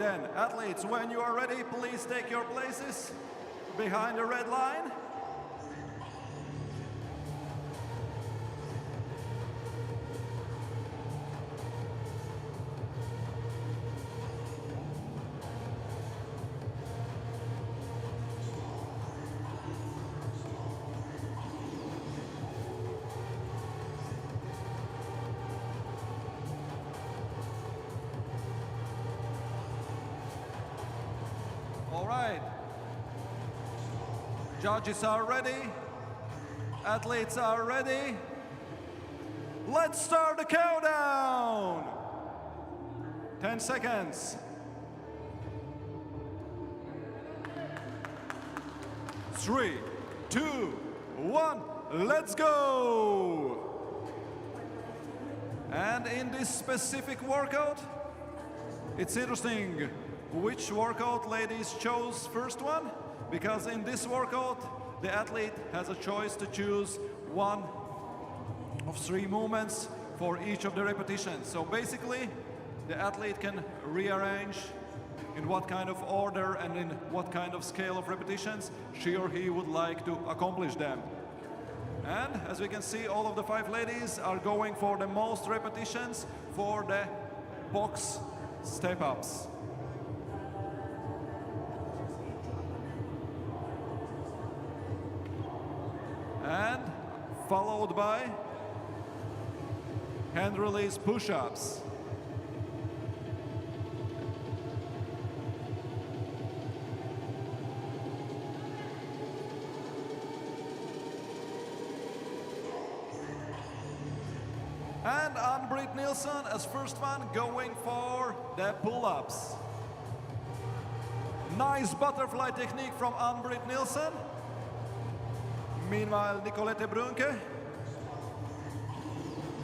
Alright then, athletes, when you are ready, please take your places behind the red line. All right, judges are ready, athletes are ready. Let's start the countdown. 10 seconds. 3, 2, 1, let's go. And in this specific workout, it's interesting which workout ladies chose first one, because in this workout the athlete has a choice to choose one of 3 movements for each of the repetitions. So basically the athlete can rearrange in what kind of order and in what kind of scale of repetitions she or he would like to accomplish them. And as we can see, all of the 5 ladies are going for the most repetitions for the box step-ups. And followed by hand release push-ups. And Ann-Britt Nilsson as first one, going for the pull-ups. Nice butterfly technique from Ann-Britt Nilsson. Meanwhile, Nicolette Brunke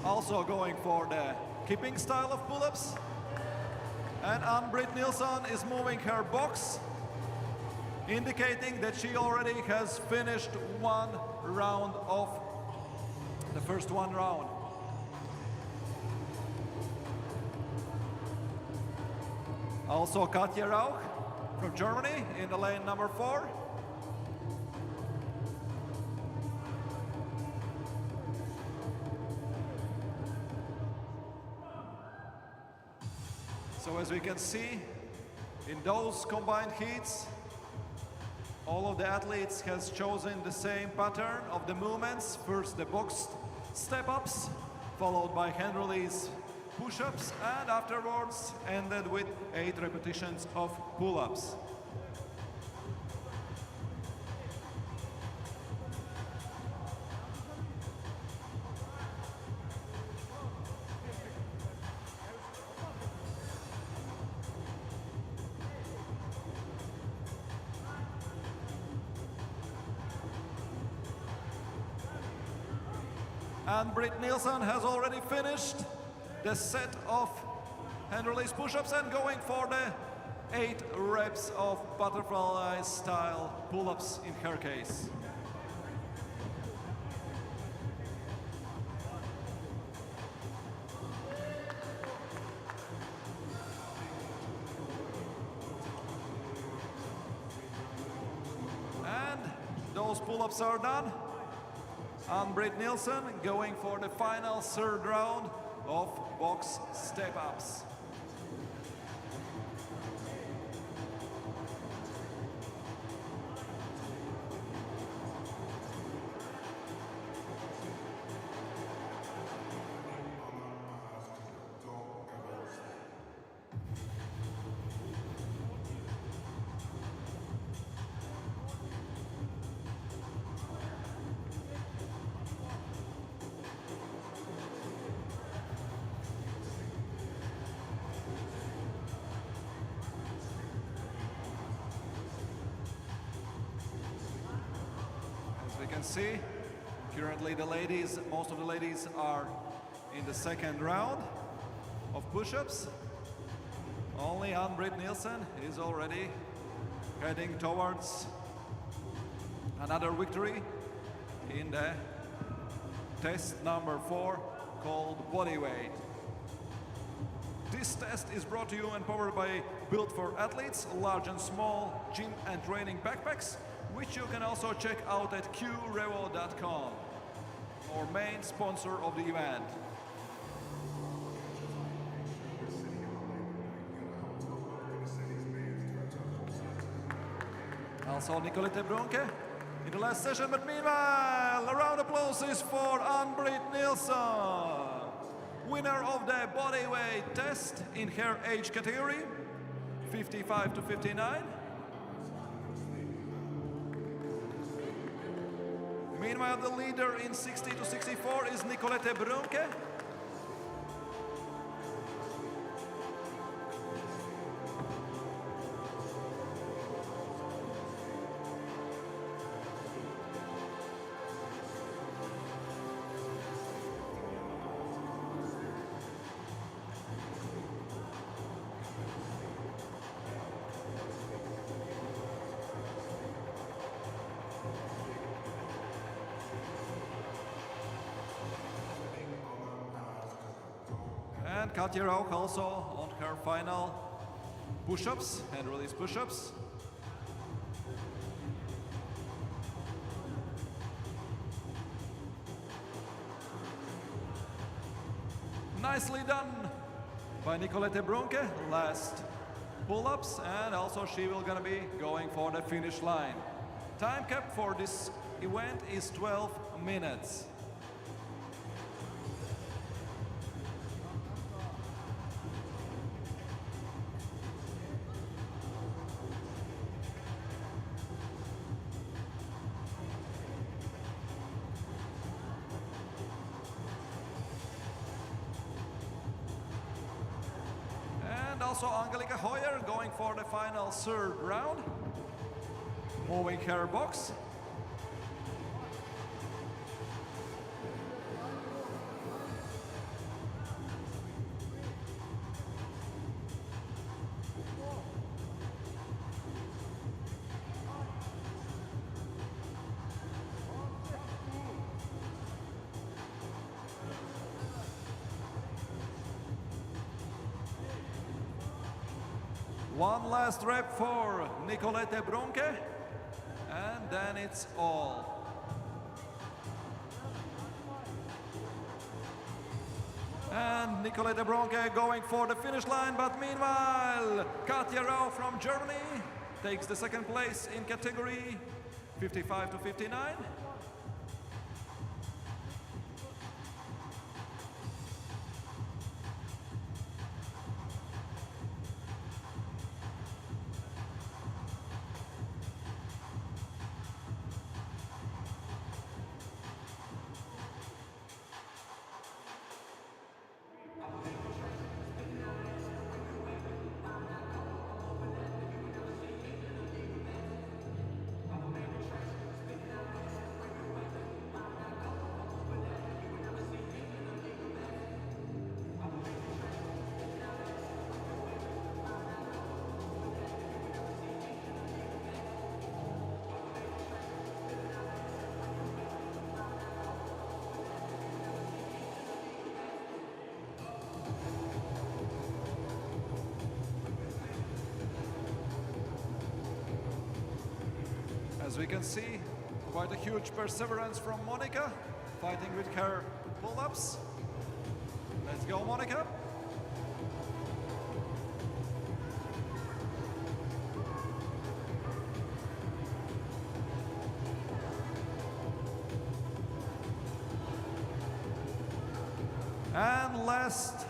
also going for the kipping style of pull-ups. And Ann-Britt Nilsson is moving her box, indicating that she already has finished one round of the first round. Also Katja Rauch from Germany in the lane number 4. So as we can see, in those combined heats, all of the athletes has chosen the same pattern of the movements. First the box step-ups, followed by hand release push-ups, and afterwards ended with 8 repetitions of pull-ups. Ann-Britt Nilsson has already finished the set of hand release push-ups and going for the 8 reps of butterfly style pull-ups in her case. And those pull-ups are done. Ann-Britt Nilsson going for the final 3rd round of box step-ups. We can see currently the ladies, most of the ladies are in the 2nd round of push-ups. Only Ann-Britt Nilsson is already heading towards another victory in the test number 4 called bodyweight. This test is brought to you and powered by Built for Athletes, large and small gym and training backpacks, which you can also check out at qrevo.com, our main sponsor of the event. Also Nicolette Brunke in the last session, but meanwhile, a round of applause is for Ann-Britt Nilsson, winner of the bodyweight test in her age category, 55 to 59. Meanwhile, the leader in 60 to 64 is Nicolette Brunke. And Katja Rauch also on her final push-ups, hand release push-ups. Nicely done by Nicolette Brunke, last pull-ups, and also she will gonna be going for the finish line. Time cap for this event is 12 minutes. And also Angelika Hoyer going for the final third round, moving her box. One last rep for Nicolette Brunke, and then it's all. And Nicolette Brunke going for the finish line, but meanwhile, Katja Rauch from Germany takes the second place in category 55 to 59. As we can see, quite a huge perseverance from Monica, fighting with her pull-ups. Let's go, Monica. And last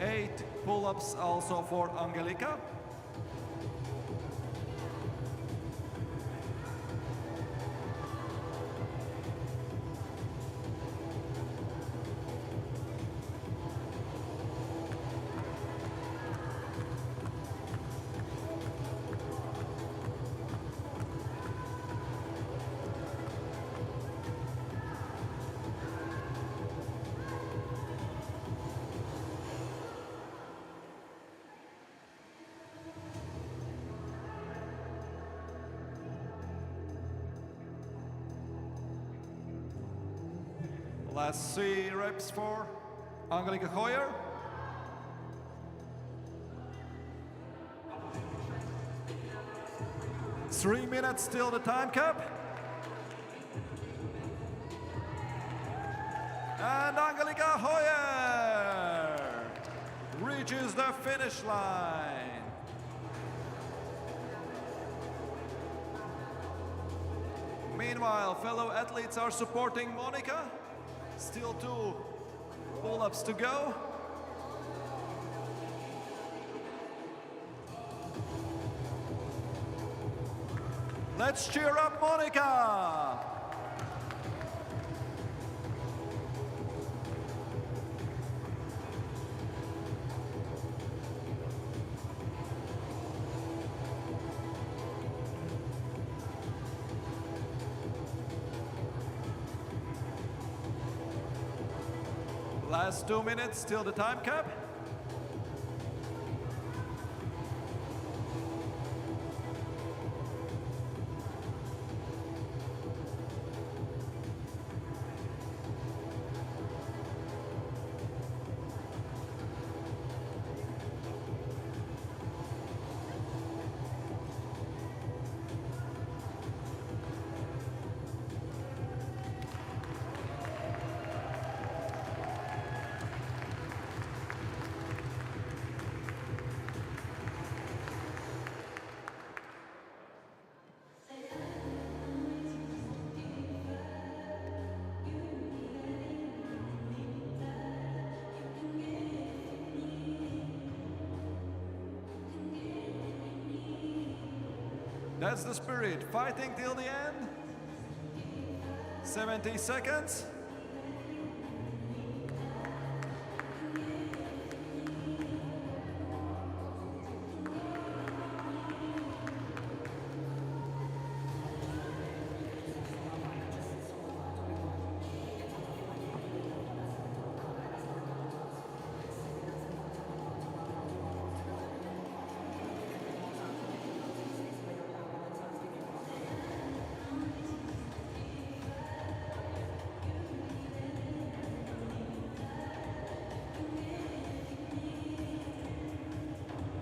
8 pull-ups also for Angelika. Last 3 reps for Angelika Hoyer. 3 minutes till the time cap. And Angelika Hoyer reaches the finish line. Meanwhile, fellow athletes are supporting Monica. Still 2 pull-ups to go. Let's cheer up Monica! Last 2 minutes till the time cap. That's the spirit, fighting till the end. 70 seconds.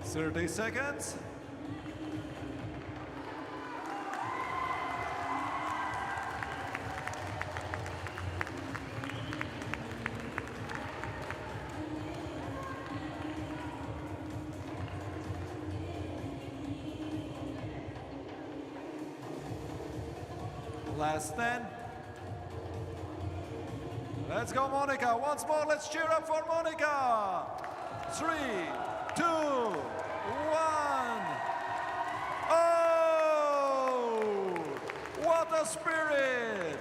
Thirty seconds. Last 10. Let's go, Monica. Once more, let's cheer up for Monica. 3, 2, 1. Oh! What a spirit!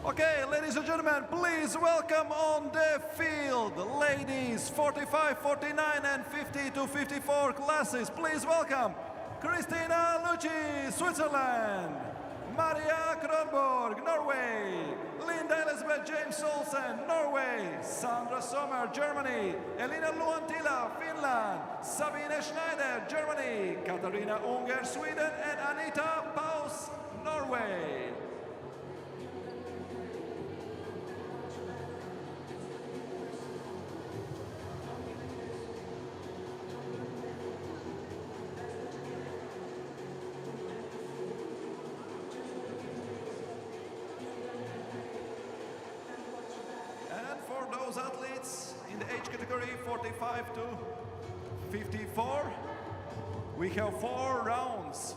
Okay, ladies and gentlemen, please welcome on the field, ladies 45, 49 and 50 to 54 classes. Please welcome Christina Lucci, Switzerland, Maria Kronborg, Norway, Linda Elizabeth James Olsen, Norway, Sandra Sommer, Germany, Elina Luantila, Finland, Sabine Schneider, Germany, Katarina Unger, Sweden, and Anita Paus, Norway. Those athletes in the age category 45 to 54, we have 4 rounds,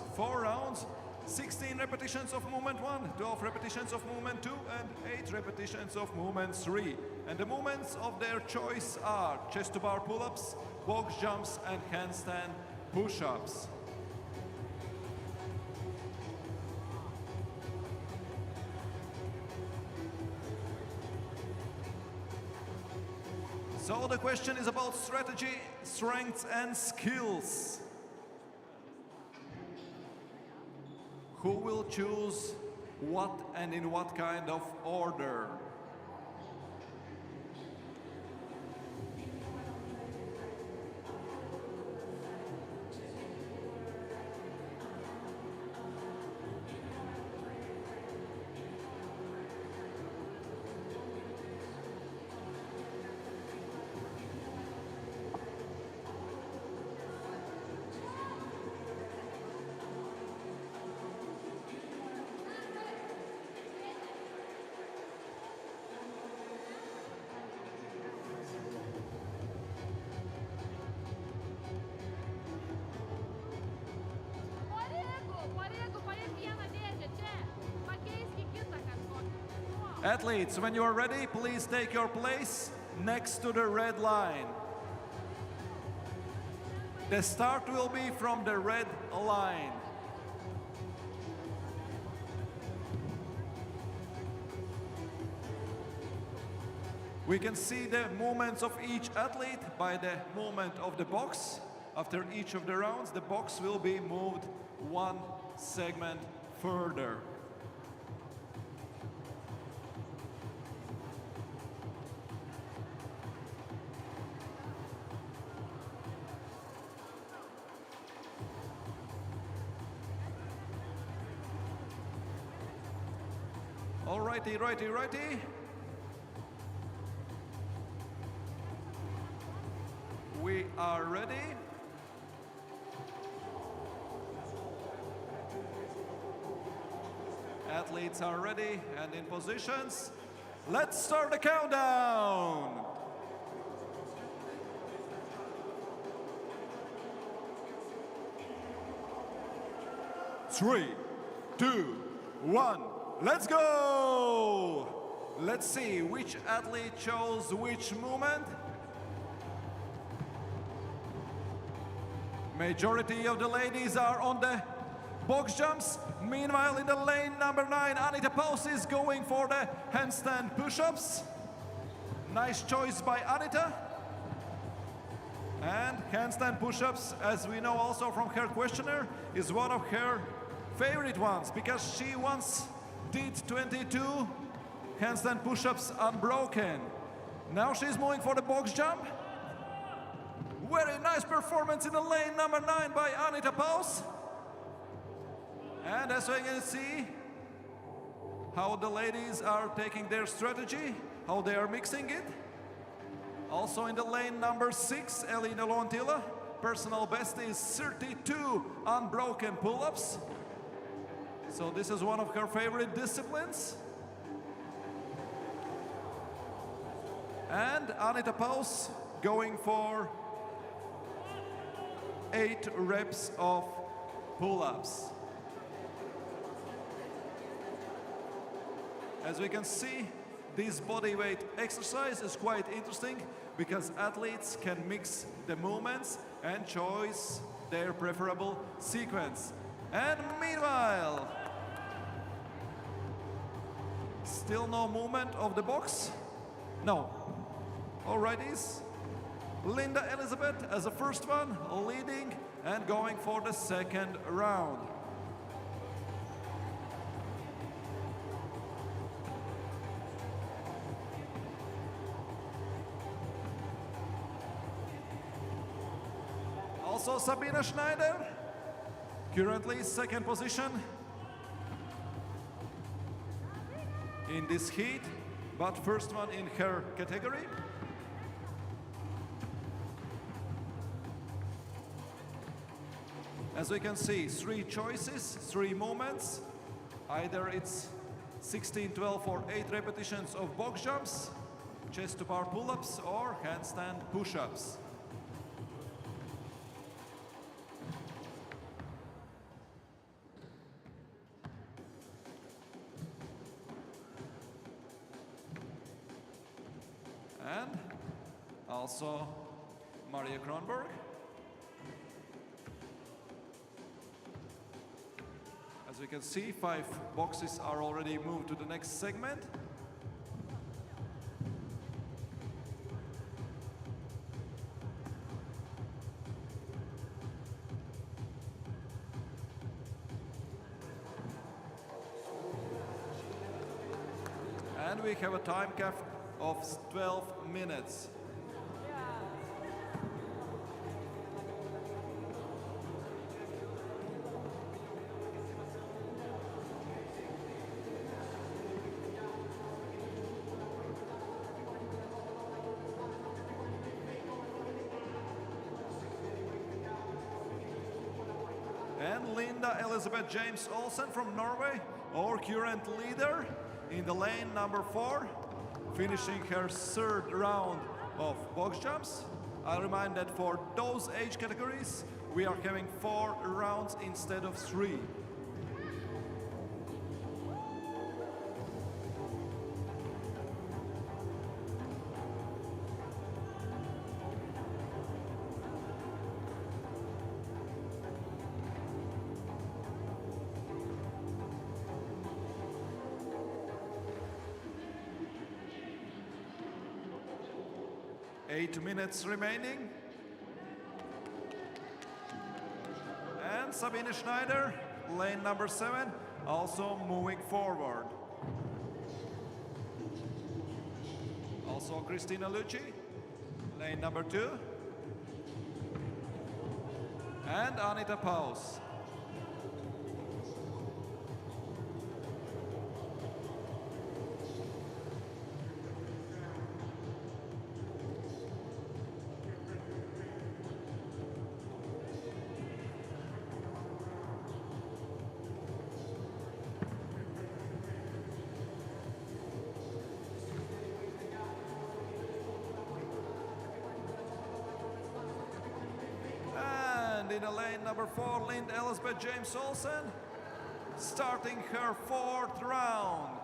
16 repetitions of movement 1, 12 repetitions of movement 2, and 8 repetitions of movement 3. And the movements of their choice are chest to bar pull-ups, box jumps, and handstand push-ups. So the question is about strategy, strengths, and skills. Who will choose what and in what kind of order? Athletes, when you are ready, please take your place next to the red line. The start will be from the red line. We can see the movements of each athlete by the movement of the box. After each of the rounds, the box will be moved one segment further. Alrighty, righty. We are ready. Athletes are ready and in positions. Let's start the countdown. 3, 2, 1. Let's go! Let's see which athlete chose which movement. Majority of the ladies are on the box jumps. Meanwhile, in the lane number 9, Anita Paus is going for the handstand push-ups. Nice choice by Anita. And handstand push-ups, as we know also from her questionnaire, is one of her favorite ones because she once did 22 handstand push-ups unbroken. Now she's moving for the box jump. Very nice performance in the lane number 9 by Anita Paus. And as we can see, how the ladies are taking their strategy, how they are mixing it. Also in the lane number 6, Elina Lontila, personal best is 32 unbroken pull-ups. So this is one of her favorite disciplines. And Anita Paus going for 8 reps of pull-ups. As we can see, this body weight exercise is quite interesting because athletes can mix the movements and choose their preferable sequence. And meanwhile, still no movement of the box? No. Alrighties. Linda Elizabeth as the first one, leading and going for the second round. Also Sabina Schneider, currently second position in this heat, but first one in her category. As we can see, 3 choices, 3 movements. Either it's 16, 12 or 8 repetitions of box jumps, chest to bar pull-ups or handstand push-ups. Also, Maria Kronberg. As we can see, 5 boxes are already moved to the next segment. And we have a time cap of 12 minutes. And Linda Elizabeth James Olsen from Norway, our current leader in the lane number 4, finishing her 3rd round of box jumps. I remind that for those age categories, we are having 4 rounds instead of 3. Eight minutes remaining. And Sabine Schneider, lane number 7, also moving forward. Also Christina Lucci, lane number 2. And Anita Paus. In the lane number 4, Linda Elizabeth James Olsen, starting her 4th round.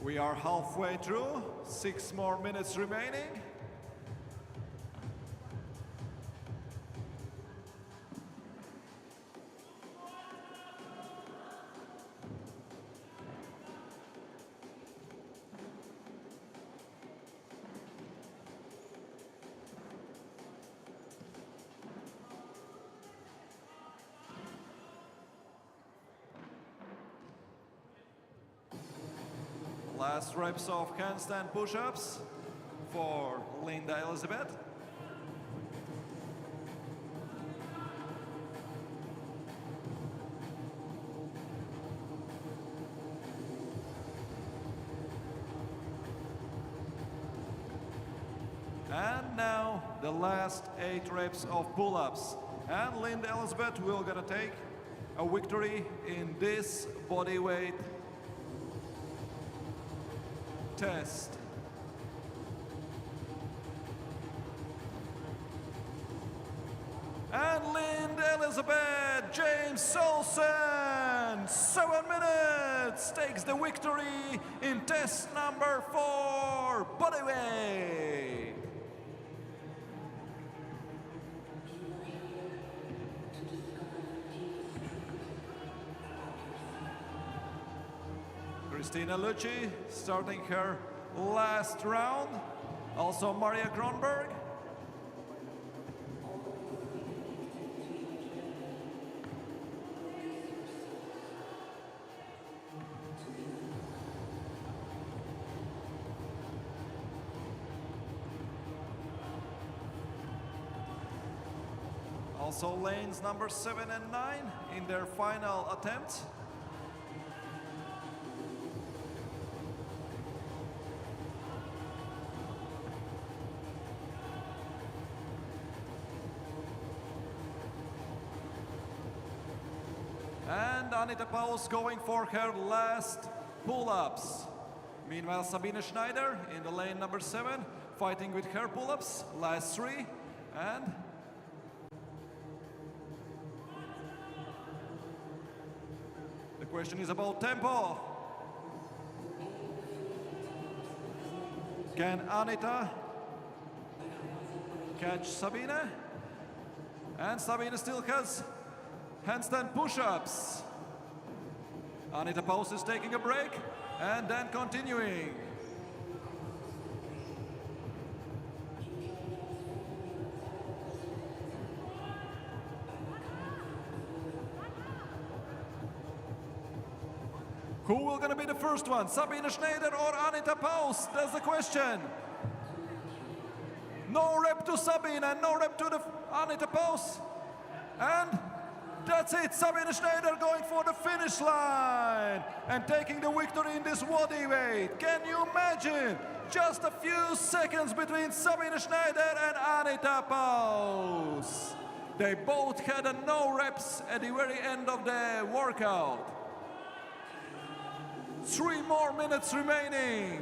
We are halfway through, 6 more minutes remaining. Last reps of handstand push-ups for Linda Elizabeth. And now the last 8 reps of pull-ups. And Linda Elizabeth will gonna take a victory in this bodyweight test. And Linda Elizabeth James Olsen, 7 minutes, takes the victory in test number 4, bodyweight. Christina Lucci starting her last round. Also Maria Kronberg. Also lanes number 7 and 9 in their final attempt. And Anita Paus going for her last pull-ups. Meanwhile, Sabine Schneider in the lane number 7, fighting with her pull-ups, last 3, and the question is about tempo. Can Anita catch Sabine? And Sabine still has handstand push-ups. Anita Paus is taking a break and then continuing. Who will gonna be the first one? Sabine Schneider or Anita Paus? That's the question. No rep to Sabine and no rep to the Anita Paus. And that's it, Sabine Schneider going for the finish line and taking the victory in this bodyweight. Can you imagine? Just a few seconds between Sabine Schneider and Anita Paus. They both had a no reps at the very end of the workout. 3 more minutes remaining.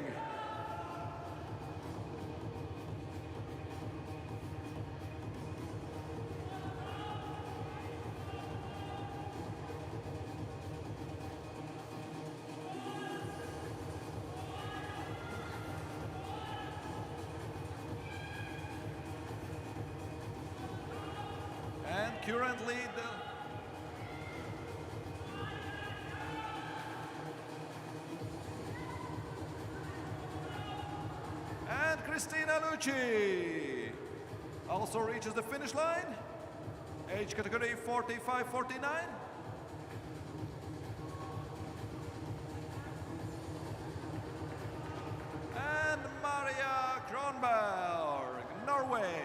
And currently and Cristina Lucci also reaches the finish line. Age category 45-49. And Maria Kronberg, Norway.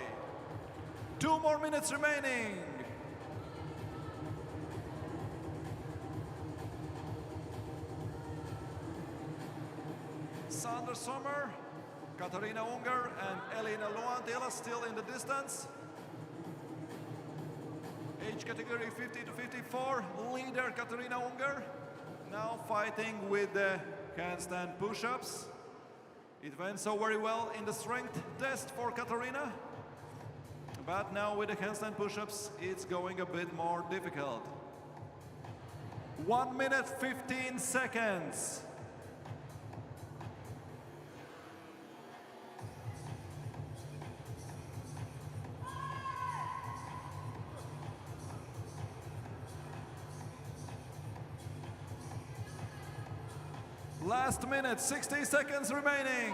2 more minutes remaining. Sandra Sommer, Katarina Unger and Elina Luantila still in the distance. Age category 50 to 54, leader Katarina Unger. Now fighting with the handstand push-ups. It went so very well in the strength test for Katarina. But now with the handstand push-ups, it's going a bit more difficult. 1 minute, 15 seconds. Last minute, 60 seconds remaining.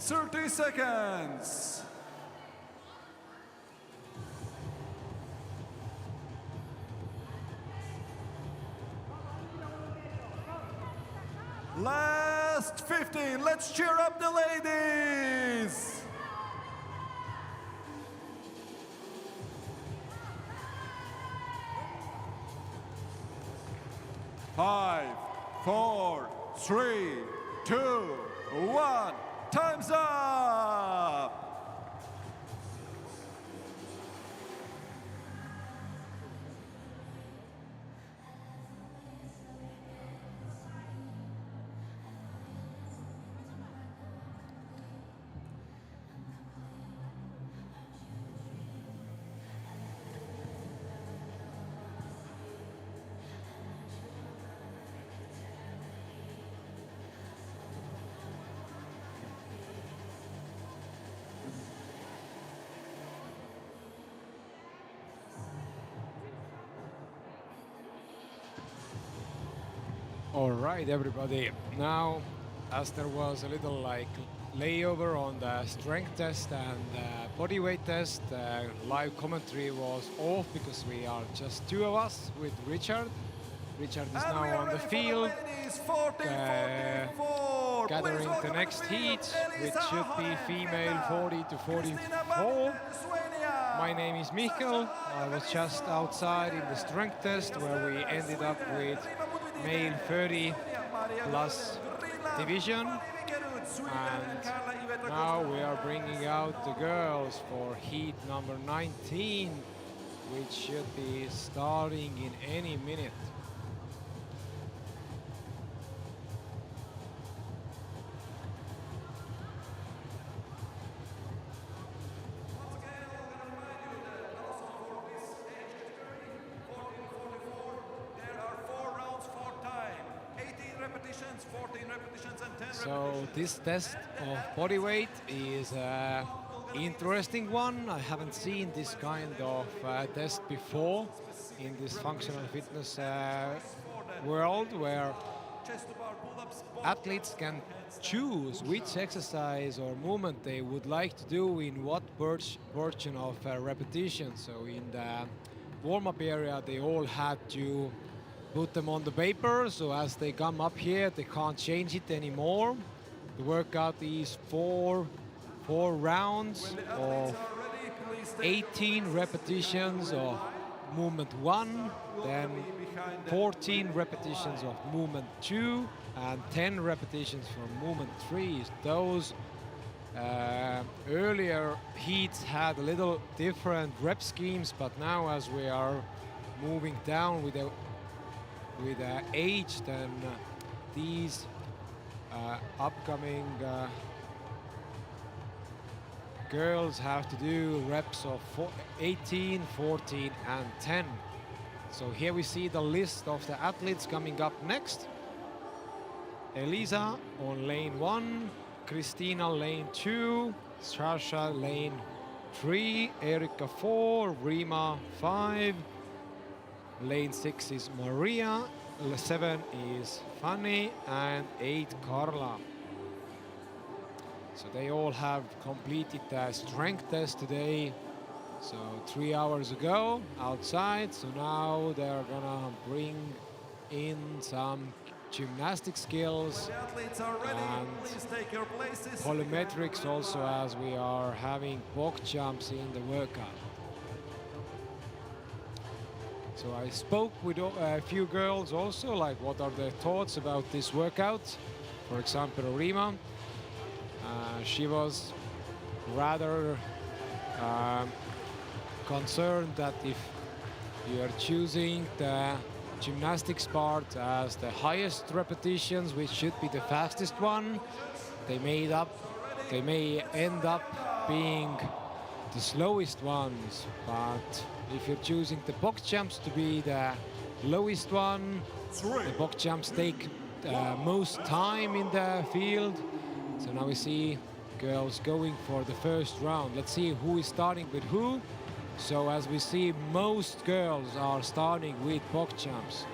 Thirty seconds. Last 15. Let's cheer up the ladies. Five, 4, 3, 2, 1. Time's up! All right, everybody. Now, as there was a little like layover on the strength test and body weight test, live commentary was off because we are just two of us with Richard. Richard is And we now are on the ready for field, 1444. gathering Please the welcome next to the field, heat, which Elisa should be Ahonen, female Finland. 40 to Christina 44. Lithuania. My name is Michael. I was just outside in the strength test where we ended up with male 30 plus division. And now we are bringing out the girls for heat number 19, which should be starting in any minute. So this test of body weight is an interesting one. I haven't seen this kind of test before in this functional fitness world, where athletes can choose which exercise or movement they would like to do in what portion of repetition. So in the warm-up area, they all had to put them on the paper, so as they come up here, they can't change it anymore. The workout is four rounds of 18 repetitions of movement 1, then 14 repetitions of movement 2, and 10 repetitions for movement 3. Those earlier heats had a little different rep schemes, but now as we are moving down with age, then these upcoming girls have to do reps of 18, 14 and 10. So here we see the list of the athletes coming up next. Elisa on lane 1, Christina lane 2, Sasha lane 3, Erika 4, Rima 5, lane 6 is Maria, 7 is Fanny, and 8 Carla. So they all have completed the strength test today. So 3 hours ago outside. So now they're gonna bring in some gymnastic skills and polymetrics also, as we are having box jumps in the workout. So I spoke with a few girls also, like what are their thoughts about this workout. For example, Rima, she was rather concerned that if you are choosing the gymnastics part as the highest repetitions, which should be the fastest one, they may end up being the slowest ones. But if you're choosing the box jumps to be the lowest one, the box jumps take most time in the field. So now we see girls going for the first round. Let's see who is starting with who. So as we see, most girls are starting with box jumps.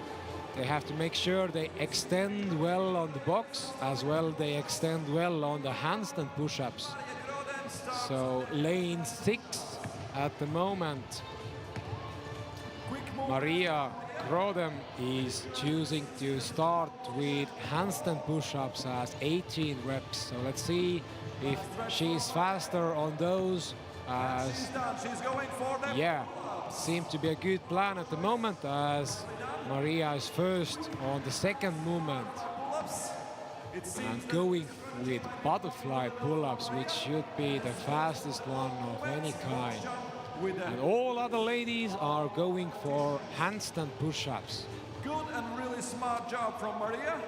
They have to make sure they extend well on the box, as well they extend well on the handstand push-ups. So lane 6 at the moment, Maria Grodem is choosing to start with handstand push-ups as 18 reps. So let's see if she's faster on those. Yeah, seems to be a good plan at the moment, as Maria is first on the second movement and going with butterfly pull-ups, which should be the fastest one of any kind. And all other ladies are going for handstand push-ups. Good and really smart job from Maria.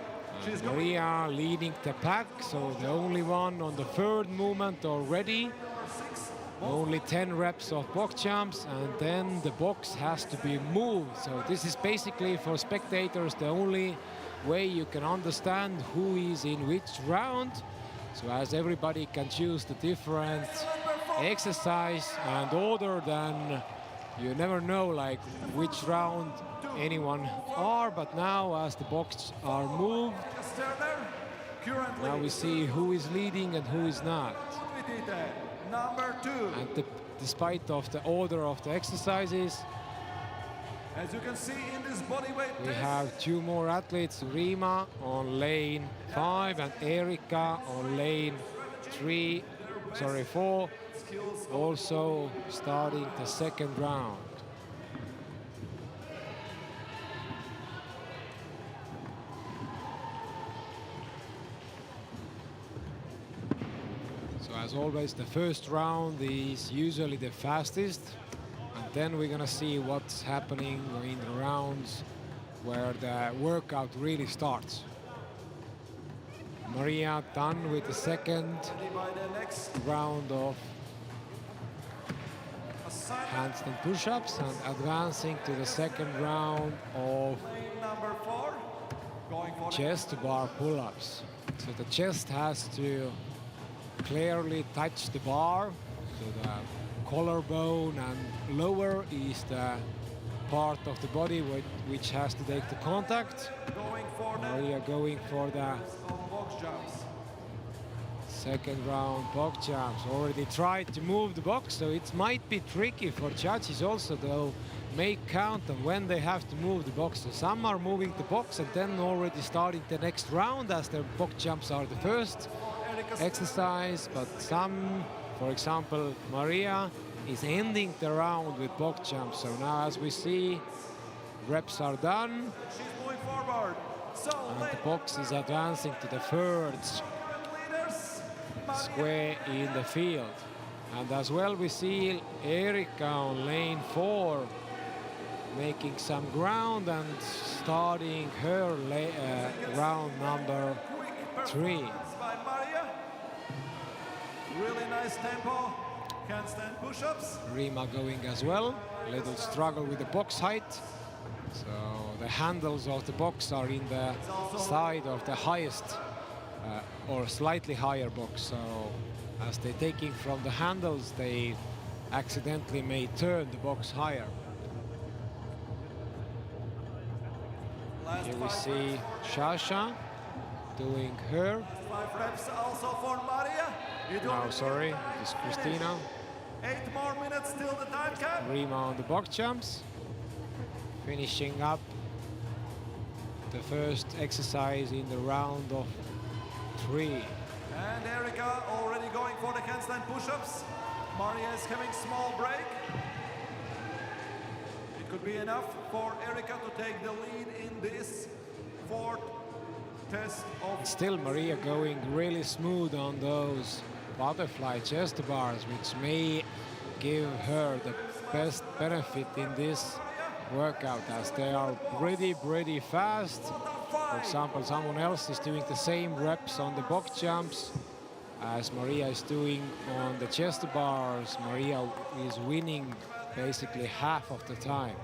Maria leading the pack, so the only one on the third movement already. Only 10 reps of box jumps, and then the box has to be moved. So this is basically, for spectators, the only way you can understand who is in which round. So as everybody can choose the different exercise and order, then you never know like which round anyone are, but now as the boxes are moved, now we see who is leading and who is not. Number 2. And despite of the order of the exercises, as you can see in this bodyweight we test, have 2 more athletes, Rima on lane 5 and Erika on lane 4, also starting the second round. So as always, the first round is usually the fastest, and then we're gonna see what's happening in the rounds where the workout really starts. Maria done with the second round of handstand push-ups and advancing to the second round of number 4, going for chest to bar pull-ups. So the chest has to clearly touch the bar, so the collarbone and lower is the part of the body which has to take the contact. going for Maria going for the box jumps. second round box jumps. Already tried to move the box, so it might be tricky for judges also to make count on when they have to move the box. So some are moving the box and then already starting the next round as their box jumps are the first exercise, but some, for example, Maria is ending the round with box jumps. So now as we see, reps are done She's moving forward. So and the box is advancing to the third leaders, square in the field. And as well we see Erika on lane 4 making some ground and starting her round number 3. by Maria. Really nice tempo. Handstand push-ups. Rima going as well. A little struggle with the box height. So the handles of the box are in the side of the highest or slightly higher box. So as they're taking from the handles, they accidentally may turn the box higher. Here we see Sasha doing her. 5 reps also for Maria. No, sorry, it's Christina. 8 more minutes till the time cap. Rima on the box jumps. Finishing up the first exercise in the round of 3. And Erika already going for the handstand push-ups. Maria is having small break. It could be enough for Erika to take the lead in this 4th test of... Still Maria going really smooth on those butterfly chest bars, which may give her the best benefit in this workout, as they are pretty fast. For example, someone else is doing the same reps on the box jumps as Maria is doing on the chest bars. Maria is winning basically half of the time.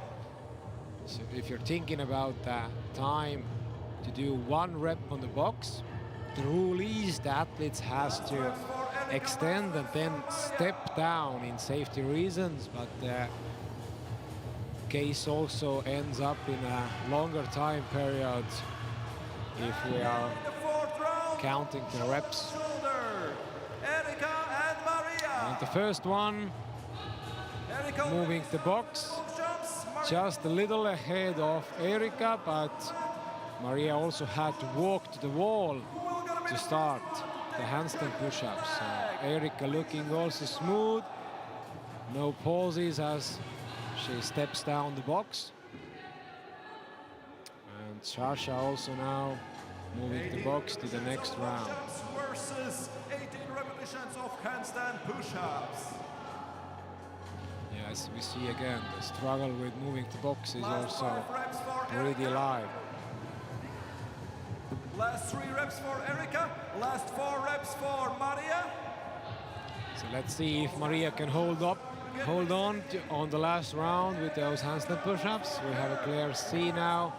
So if you're thinking about the time to do 1 rep on the box, the rule is the athletes has to extend and then step down in safety reasons, but the case also ends up in a longer time period if we are counting the reps. Erika and Maria. And the first one moving the box just a little ahead of Erika, but Maria also had to walk to the wall to start the handstand push-ups. So Erika looking also smooth, no pauses as she steps down the box. And Sasha also now moving the box to the next round. Versus 18 repetitions of handstand push-ups. Yes, we see again the struggle with moving the box is also pretty live. Last 3 reps for Erika, last 4 reps for Maria. So let's see if Maria can hold on on the last round with those handstand push-ups. We have a clear C now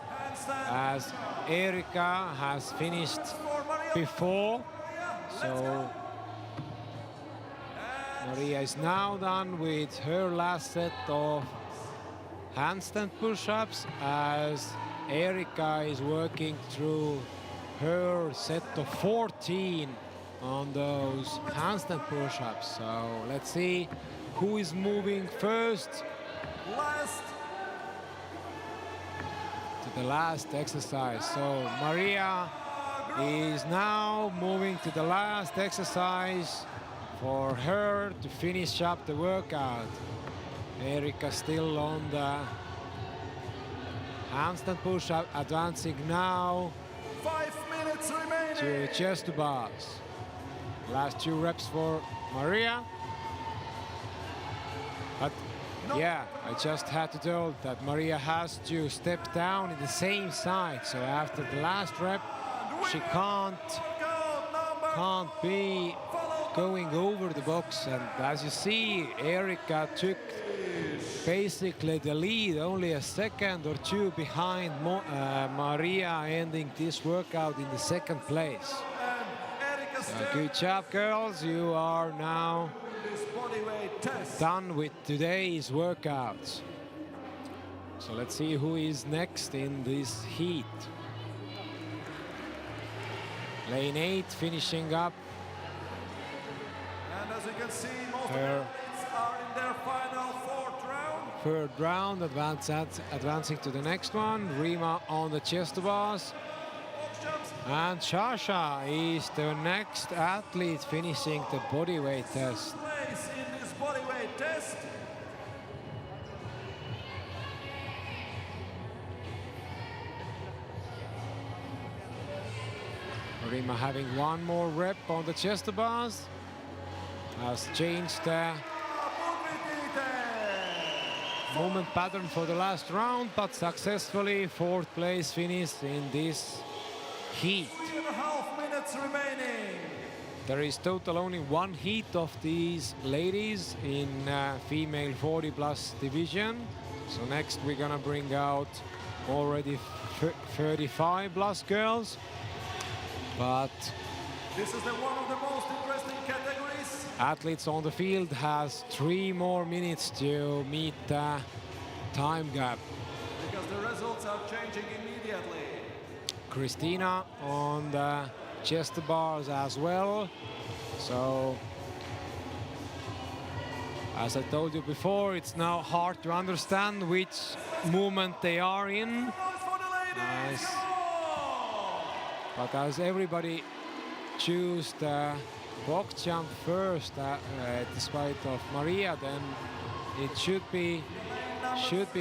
as Erika has finished before. So Maria is now done with her last set of handstand push-ups as Erika is working through her set of 14 on those handstand push-ups. So let's see who is moving first Last. to the last exercise. So Maria is now moving to the last exercise for her to finish up the workout. Erika still on the handstand push-up, advancing now 5 minutes remaining. to chest to bars. Last 2 reps for Maria. But yeah, I just had to tell that Maria has to step down in the same side. So after the last rep, she can't be going over the box. And as you see, Erika took basically the lead, only a second or 2 behind Maria, ending this workout in the 2nd place. So good job, girls. You are now done with today's workouts. So let's see who is next in this heat. Lane 8 finishing up And as you can see, most of the her athletes are in their final 4th round. 3rd round, advancing to the next one. Rima on the chest to bars. Box jumps. And Shasha is the next athlete finishing the bodyweight test. Place in this bodyweight test. Rima having 1 more rep on the chest to bars. Has changed the movement pattern for the last round, but successfully 4th place finish in this heat. 3.5 minutes remaining. There is total only 1 heat of these ladies in female 40 plus division. So next we're gonna bring out already 35 plus girls. But This is one of the most interesting categories. athletes on the field has 3 more minutes to meet the time gap. Because the results are changing immediately. Christina on the chest to bars as well. So as I told you before, it's now hard to understand which movement they are in. Noise for the ladies. Nice. Come on. But as everybody choose the box jump first, despite of Maria, then it should be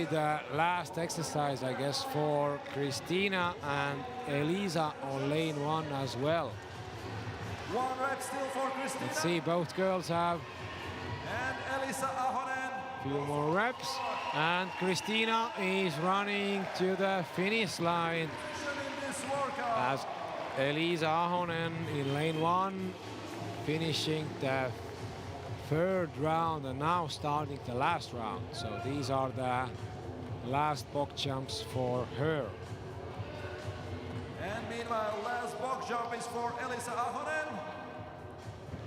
the last exercise, I guess, for Christina and Elisa on lane 1 as well. 1 rep still for Christina. Let's see, both girls have And Elisa Ahonen. a few more reps. And Christina is running to the finish line In this workout. as Elisa Ahonen in lane 1, finishing the 3rd round and now starting the last round. So these are the last box jumps for her. And meanwhile, last box jump is for Elisa Ahonen.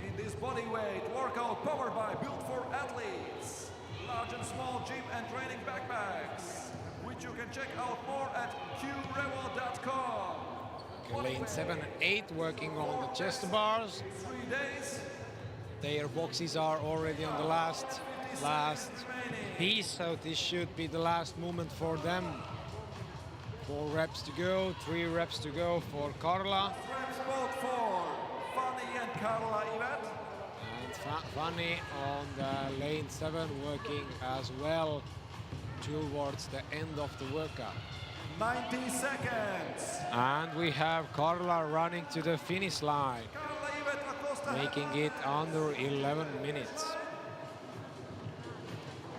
In this bodyweight workout powered by Built for Athletes. Large and small gym and training backpacks, which you can check out more at qrevo.com. Lane 7 and 8 working on the chest bars. 3 days. Their boxes are already on the last piece, so this should be the last movement for them. 4 reps to go, 3 reps to go for Carla. Reps both for Fanny and Carla Yvette. And Fanny on the lane 7 working as well towards the end of the workout. 90 seconds. And we have Carla running to the finish line, Carla Yvette Acosta. making it under 11 minutes.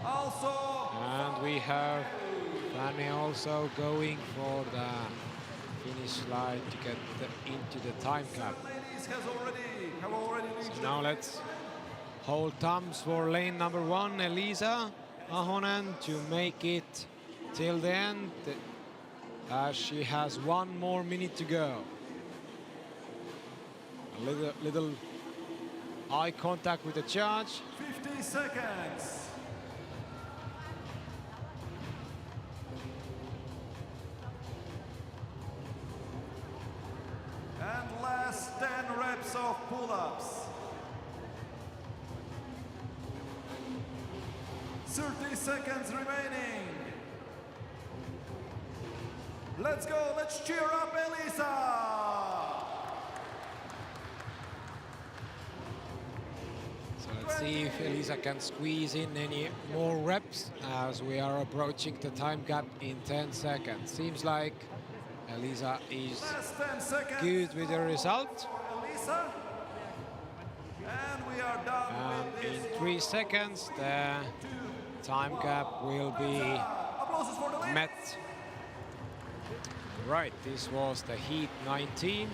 Also. And we have Fanny also going for the finish line to get into the time cap. Ladies have already reached. So now let's hold thumbs for lane number 1, Elisa Ahonen, to make it till the end, as she has 1 more minute to go. A little eye contact with the judge. 50 seconds. 30 seconds remaining. Let's go, let's cheer up Elisa! So let's see if Elisa can squeeze in any more reps as we are approaching the time gap in 10 seconds. Seems like Elisa is Last 10 seconds. good with the result. Elisa. And we are done with In this. 3 seconds, the time gap will be Applauses for the ladies. met. Right, this was the heat 19.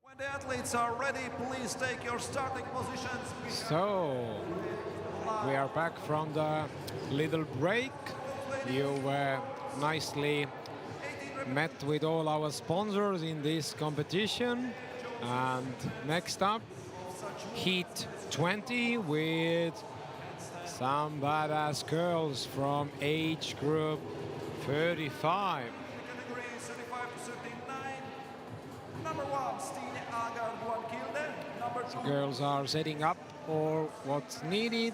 When the athletes are ready, please take your starting positions. So, we are back from the little break. You were nicely met with all our sponsors in this competition. And next up, Heat 20 with some badass girls from age group 35. Category 35 to 39. Number 1, Stine Agard Guankilde. Number 2, Girls are setting up for what's needed,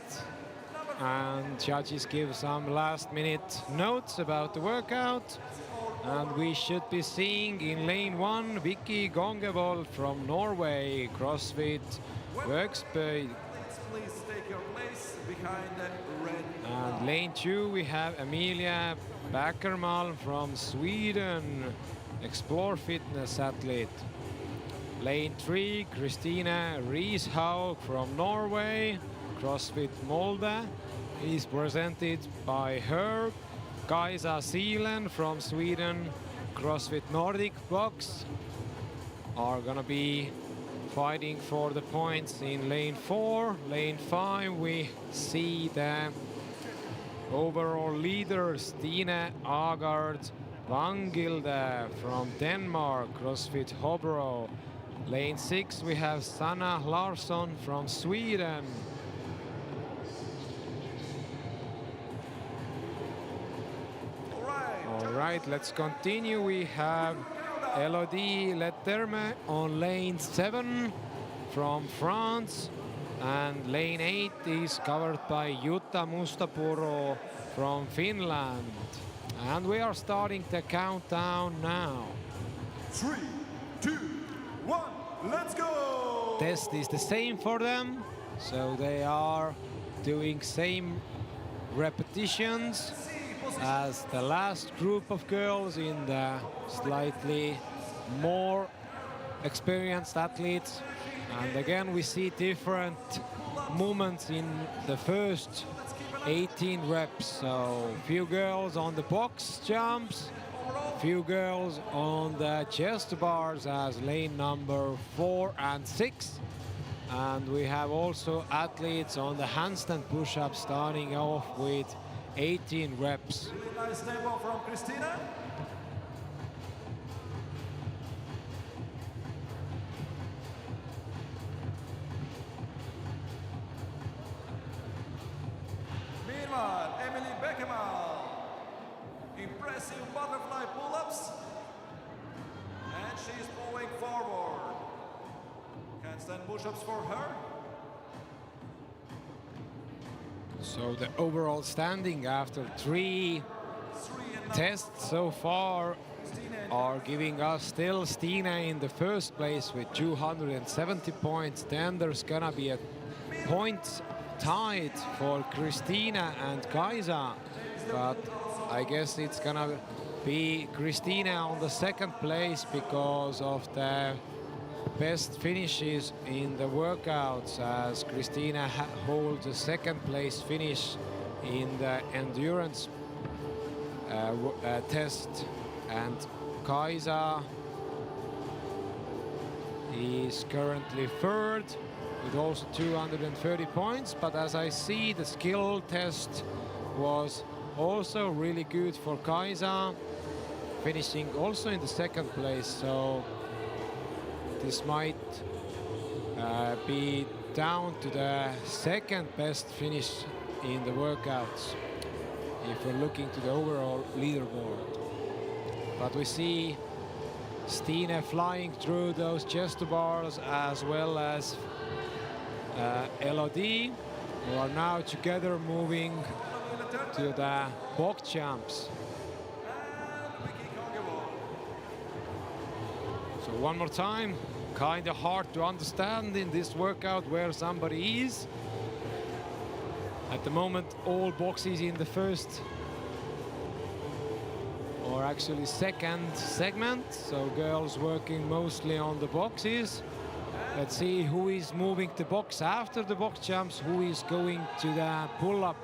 and judges give some last-minute notes about the workout. And we should be seeing in lane 1 Vicky Gongevold from Norway, CrossFit Workspace. please take your place behind the red. And lane 2 we have Emilia Backermalm from Sweden, Explore Fitness athlete. Lane 3 Christina Rieshaug from Norway, CrossFit Molde is presented by her. Kaisa Seeland from Sweden, CrossFit Nordic Box are gonna be fighting for the points in lane 4. Lane 5 we see the overall leader Stine Agard Vangilde from Denmark, CrossFit Hobro. Lane 6 we have Sanna Larsson from Sweden. All right, let's continue. We have Elodie Leterme on lane 7 from France, and lane 8 is covered by Jutta Mustapuro from Finland. And we are starting the countdown now. 3, 2, 1, let's go! Test is the same for them, so they are doing same repetitions. as the last group of girls in the slightly more experienced athletes. And again, we see different movements in the first 18 reps. So few girls on the box jumps, few girls on the chest bars as lane number 4 and 6. And we have also athletes on the handstand push-up starting off with 18 reps. Really nice tempo from Christina. Meanwhile, Emily Beckemal. Impressive butterfly pull-ups. And she's moving forward. Handstand push-ups for her. So the overall standing after 3 tests so far are giving us still Stina in the first place with 270 points. Then there's gonna be a points tied for Christina and Kaisa, but I guess it's gonna be Christina on the second place because of the best finishes in the workouts, as Christina holds a second place finish in the endurance test, and Kaisa is currently third with also 230 points. But as I see, the skill test was also really good for Kaisa, finishing also in the second place. So this might be down to the second best finish in the workouts if we're looking to the overall leaderboard. But we see Stina flying through those chest bars, as well as LOD, who are now together moving to the box jumps. So one more time, kind of hard to understand in this workout where somebody is. At the moment, all boxes in the first, or actually second segment. So girls working mostly on the boxes. Let's see who is moving the box after the box jumps, who is going to the pull-up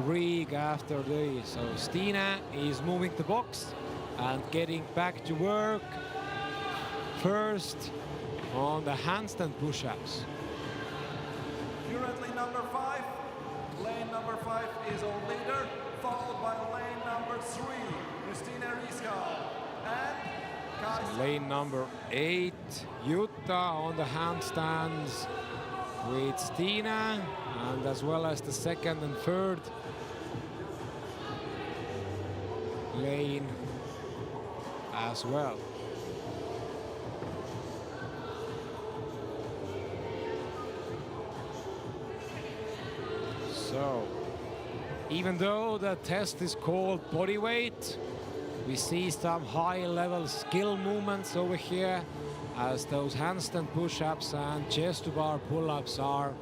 rig after this. So Stina is moving the box and getting back to work first on the handstand push-ups. Currently number 5. Lane number 5 is our leader, followed by lane number 3, Christina Riska. And Kaisa. Lane number 8, Jutta on the handstands with Stina, and as well as the second and third lane as well. So, even though the test is called body weight, we see some high-level skill movements over here, as those handstand push-ups and chest-to-bar pull-ups are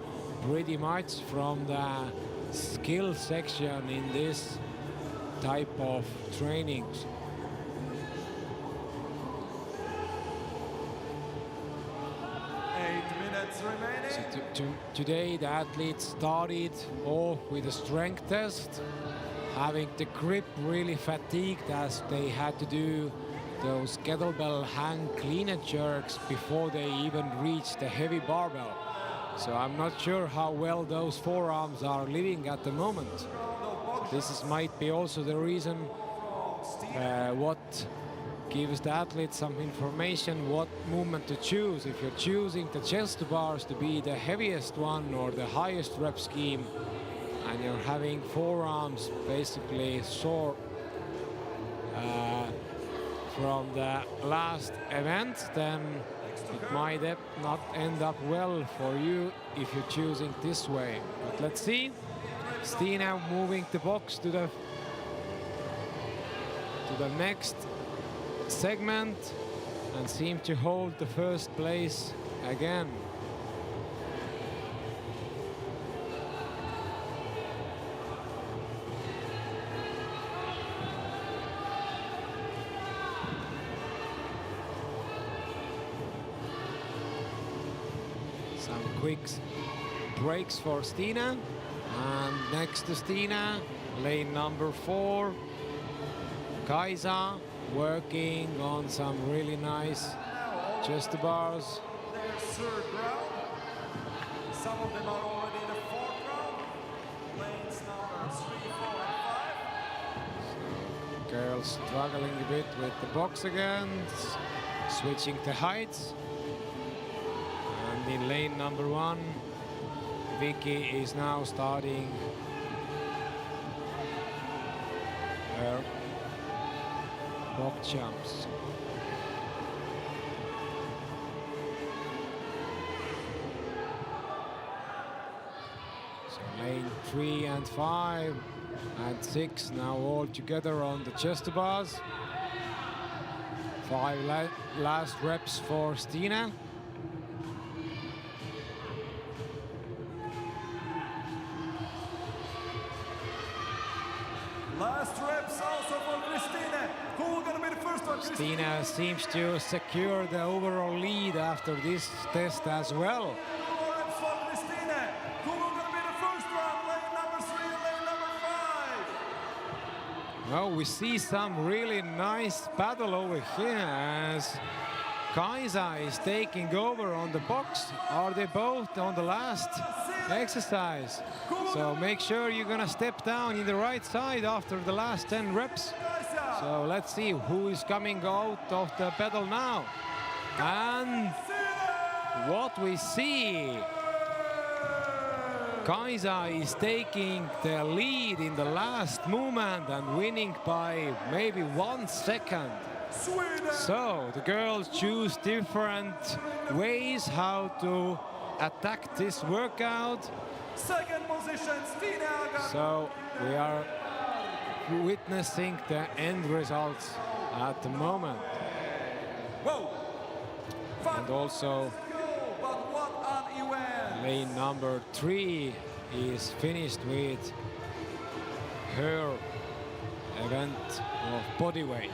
pretty much from the skill section in this type of trainings. So today the athletes started off with a strength test, having the grip really fatigued as they had to do those kettlebell hang clean and jerks before they even reached the heavy barbell. So I'm not sure how well those forearms are living at the moment. Might be also the reason what gives the athlete some information what movement to choose. If you're choosing the chest bars to be the heaviest one or the highest rep scheme, and you're having forearms basically sore from the last event, then it might not end up well for you if you're choosing this way. But let's see. Stina moving the box to the next segment and seem to hold the first place again. quick breaks for Stina. And next to Stina, lane number 4, Kaisa, working on some really nice chest to bars. Their third round. Some of them are already in the fourth round. Lanes number 3, 4, and 5. Girls struggling a bit with the box again, switching to heights. And in lane number 1, Vicky is now starting her box jumps. So lane 3 and 5 and 6 now all together on the chest bars. 5 last reps for Stina. Last reps also for Christina. Who gonna be the first one? Stina seems to secure the overall lead after this test as well. Reps for Christina. Who gonna be the first one? Lane number 3 and lane number 5. Well, we see some really nice battle over here as Kaisa is taking over on the box. Are they both on the last exercise? So make sure you're gonna step down in the right side after the last 10 reps. So let's see who is coming out of the pedal now. And what we see, Kaisa is taking the lead in the last movement and winning by maybe 1 second. So the girls choose different ways how to attack this workout. Second position, Stina. So we are witnessing the end results at the moment. Whoa. And also But what an event. lane number 3 is finished with her event of bodyweight.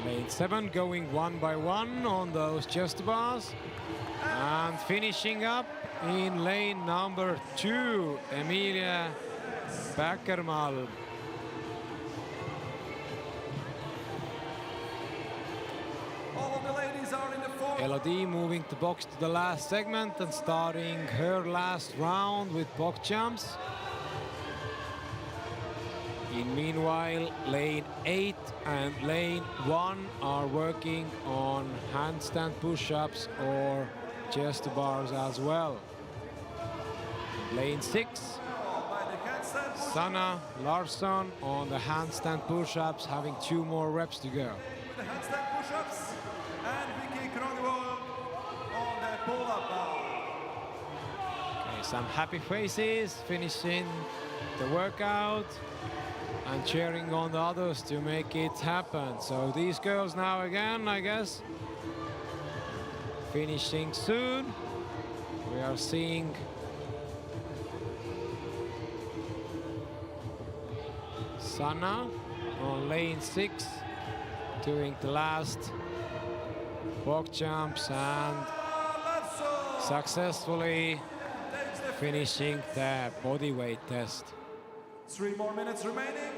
Lane 7 going 1 by 1 on those chest bars. And finishing up in lane number 2, Emilia Backermal. All of the ladies are in the fourth. Elodie moving the box to the last segment and starting her last round with box jumps. In meanwhile, lane 8 and lane 1 are working on handstand push-ups or chest bars as well. Lane 6, By the handstand push Sanna Larsson on the handstand push-ups, having 2 more reps to go. with the handstand push-ups. And Vicky Krogvold on the pull-up bar. Okay, some happy faces finishing the workout and cheering on the others to make it happen. So these girls now again, I guess, finishing soon. We are seeing Sanna on lane 6 doing the last box jumps and successfully finishing the bodyweight test. 3 more minutes remaining.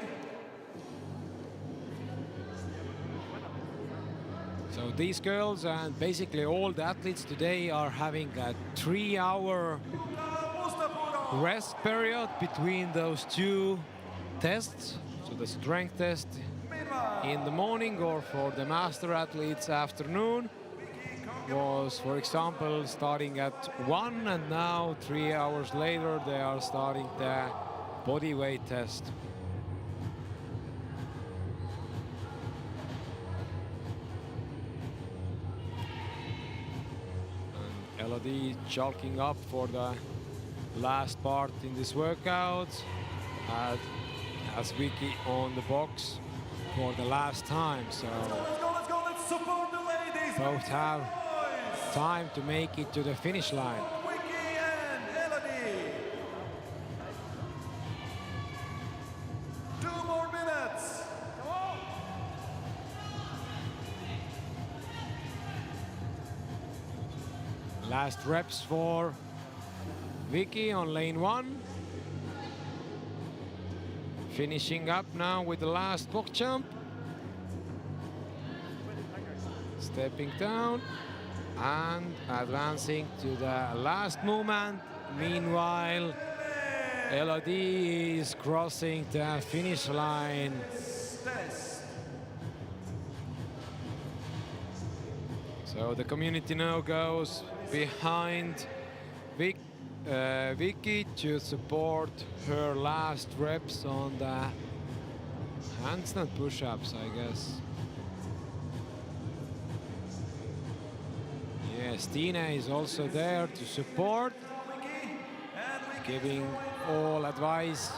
So these girls and basically all the athletes today are having a 3-hour rest period between those 2 tests. So the strength test in the morning or for the master athletes afternoon was, for example, starting at 1, and now 3 hours later they are starting the bodyweight test. And Elodie chalking up for the last part in this workout. Has Vicky on the box for the last time. So Let's go, let's support the ladies. both have time to make it to the finish line. Vicky and Elodie. 2 more minutes. Come on. Last reps for Vicky on lane 1. Finishing up now with the last box jump. Stepping down and advancing to the last movement. Meanwhile, Elodie is crossing the finish line. So the community now goes behind Vicky to support her last reps on the handstand push-ups, I guess. Yeah, Stina is also there to support, giving all advice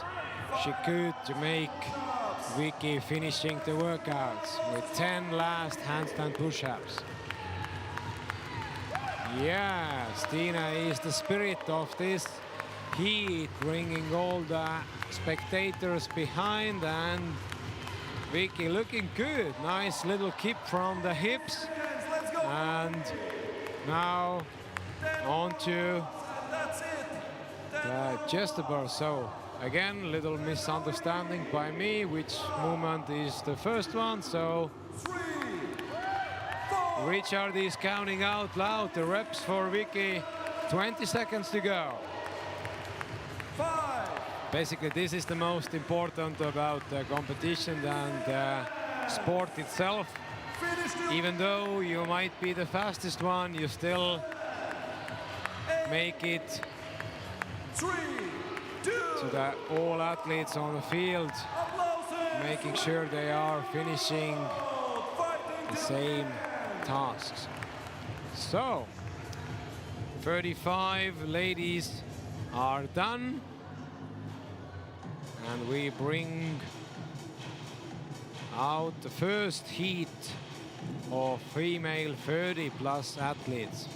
she could to make Vicky finishing the workouts with 10 last handstand push-ups. Yeah, Stina is the spirit of this heat, bringing all the spectators behind, and Vicky looking good. Nice little kick from the hips. And now on to the chest bar. So again, little misunderstanding by me, which movement is the first one. So Richard is counting out loud the reps for Vicky. 20 seconds to go. 5. Basically, this is the most important about the competition than the sport itself. Even though you might be the fastest one, you still make it 3, 2, to the all athletes on the field, making sure they are finishing the same tasks. So 35 ladies are done, and we bring out the first heat of female 30+ athletes.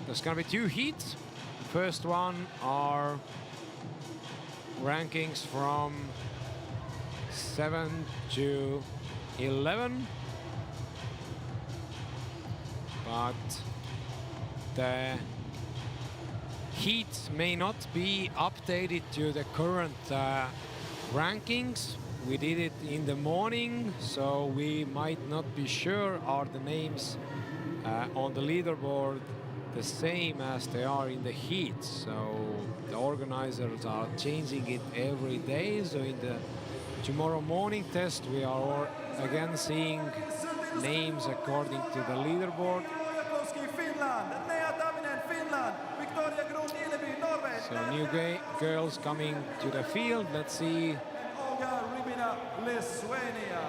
There's gonna be 2 heats. The first one are rankings from 7 to 11. But the heats may not be updated to the current rankings. We did it in the morning, so we might not be sure are the names on the leaderboard the same as they are in the heats. So the organizers are changing it every day. So in the tomorrow morning test, we are again seeing names according to the leaderboard. So new girls coming to the field. Let's see. Lithuania.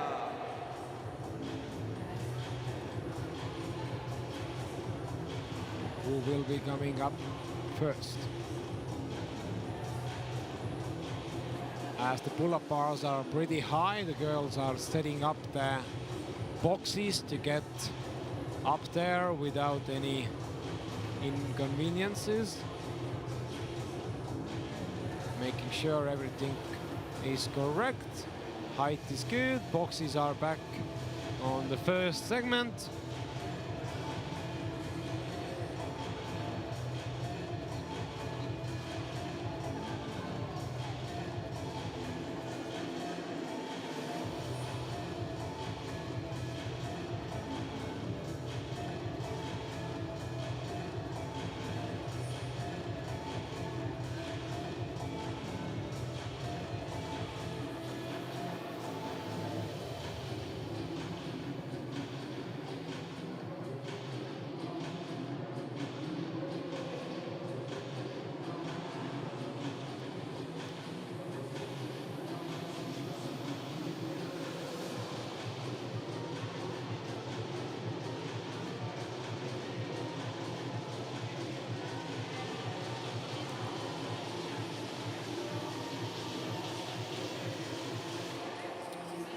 Who will be coming up first? As the pull-up bars are pretty high, the girls are setting up the boxes to get up there without any inconveniences. Making sure everything is correct. Height is good. Boxes are back on the first segment.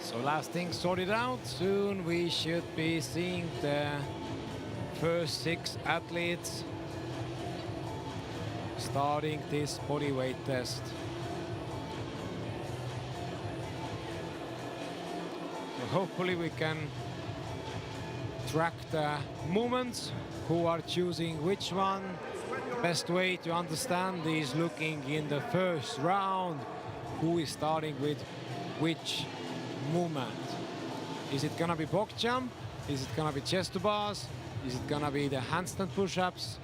So last thing sorted out. Soon we should be seeing the first 6 athletes starting this bodyweight test. So hopefully we can track the movements, who are choosing which one. The best way to understand is looking in the first round, who is starting with which movement. Is it gonna be box jump? Is it gonna be chest to bars? Is it gonna be the handstand push-ups?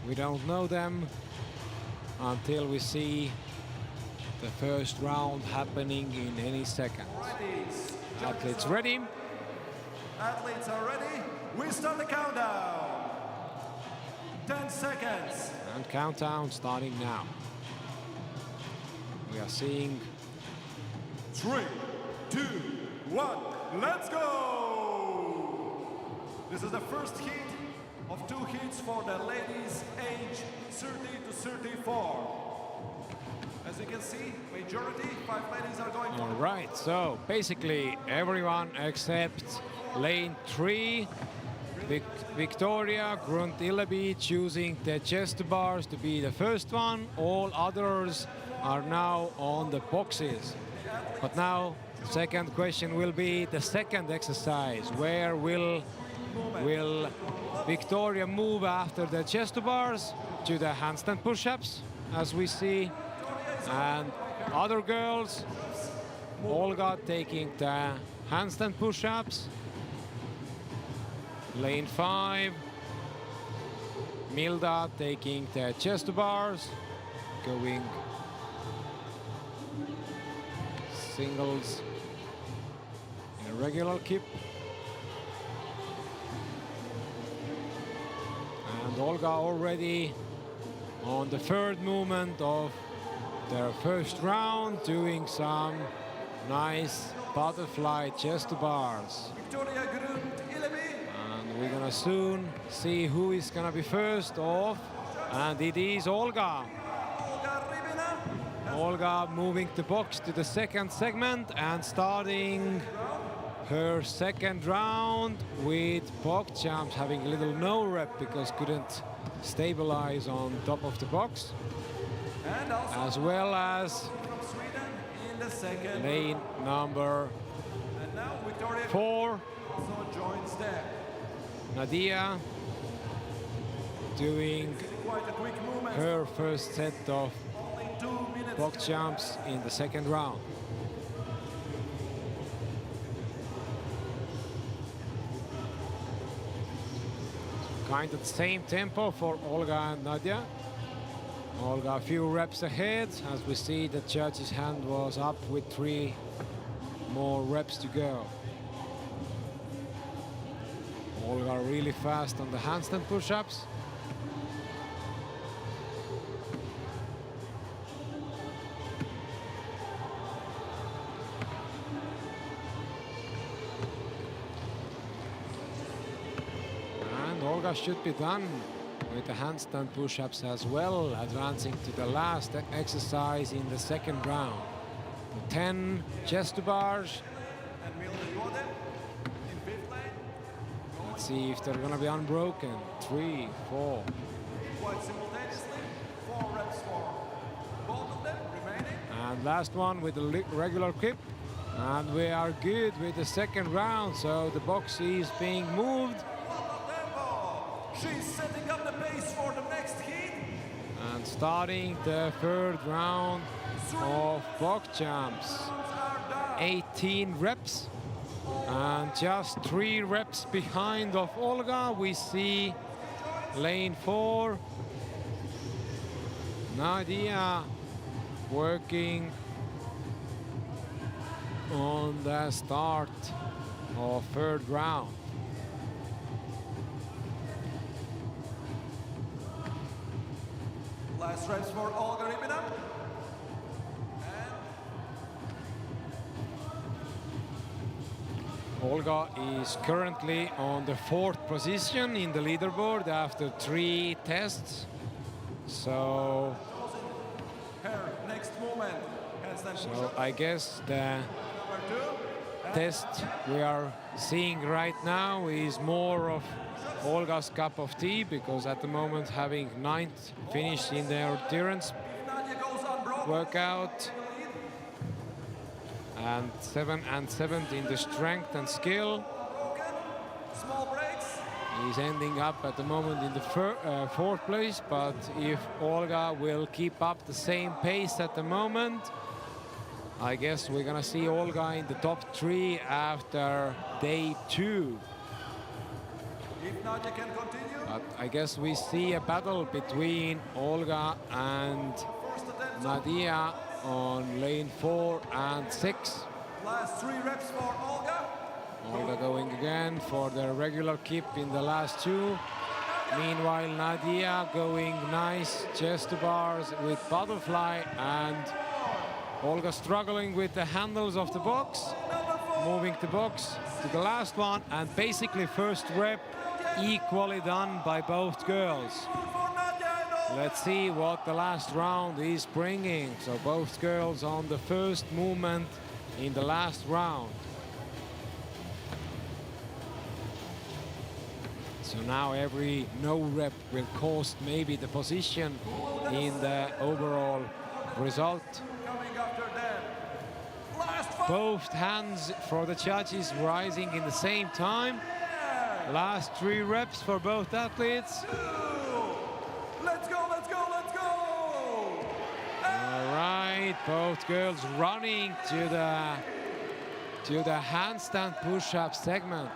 We don't know them until we see the first round happening in any second. Athletes ready? Athletes are ready. We start the countdown. 10 seconds. And countdown starting now. We are seeing 3, 2, 1, let's go! This is the first heat of 2 heats for the ladies age 30 to 34. As you can see, majority, 5 ladies are going for. all right. So basically everyone except lane 3, Victoria Grunt-Ilebi choosing the chest bars to be the first one. All others are now on the boxes. But now second question will be the second exercise. Where will Victoria move after the chest bars? To the handstand push-ups, as we see. And other girls, Olga taking the handstand push-ups. Lane 5, Milda taking the chest bars, going singles in a regular kip. And Olga already on the third movement of their first round, doing some nice butterfly chest bars. Victoria Grunt-Ilebi. And we're gonna soon see who is gonna be first off, and it is Olga. Olga moving the box to the second segment and starting her second round with box jumps, having a little no rep because couldn't stabilize on top of the box, And also as well as from Sweden in the second. lane number And now Victoria 4, also joins them. Nadia, doing Quite a quick movement. her first set of Only 2 minutes. box jumps in the second round. Kind of the same tempo for Olga and Nadia. Olga a few reps ahead. As we see, the judge's hand was up with 3 more reps to go. Olga really fast on the handstand push-ups. And Olga should be done with the handstand push-ups as well, advancing to the last exercise in the second round. The 10 chest bars. And Milda Jode in 5th lane. Let's see if they're gonna be unbroken. 3, 4. Quite simultaneously. 4 reps for both of them remaining. And last one with the regular kip. And we are good with the second round, so the box is being moved. She's setting up the pace for the next heat. And starting the third round of box jumps. 18 reps. And just 3 reps behind of Olga, we see lane 4. Nadia working on the start of third round. Last reps for Olga Rybina. Olga is currently on the 4th position in the leaderboard after 3 tests. So Her next movement. Handstand So push-up. I guess the Number 2. test we are seeing right now is more of Olga's cup of tea, because at the moment, having 9th finish in the endurance Nadia goes unbroken. workout and 7th in the strength and skill, Small break. He's ending up at the moment in the fourth place, but if Olga will keep up the same pace at the moment, I guess we're gonna see Olga in the top 3 after day 2. If Nadia can continue, But I guess we see a battle between Olga and first attempt. Nadia on lane 4 and 6. Last 3 reps for Olga. Olga going again for the regular keep in the last 2. Meanwhile, Nadia going nice chest to bars with butterfly, and Olga struggling with the handles of the box, moving the box to the last one, and basically first rep equally done by both girls. For Nadia and Olga. Let's see what the last round is bringing. So both girls on the first movement in the last round. So now every no rep will cost maybe the position in the overall result. Coming after them. Last 5. Both hands for the judges rising in the same time. Last 3 reps for both athletes. 2. Let's go, let's go, let's go. All right, both girls running to the handstand push-up segment.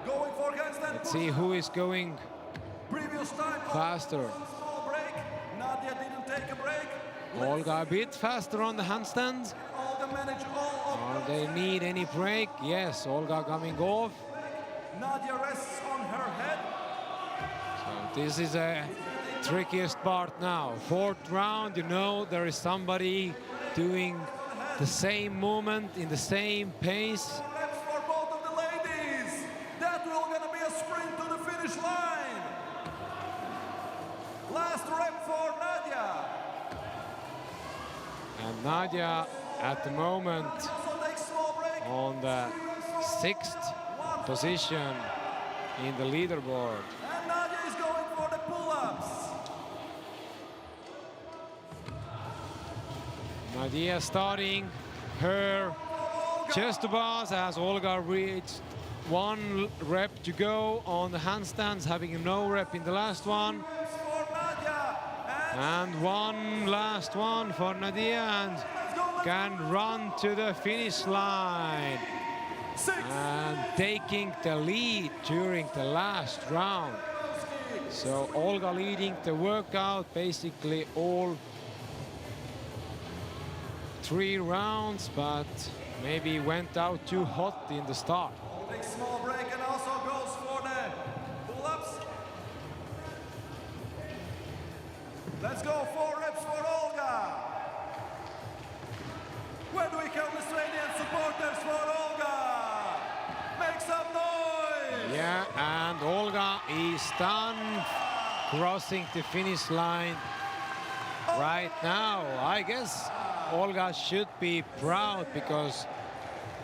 Going for handstand. Let's see who is going Previous time. faster. Small break. Nadia didn't take a break. Olga a bit faster on the handstands. Olga managed all Or of they need any break? Yes, Olga coming off. Nadia rests on her head. So this is a trickiest part now. 4th round, you know, there is somebody doing the same movement in the same pace. Reps for both of the ladies. That will gonna be a sprint to the finish line. Last rep for Nadia. And Nadia at the moment Also takes small break. on the 6th position in the leaderboard. And Nadia is going for the pull-ups. Nadia starting her chest to bars as Olga reached 1 rep to go on the handstands, having no rep in the last one. Reps for Nadia. And 1 last one for Nadia, and can run to the finish line. 6. And taking the lead during the last round. So Olga leading the workout basically all 3 rounds, but maybe went out too hot in the start. Takes small break and also goes for the pull-ups. Let's go, 4 reps for Olga. Where do we have Lithuanian supporters for Olga? Make some noise! Yeah, and Olga is done crossing the finish line right now. I guess Olga should be proud because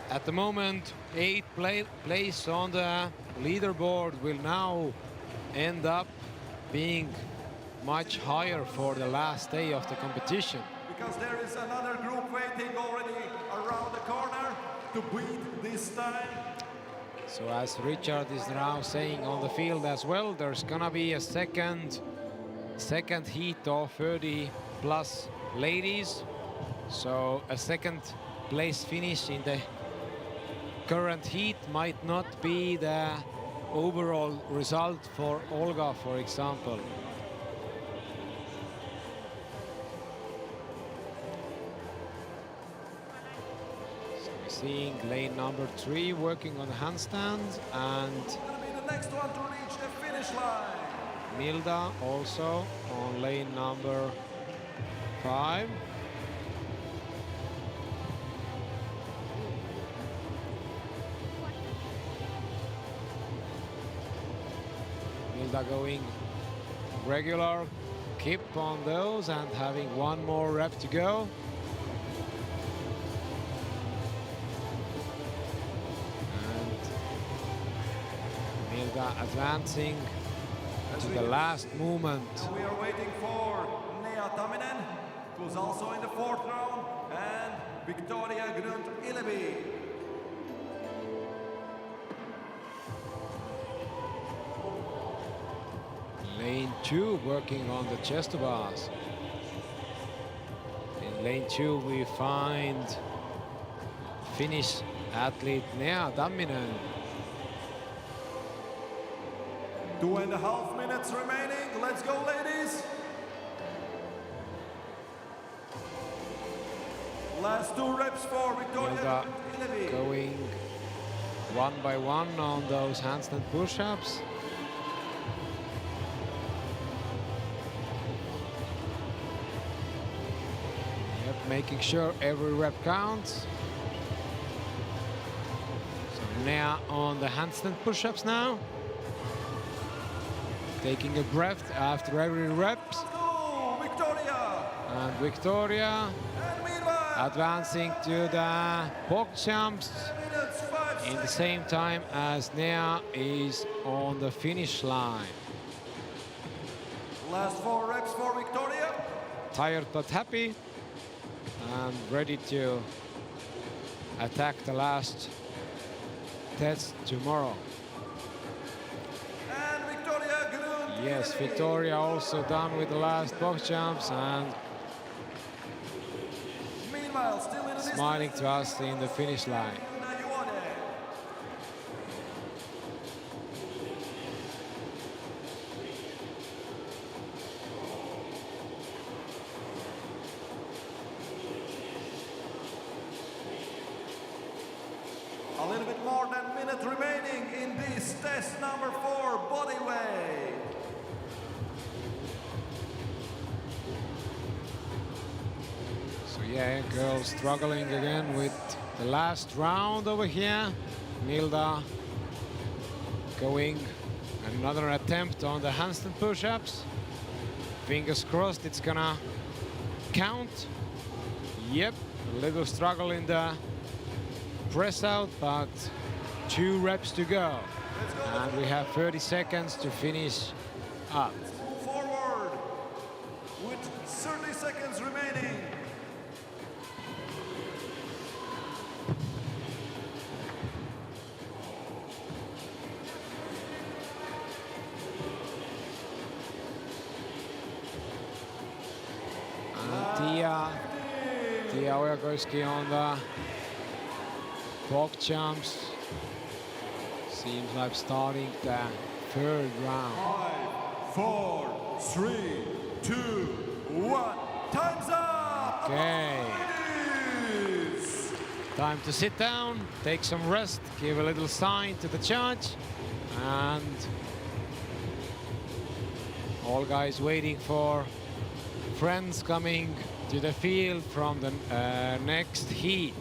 at the moment 8th place on the leaderboard will now end up being much higher for the last day of the competition. Because there is another group waiting already around the corner to beat this time. So as Richard is now saying on the field as well, there's gonna be a second heat of 30 plus ladies. So a 2nd place finish in the current heat might not be the overall result for Olga, for example. So we're seeing lane number 3 working on the handstands, and Gonna be the next one to reach the finish line. Milda also on lane number 5. Milda going regular keep on those and having 1 more rep to go. And Milda advancing to the last movement. We are waiting for Nea Taminen, who's also in the 4th round, and Victoria Grunt-Illeby. 2 working on the chest bars. In lane 2 we find Finnish athlete Nea Damminen. 2.5 minutes remaining. Let's go, ladies. Last 2 reps for Victoria. Milda going one by one on those handstand push-ups. Yep, making sure every rep counts. So Nea on the handstand push-ups now. Taking a breath after every rep. Go, Victoria. And Victoria And meanwhile, advancing to the box jumps minutes, 5 in the seconds. same time as Nea is on the finish line. Last 4 reps for Victoria. Tired but happy and ready to attack the last test tomorrow. And Victoria Grund. Yes, Victoria also done with the last box jumps and Meanwhile, still in the smiling to us in the finish line. A little bit more than a minute remaining in this test number 4 bodyweight. So yeah, girls struggling again with the last round over here. Milda going another attempt on the handstand push-ups. Fingers crossed it's gonna count. Yep, a little struggle in the press out, but 2 reps to go. And we have 30 seconds to finish up. Move forward with 30 seconds remaining. Tia Ojakoski on the box jumps. Seems like starting the 3rd round. 5, 4, 3, 2, 1. Time's up. Okay. Ladies. Time to sit down, take some rest, give a little sign to the judge, and all guys waiting for friends coming to the field from the next heat.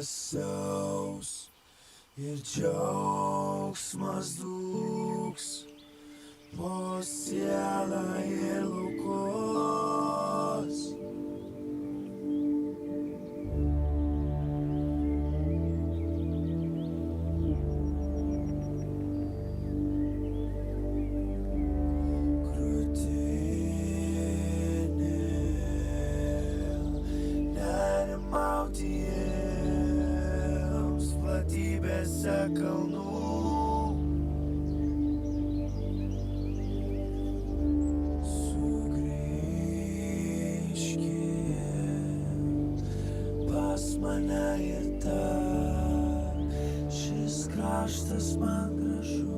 Saus ir džiaugsmas dūks po sielą ir laukus. Kalnų. Sugrįžkit pas mane ir dar šis kraštas man gražus.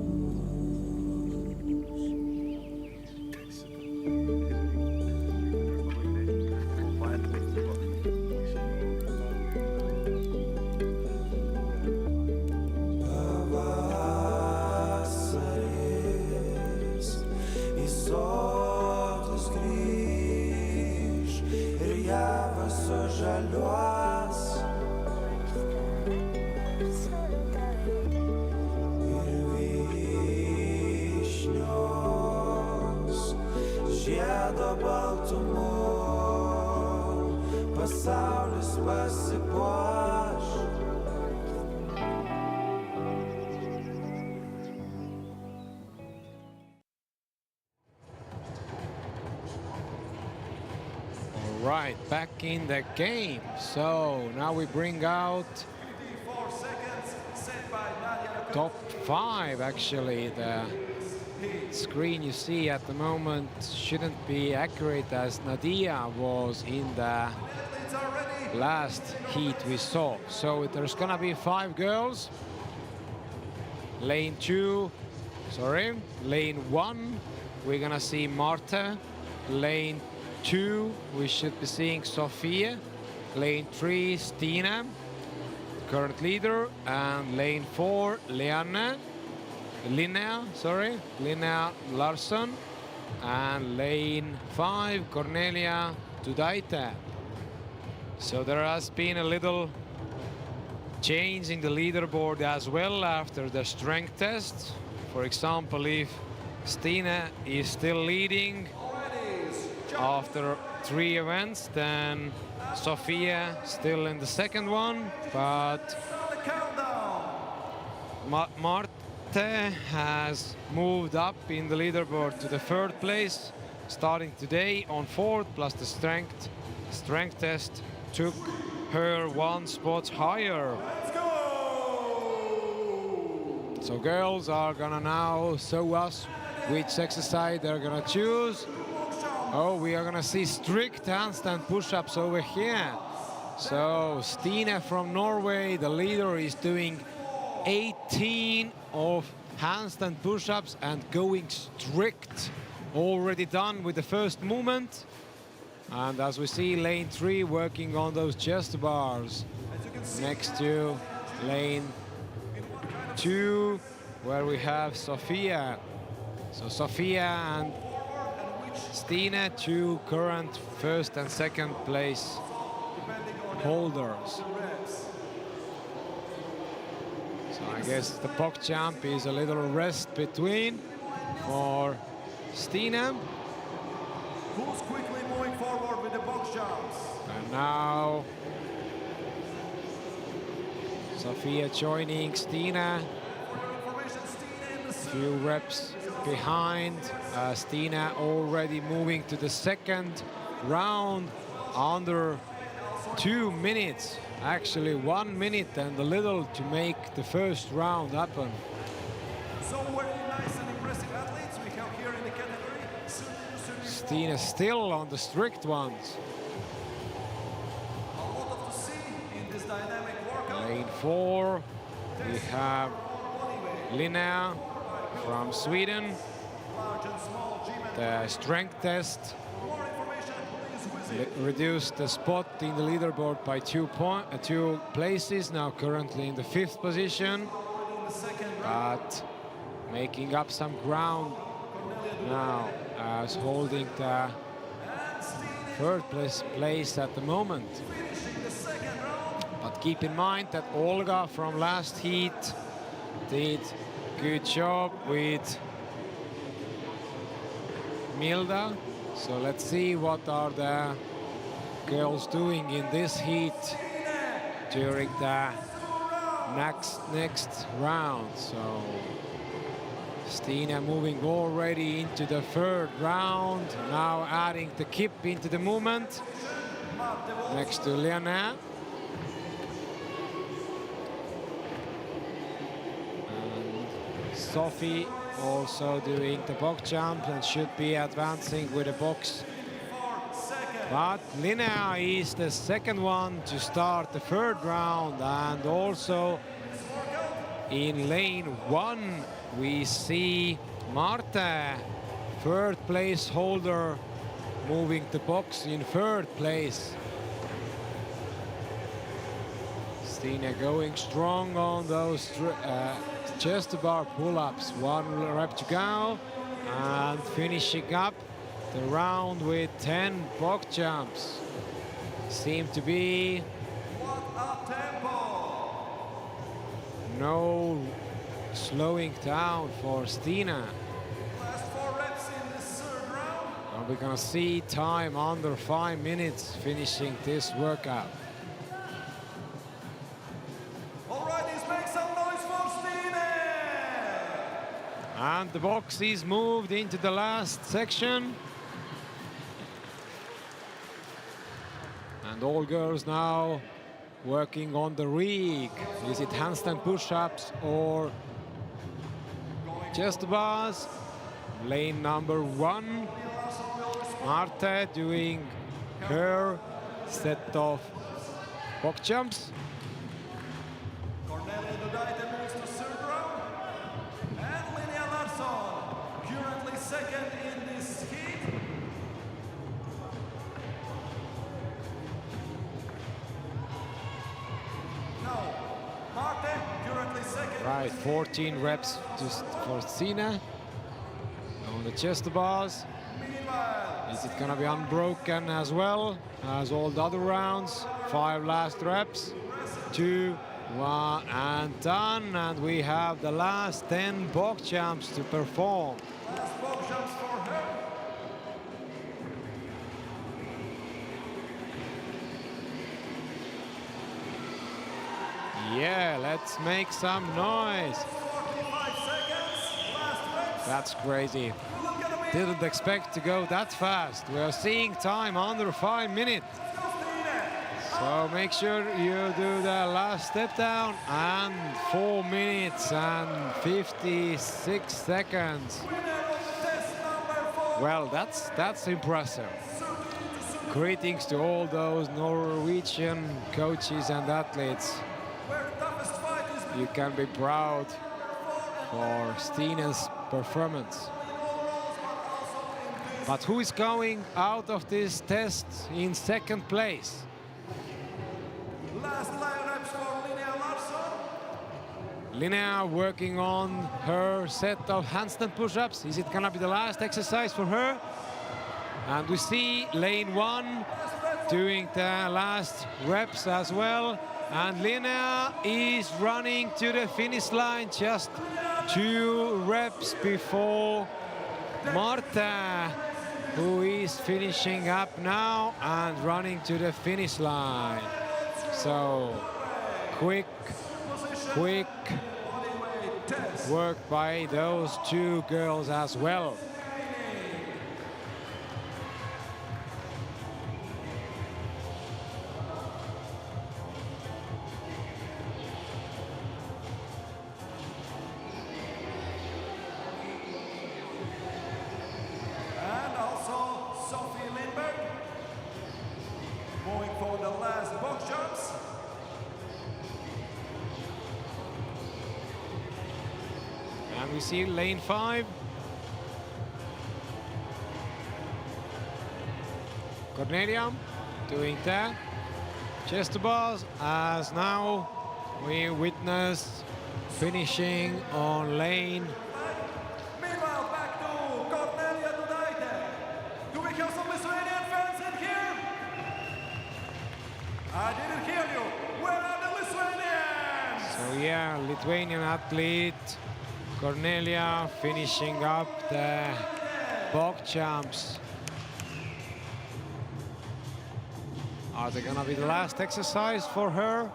Pasaulis pasipuoš. right, back in the game. So now we bring out 54 seconds set by Nadia. top 5 actually. The screen you see at the moment shouldn't be accurate as Nadia was in the Athletes are ready. last heat we saw. So there's gonna be 5 girls. Lane 1, we're gonna see Marta. Lane 2, we should be seeing Sofia. Lane 3, Stina, current leader. And lane 4, Linnea Larsson. And lane 5, Cornelia Tudaite. So there has been a little change in the leaderboard as well after the strength test. For example, if Stina is still leading after 3 events, then Sofia still in the second one, but Marte has moved up in the leaderboard to the 3rd place, starting today on 4th, plus the strength test took her 1 spot higher. So girls are gonna now show us which exercise they're gonna choose. Oh, we are gonna see strict handstand push-ups over here. So Stina from Norway, the leader, is doing 18 of handstand push-ups and going strict. Already done with the first movement. And as we see, lane 3 working on those chest bars. Next to lane 2, where we have Sofia. So Sofia and Stina, 2 current 1st and 2nd place holders. So I guess the box jump is a little rest between for Stina. Who's quickly moving forward with the box jumps? And now Sofia joining Stina. Few reps behind. Stina already moving to the 2nd round under 2 minutes. Actually 1 minute and a little to make the 1st round happen. So very nice and impressive athletes we have here in the category. Stina still on the strict ones. A lot to see in this dynamic workout. Lane 4, we have Linnea from Sweden. Large and small gym and The strength test for more information, please visit reduced the spot in the leaderboard by 2 places, now currently in the 5th position, the second round. but making up some ground now as holding the 3rd place at the moment. Finishing the second round. But keep in mind that Olga from last heat did good job with Milda. So let's see what are the girls doing in this heat during the next round. So Stina moving already into the 3rd round, now adding the kip into the movement next to Linnea. Sophie also doing the box jump and should be advancing with the box. But Linnea is the 2nd one to start the 3rd round, and also in lane 1 we see Marta, 3rd place holder, moving the box in 3rd place. Stina going strong on those chest bar pull-ups. 1 rep to go, and finishing up the round with 10 box jumps. Seem to be What a tempo! no slowing down for Stina. Last 4 reps in this 3rd round. And we're gonna see time under 5 minutes finishing this workout. All right, let's make some noise for Stina! And the box is moved into the last section. And all girls now working on the rig. Is it handstand push-ups or chest bars? Lane number 1. Marte doing her set of box jumps. Cornelia Dudaite moves to third round. And Linnea Larsson, currently second in this heat. No, Marte currently second. Right, 14 reps just for Sina on the chest bars. Meanwhile, Is it gonna be unbroken as well as all the other rounds? 5 last reps. 2, 1, and done. And we have the last 10 box jumps to perform. last box jumps for her. Yeah, let's make some noise. 45 seconds, last reps. That's crazy. Look at me. Didn't expect to go that fast. We are seeing time under 5 minutes. So make sure you do the last step down, and 4 minutes and 56 seconds. Well, that's impressive. Greetings to all those Norwegian coaches and athletes. Where the toughest fight is You can be proud for Stina's performance. But who is going out of this test in second place? last line reps for Linnea Larsson. Linnea working on her set of handstand push-ups. Is it gonna be the last exercise for her? And we see lane 1 doing the last reps as well. And Linnea is running to the finish line just 2 reps before Marta, who is finishing up now and running to the finish line. So quick Bodyweight test. work by those 2 girls as well. And also Sophie Lindberg going for the last box jumps. And we see lane 5. Cornelia doing that. Chest bars, as now we witness finishing on lane. Meanwhile, back to Cornelia Dudaite. Do we have some Lithuanian fans in here? I didn't hear you. Where are the Lithuanians? So yeah, Lithuanian athlete Cornelia finishing up the box jumps. Are they gonna be the last exercise for her?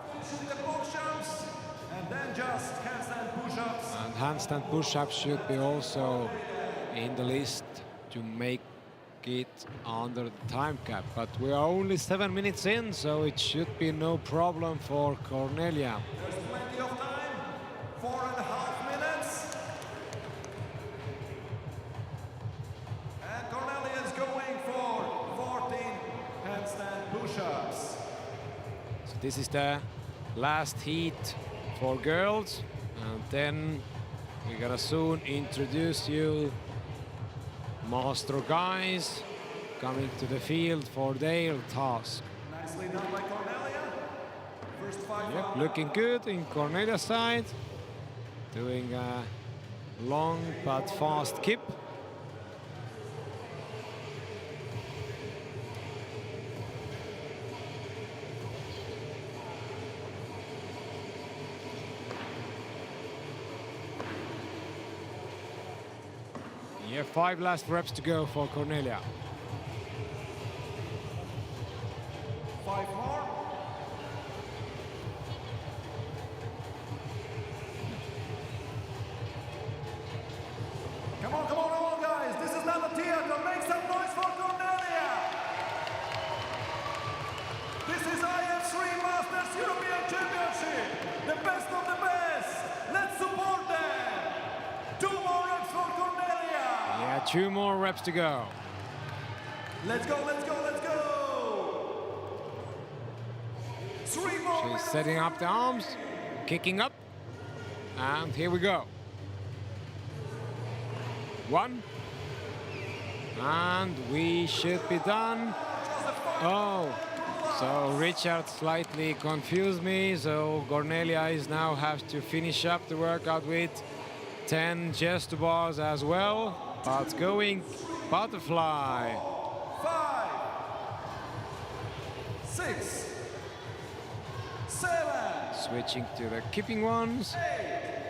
The box jumps and then just handstand push-ups. And handstand push-ups should be also in the list to make it under the time cap. But we are only 7 minutes in, so it should be no problem for Cornelia. There's plenty of time. 4.5 minutes. And Cornelia is going for 14 handstand push-ups. So this is the last heat for girls, and then we're gonna soon introduce you master guys coming to the field for their task. Nicely done by Cornelia. First 5 Yep, looking good in Cornelia's side, doing a long but fast kip. Yeah, 5 last reps to go for Cornelia. 5 more. Come on, guys. This is not a theater. Make some noise for Cornelia. 2 more reps to go. Let's go, let's go, let's go! 3 more! She's setting up the arms, kicking up, and here we go. 1, and we should be done. Oh, so Richard slightly confused me, so Cornelia is now has to finish up the workout with 10 chest bars as well, but going butterfly. 5, 6, 7, Switching to the keeping ones,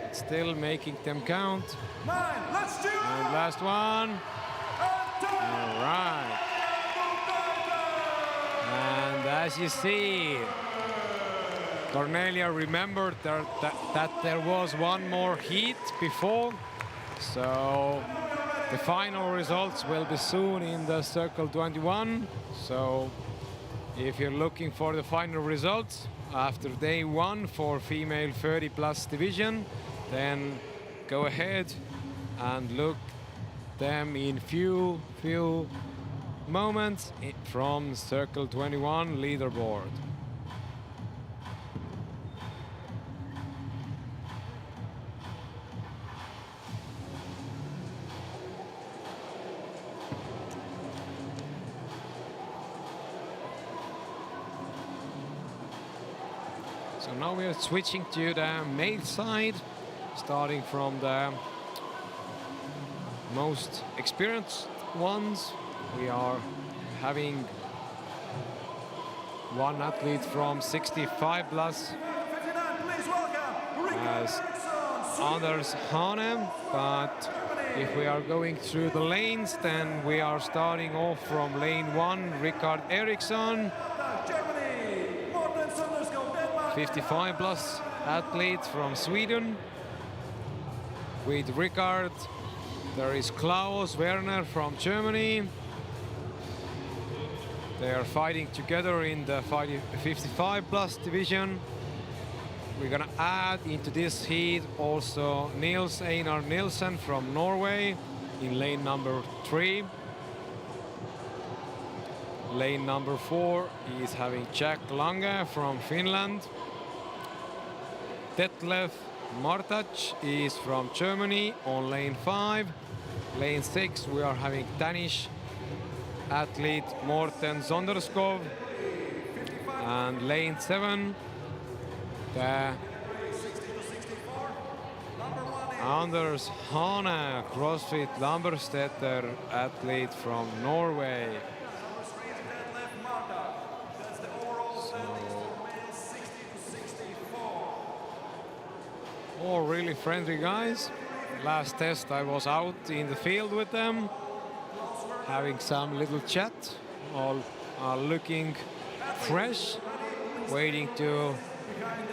but still making them count. 9, let's do it! And last one. All right. And as you see, Cornelia remembered that there was one more heat before, so the final results will be soon in the Circle 21. So if you're looking for the final results after day 1 for female 30+ division, then go ahead and look them in few moments from Circle 21 leaderboard. So now we are switching to the male side, starting from the most experienced ones. We are having one athlete from 65+ as Anders Hane, but if we are going through the lanes, then we are starting off from lane 1, Richard Eriksson, 55+ athlete from Sweden. With Richard, there is Klaus Werner from Germany. They are fighting together in the 55+ division. We're gonna add into this heat also Nils Einar Nilsen from Norway in lane number 3. Lane number 4 is having Jack Lange from Finland. Detlef Martac is from Germany on lane 5. Lane 6 we are having Danish athlete Morten Zonderskov. And lane 7 the Anders Hane, CrossFit Lambertseter athlete from Norway. All really friendly guys. Last test I was out in the field with them, having some little chat. All are looking fresh, waiting to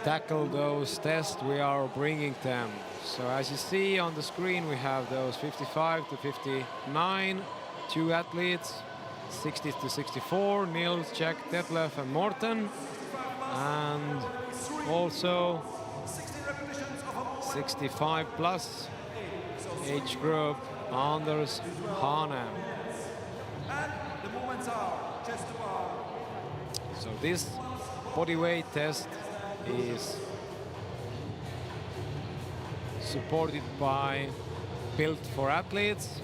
tackle those tests we are bringing them. So as you see on the screen, we have those 55 to 59, 2 athletes, 60 to 64, Nils, Jack, Detlef and Morten. And also 65+ age group, Anders Hane. So this body weight test is supported by Built for Athletes,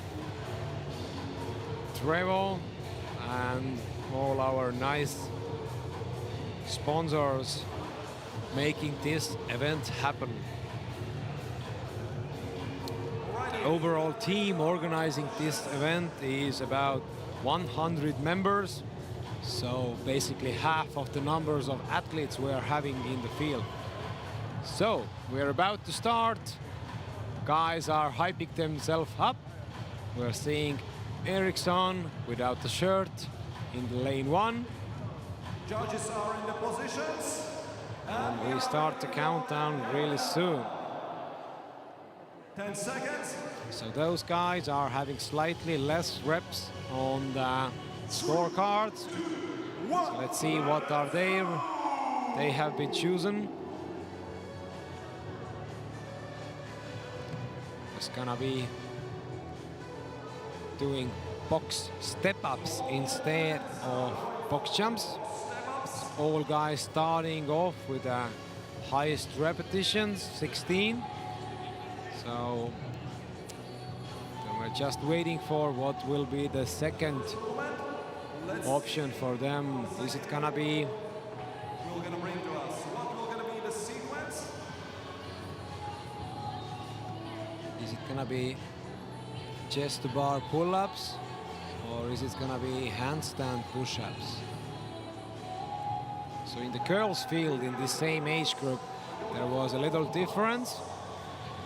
Trevo, and all our nice sponsors making this event happen. The overall team organizing this event is about 100 members, so basically half of the numbers of athletes we are having in the field. So we're about to start. Guys are hyping themselves up. We're seeing Eriksson without the shirt in the lane 1. Judges are in the positions. And we start the countdown really soon. 10 seconds. So those guys are having slightly less reps on the scorecards. So let's see what are there. They have been chosen. It's gonna be doing box step-ups instead of box jumps. All guys starting off with the highest repetitions, 16. So we're just waiting for what will be the second option for them. Is it gonna be chest to bar pull-ups, or is it gonna be handstand push-ups? So in the girls field, in the same age group, there was a little difference.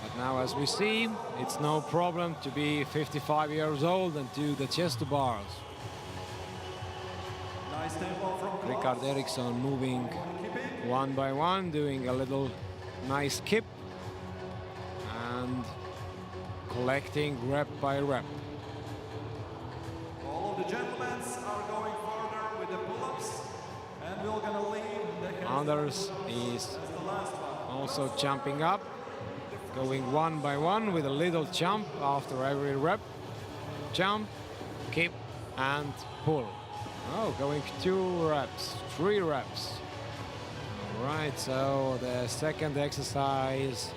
But now, as we see, it's no problem to be 55 years old and do the chest to bars. Nice tempo from Rikard Eriksson moving one by one, doing a little nice kip and collecting rep by rep. All of the gentlemen are going further with the pull-ups, and we're gonna leave the Anders is as the last one. also jumping up, going one by one with a little jump after every rep. Jump, kip, and pull. Oh, going 2 reps, 3 reps. All right, so the second exercise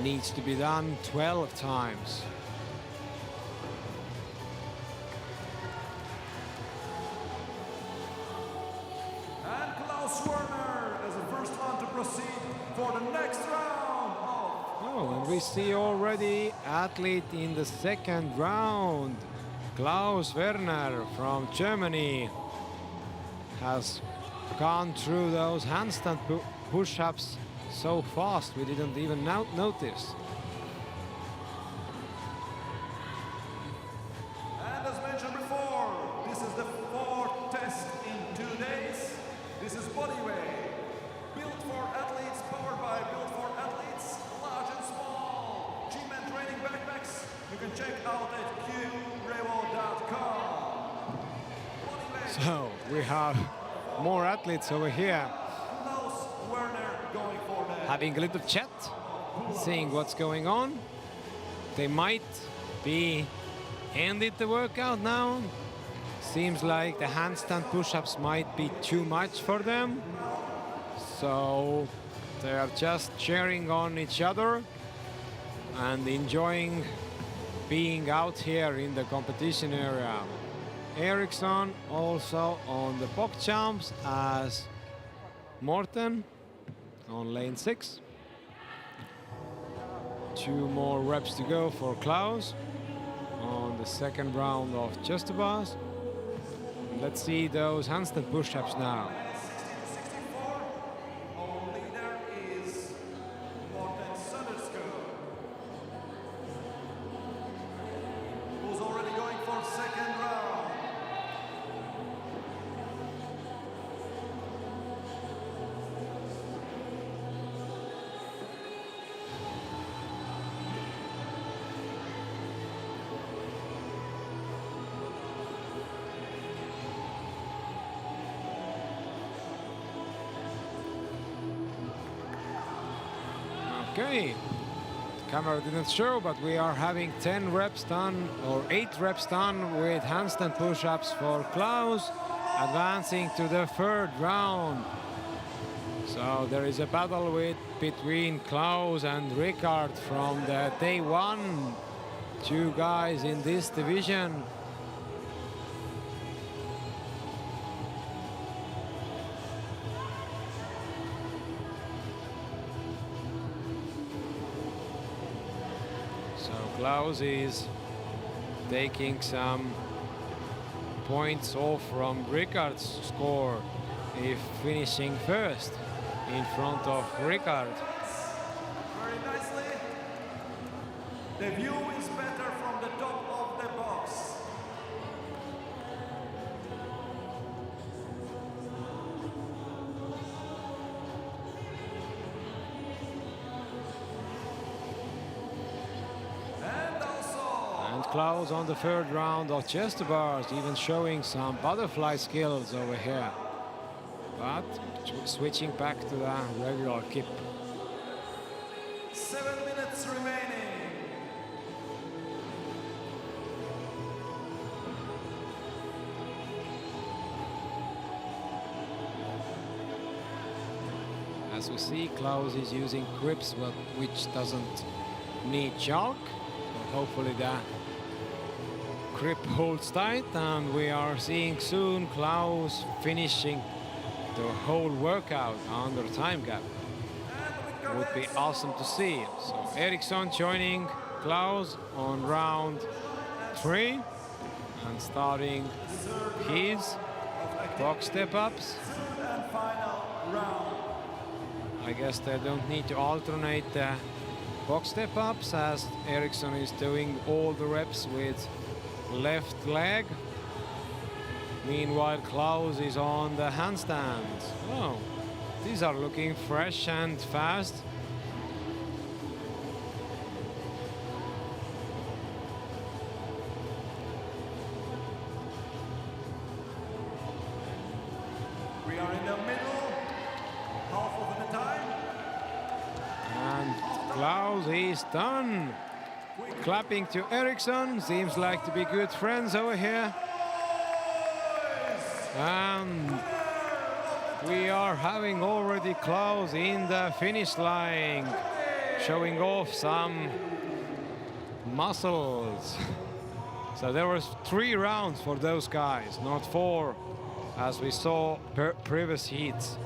needs to be done 12 times. And Klaus Werner is the first one to proceed for the next round of... Oh, and we see already athlete in the second round. Klaus Werner from Germany has gone through those handstand push-ups so fast we didn't even notice. And as mentioned before, this is the 4th test in 2 days. This is Bodyweight, built for athletes, powered by Built for Athletes, large and small. Gym and training backpacks you can check out at qrevo.com. So we have more athletes over here Klaus Werner going for the... having a little chat, seeing what's going on. They might be ended the workout now. Seems like the handstand push-ups might be too much for them. So they are just cheering on each other and enjoying being out here in the competition area. Eriksson also on the box jumps as Morten on lane 6. 2 more reps to go for Klaus on the second round of chest to bars. Let's see those handstand push-ups now. 60-64. Our leader is Morten Sønderskog, who's already going for second round. Okay, camera didn't show, but we are having 10 reps done, or 8 reps done with handstand push-ups for Klaus, advancing to the 3rd round. So there is a battle between Klaus and Rikard from the day 1. 2 guys in this division. Klaus is taking some points off from Rikard's score if finishing first in front of Rikard. Very nicely. The view is better from the top of the box. Klaus on the 3rd round of chest to bars, even showing some butterfly skills over here. But switching back to the regular kip. 7 minutes remaining. As we see, Klaus is using grips which doesn't need chalk. So hopefully the grip holds tight, and we are seeing soon Klaus finishing the whole workout under time gap. It would be awesome to see. So Eriksson joining Klaus on round 3 and starting his box step-ups. I guess they don't need to alternate the box step-ups, as Eriksson is doing all the reps with left leg. Meanwhile, Klaus is on the handstands. Oh, these are looking fresh and fast. We are in the middle, half of the time. And Klaus is done. Clapping to Eriksson. Seems like to be good friends over here. And we are having already Klaus in the finish line, showing off some muscles. So there was 3 rounds for those guys, not 4, as we saw previous heats.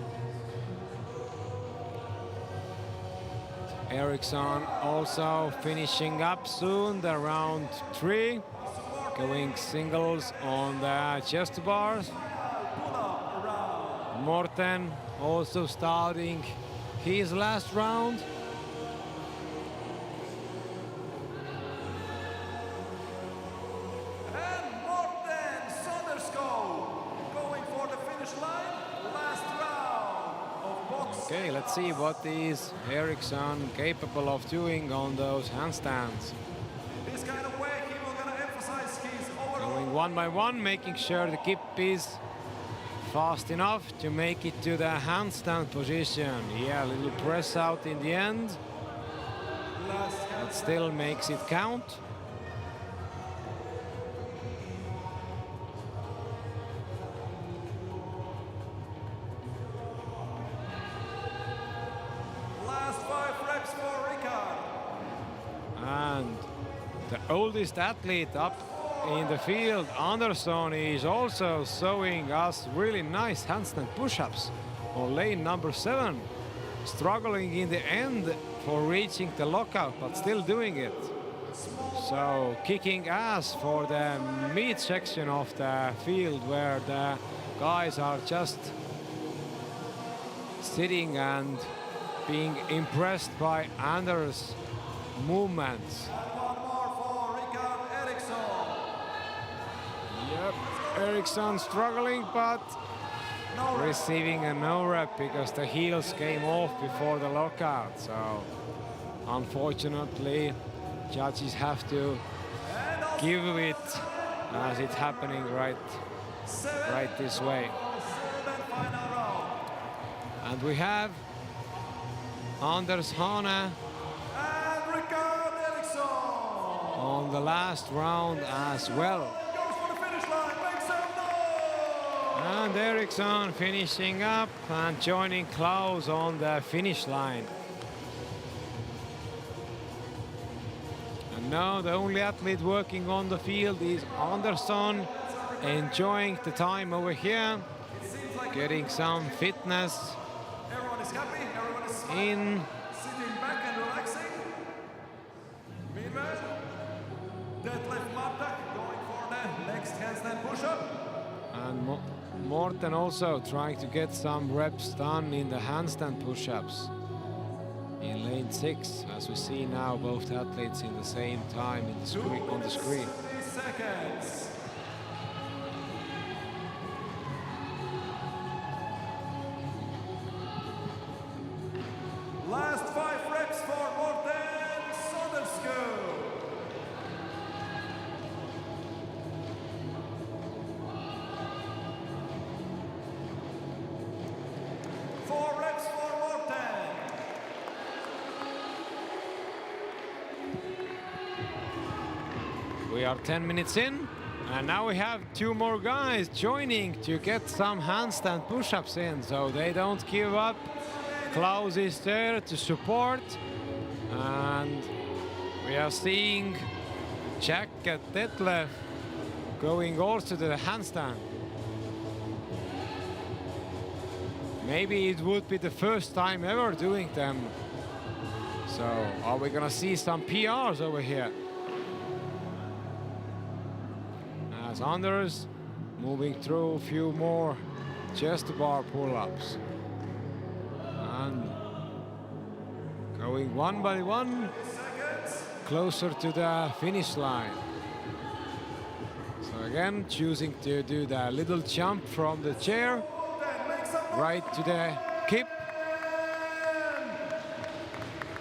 Eriksson also finishing up soon the round 3, going singles on the chest bars. Morten also starting his last round. And Morten Sonderskov going for the finish line, last round of box. Okay, let's see what is Eriksson capable of doing on those handstands. This kind of way he will gonna emphasize his overall. Going one by one, making sure the kip is fast enough to make it to the handstand position. Yeah, a little press out in the end, but still makes it count. Last 5 reps for Ricard. And the oldest athlete up in the field, Andersson, is also showing us really nice handstand push-ups on lane number 7. Struggling in the end for reaching the lockout, but still doing it. So kicking ass for the mid section of the field, where the guys are just sitting and being impressed by Anders' movements. One more for Ricard Eriksson. Yep, Eriksson struggling, but receiving a no rep because the heels came off before the lockout. So unfortunately, judges have to give it as it's happening right this way. And we have Anders Hane And Ricard Eriksson on the last round as well. goes for the finish line, make some noise! And Eriksson finishing up and joining Klaus on the finish line. And now the only athlete working on the field is Andersson, enjoying the time over here, getting some fitness Everyone is happy, everyone is smiling, in. sitting back and relaxing. Meanwhile, deadlift Marta going for the next handstand push-up. And Morten also trying to get some reps done in the handstand push-ups in lane 6, as we see now both athletes in the same time in the screen, on the screen. 30 seconds. Last 5 reps for Morten Sonderskov. Four reps for Morten. We are 10 minutes in, and now we have 2 more guys joining to get some handstand push-ups in, so they don't give up Klaus is there to support, and we are seeing Jack and Detlef going also to the handstand. Maybe it would be the first time ever doing them. So are we gonna see some PRs over here? As Anders moving through a few more chest bar pull-ups. And going one by one closer to the finish line. So again, choosing to do the little jump from the chair right to the kip.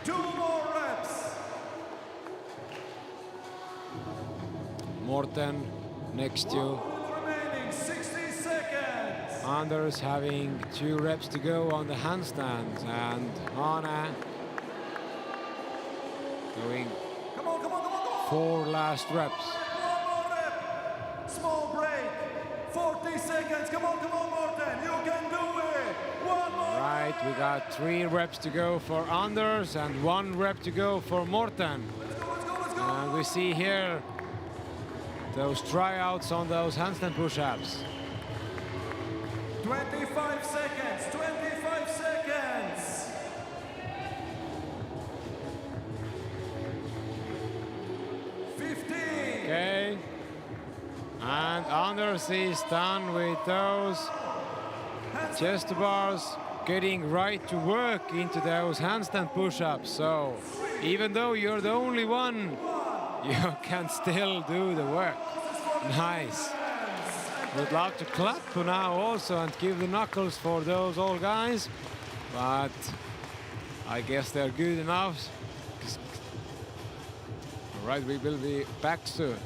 2 more reps. Morten next to Remaining 60 seconds. Anders having 2 reps to go on the handstands, and Anna going Come on, come on, come on, come on. 4 last reps. One more rep. Small break. 40 seconds. Come on, Morten. You can do it. One more. Right, we got 3 reps to go for Anders and 1 rep to go for Morten. Let's go, let's go, let's go. And we see here those tryouts on those handstand push-ups. 25 seconds. 25 seconds. Okay. And Anders is done with those chest bars, getting right to work into those handstand push-ups. So even though you're the only one, you can still do the work. Nice. Would love to clap now also and give the knuckles for those old guys, but I guess they're good enough. All right, we will be back soon.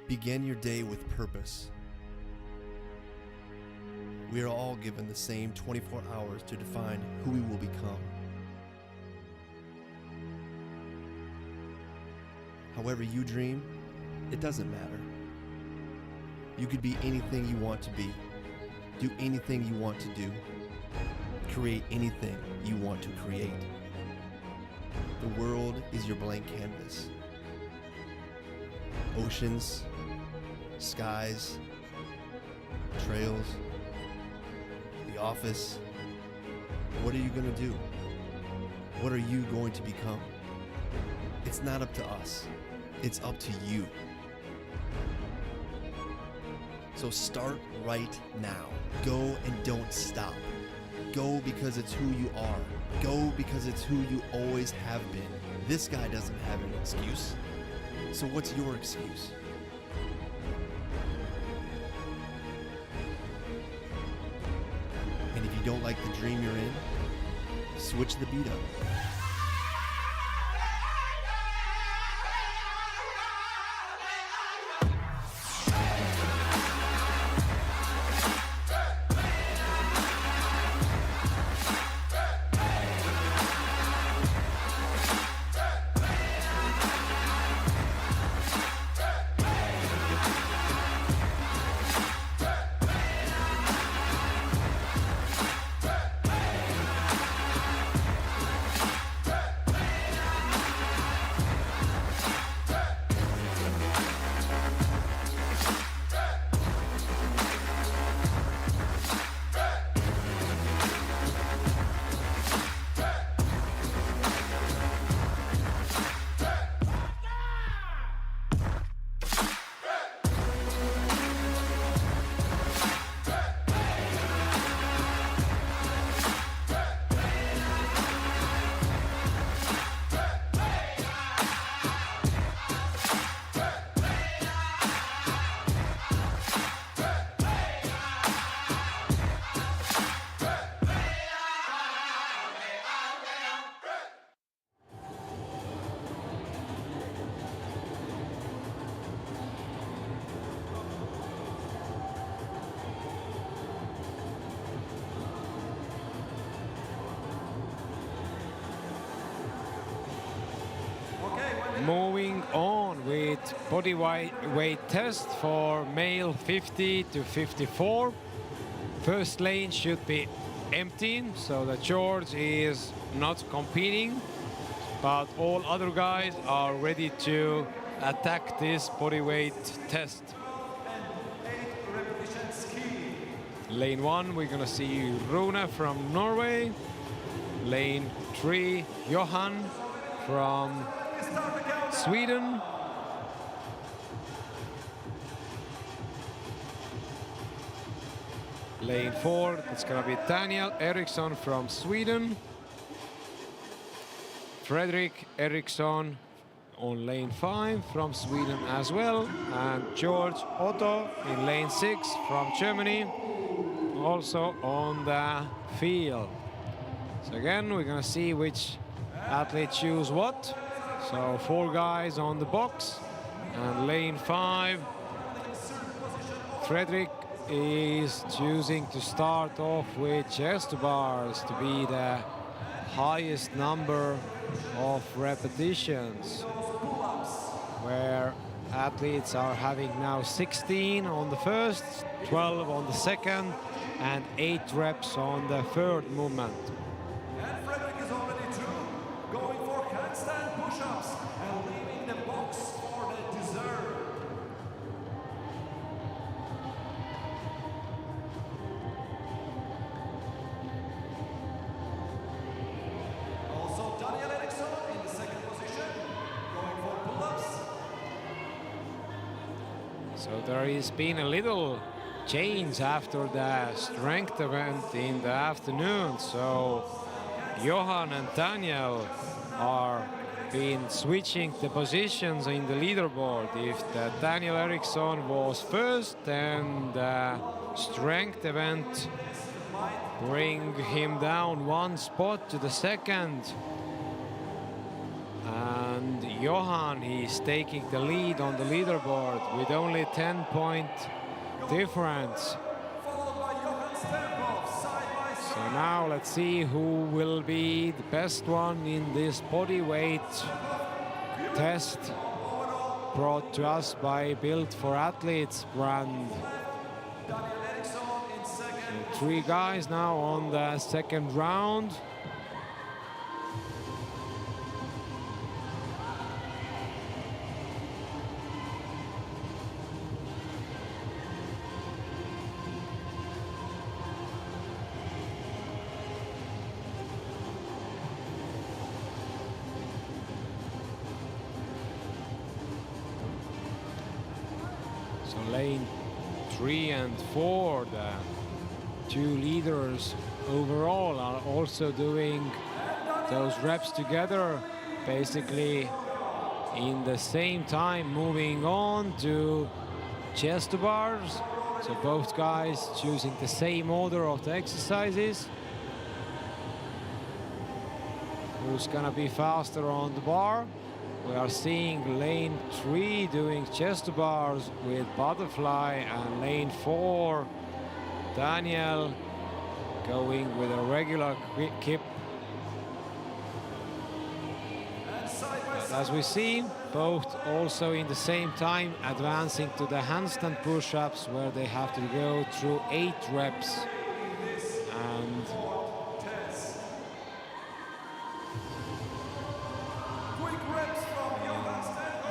Begin your day with purpose. We are all given the same 24 hours to define who we will become. However you dream, it doesn't matter. You could be anything you want to be, do anything you want to do, create anything you want to create. The world is your blank canvas. Oceans, skies, trails, the office. What are you going to do? What are you going to become? It's not up to us. It's up to you. So start right now. Go and don't stop. Go because it's who you are. Go because it's who you always have been. This guy doesn't have an excuse. So what's your excuse? And if you don't like the dream you're in, switch the beat up. moving on with body weight test for male 50 to 54. First lane should be empty, so that George is not competing, but all other guys are ready to attack this body weight test. Lane 1, we're gonna see Rune from Norway. Lane 3, Johan from Sweden. Lane 4, it's gonna be Daniel Eriksson from Sweden. Fredrik Eriksson on lane 5 from Sweden as well. And George Otto in lane 6 from Germany, also on the field. So again, we're gonna see which athlete choose what. So 4 guys on the box, and lane 5, Fredrik is choosing to start off with chest to bars to be the highest number of repetitions, where athletes are having now 16 on the first, 12 on the second, and 8 reps on the third movement. And Fredrik is already through, going for handstand push-ups and leaving the box for the dessert. Also Daniel Eriksson in the second position, going for pull-ups. So there has been a little change after the strength event in the afternoon. So Johan and Daniel are been switching the positions in the leaderboard. If the Daniel Eriksson was first, then the strength event bring him down 1 spot to the second. And Johan is taking the lead on the leaderboard with only 10-point difference. So now let's see who will be the best one in this body weight test brought to us by Built for Athletes brand. So 3 guys now on the second round. Lane 3 and 4, the 2 leaders overall, are also doing those reps together, basically in the same time, moving on to chest to bars. So both guys choosing the same order of the exercises. Who's gonna be faster on the bar? We are seeing lane 3 doing chest to bars with butterfly, and lane 4, Daniel going with a regular kip. But as we see, both also in the same time advancing to the handstand push-ups, where they have to go through 8 reps. And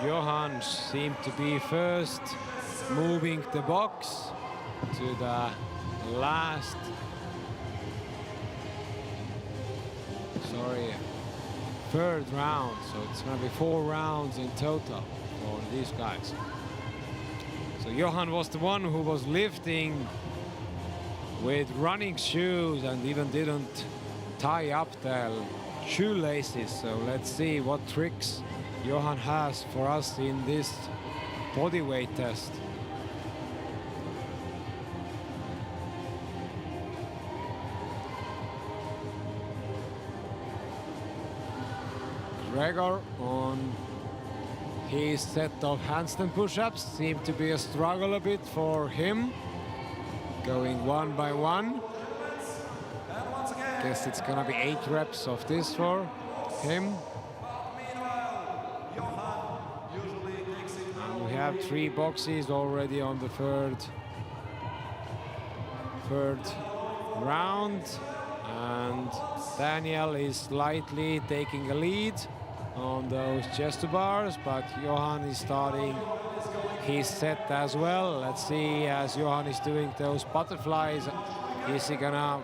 Johan seemed to be first, moving the box to the last, third round. So it's going to be 4 rounds in total for these guys. So Johan was the one who was lifting with running shoes and even didn't tie up the shoelaces. So let's see what tricks Johan has for us in this body weight test. Gregor on his set of handstand push-ups seemed to be a struggle a bit for him, going 1 by 1. Guess it's gonna be 8 reps of this for him. Meanwhile, Johan have 3 boxes already on the third round, and Daniel is slightly taking a lead on those chest to bars, but Johan is starting his set as well. Let's see, as Johan is doing those butterflies, is he gonna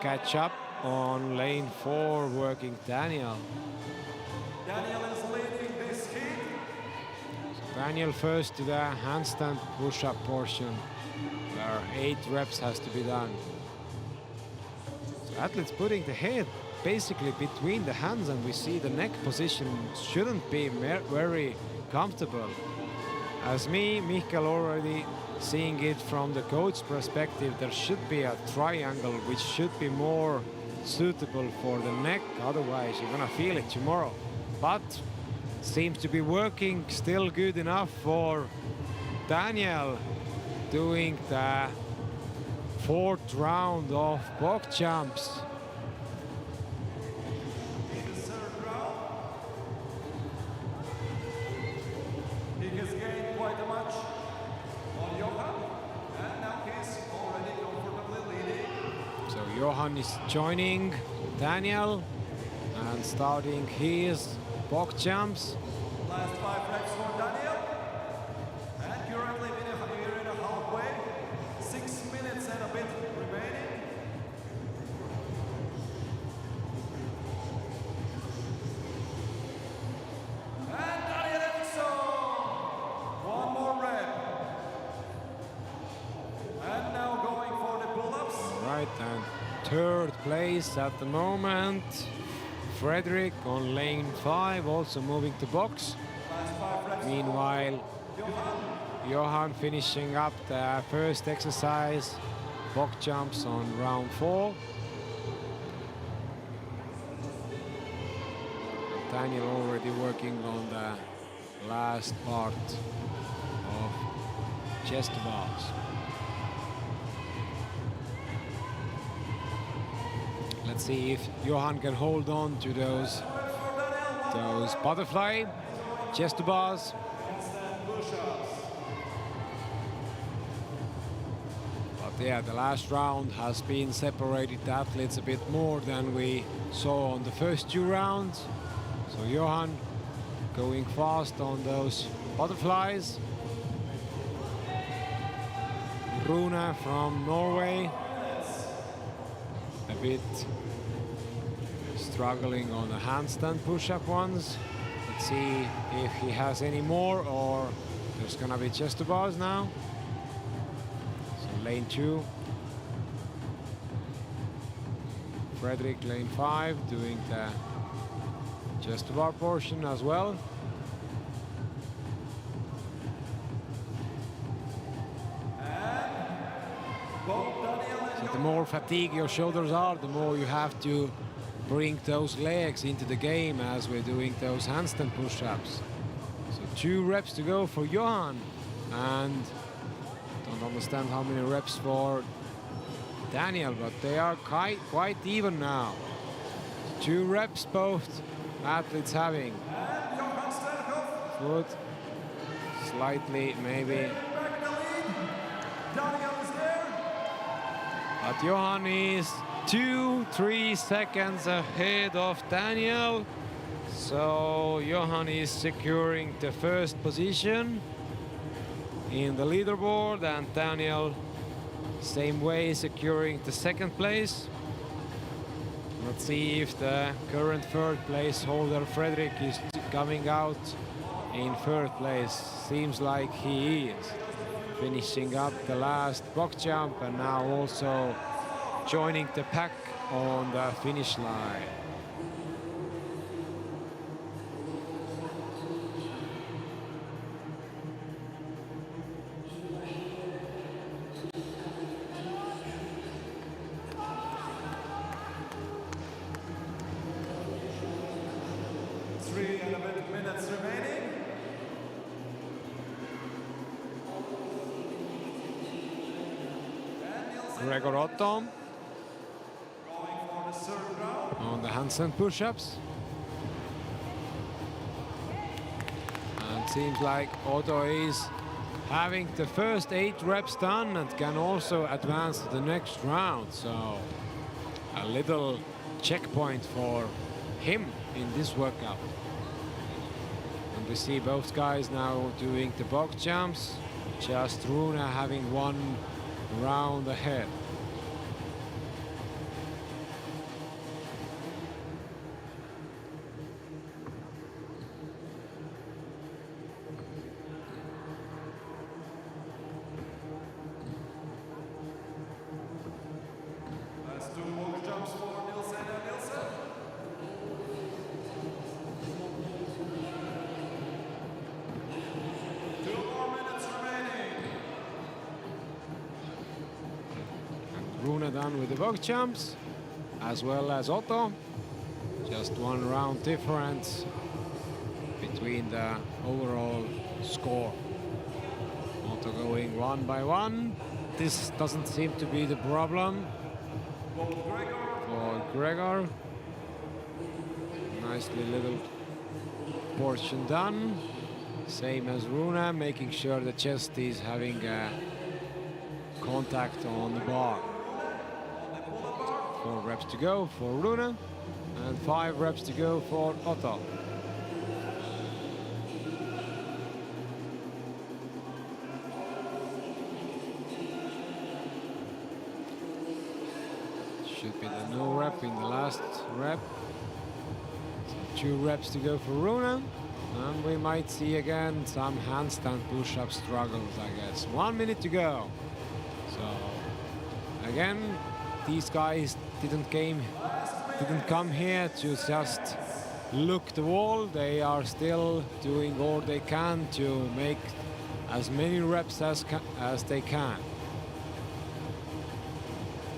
catch up on lane 4 working Daniel? Daniel is leading this heat. Daniel first to the handstand push-up portion, where 8 reps has to be done. So athletes putting the head basically between the hands, and we see the neck position shouldn't be very comfortable. As me, Michael, already seeing it from the coach perspective, there should be a triangle which should be more suitable for the neck, otherwise you're gonna feel it tomorrow. But seems to be working still good enough for Daniel, doing the 4th round of box jumps. He has gained quite a much on Johan, and now he's already comfortably leading. So Johan is joining Daniel and starting his box jumps. Last 5 reps for Daniel, and currently we're in a halfway, 6 minutes and a bit remaining. And Daniel Eriksson, 1 more rep. And now going for the pull-ups. Right, and 3rd place at the moment. Frederick on lane 5, also moving to box. Last 5 reps. Meanwhile, Johan. Johan finishing up the first exercise, box jumps on round 4. Daniel already working on the last part of chest bars. Let's see if Johan can hold on to those butterfly chest to bars. But yeah, the last round has been separated the athletes a bit more than we saw on the first 2 rounds. So Johan going fast on those butterflies. Rune from Norway a bit struggling on the handstand push-up ones. Let's see if he has any more, or there's gonna be chest to bars now. So lane 2. Frederick lane 5 doing the chest to bar portion as well. So the more fatigued your shoulders are, the more you have to bring those legs into the game as we're doing those handstand push-ups. So 2 reps to go for Johan, and don't understand how many reps for Daniel, but they are quite even now. 2 reps both athletes having. Foot slightly maybe. But Johan is 2-3 seconds ahead of Daniel. So Johan is securing the first position in the leaderboard, and Daniel same way securing the 2nd place. Let's see if the current 3rd place holder Frederick is coming out in 3rd place. Seems like he is. Finishing up the last box jump, and now also joining the pack on the finish line. Three and a bit minutes remaining. Gregor Otto Going for the 3rd round. on the handstand push-ups. seems like Otto is having the first 8 reps done and can also advance to the next round. So a little checkpoint for him in this workout. And we see both guys now doing the box jumps, just Rune having 1 round ahead. Last 2 more jumps for Nilsen and Nilsen. Two more minutes remaining. Rune done with the box jumps, as well as Otto. Just 1 round difference between the overall score. Otto going 1 by 1. This doesn't seem to be the problem for Gregor. Nicely little portion done. Same as Rune, making sure the chest is having contact on the bar. 4 reps to go for Rune and 5 reps to go for Otto. Should be the no rep in the last rep. So 2 reps to go for Rune. And we might see again some handstand push-up struggles, I guess. 1 minute to go. So again, these guys didn't come here to just look the wall. They are still doing all they can to make as many reps as they can.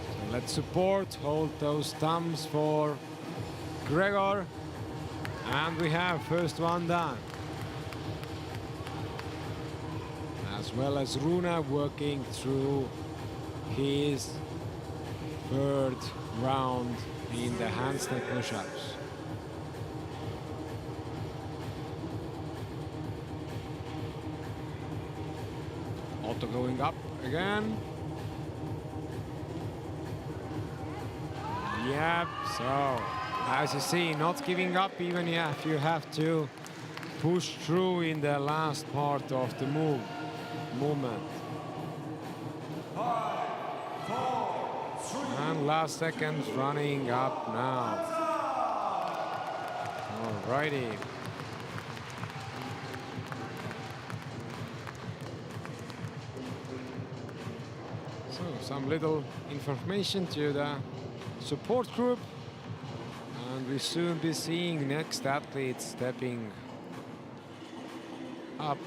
So let's support, hold those thumbs for Gregor. And we have first one done. As well as Rune working through his 3rd round in the handstand push-ups. Otto going up again. Yep, so as you see, not giving up even if you have to push through in the last part of the movement. 5, 4, 3. And last seconds running up now. Alrighty. So some little information to the support group. And we'll soon be seeing next athlete stepping up.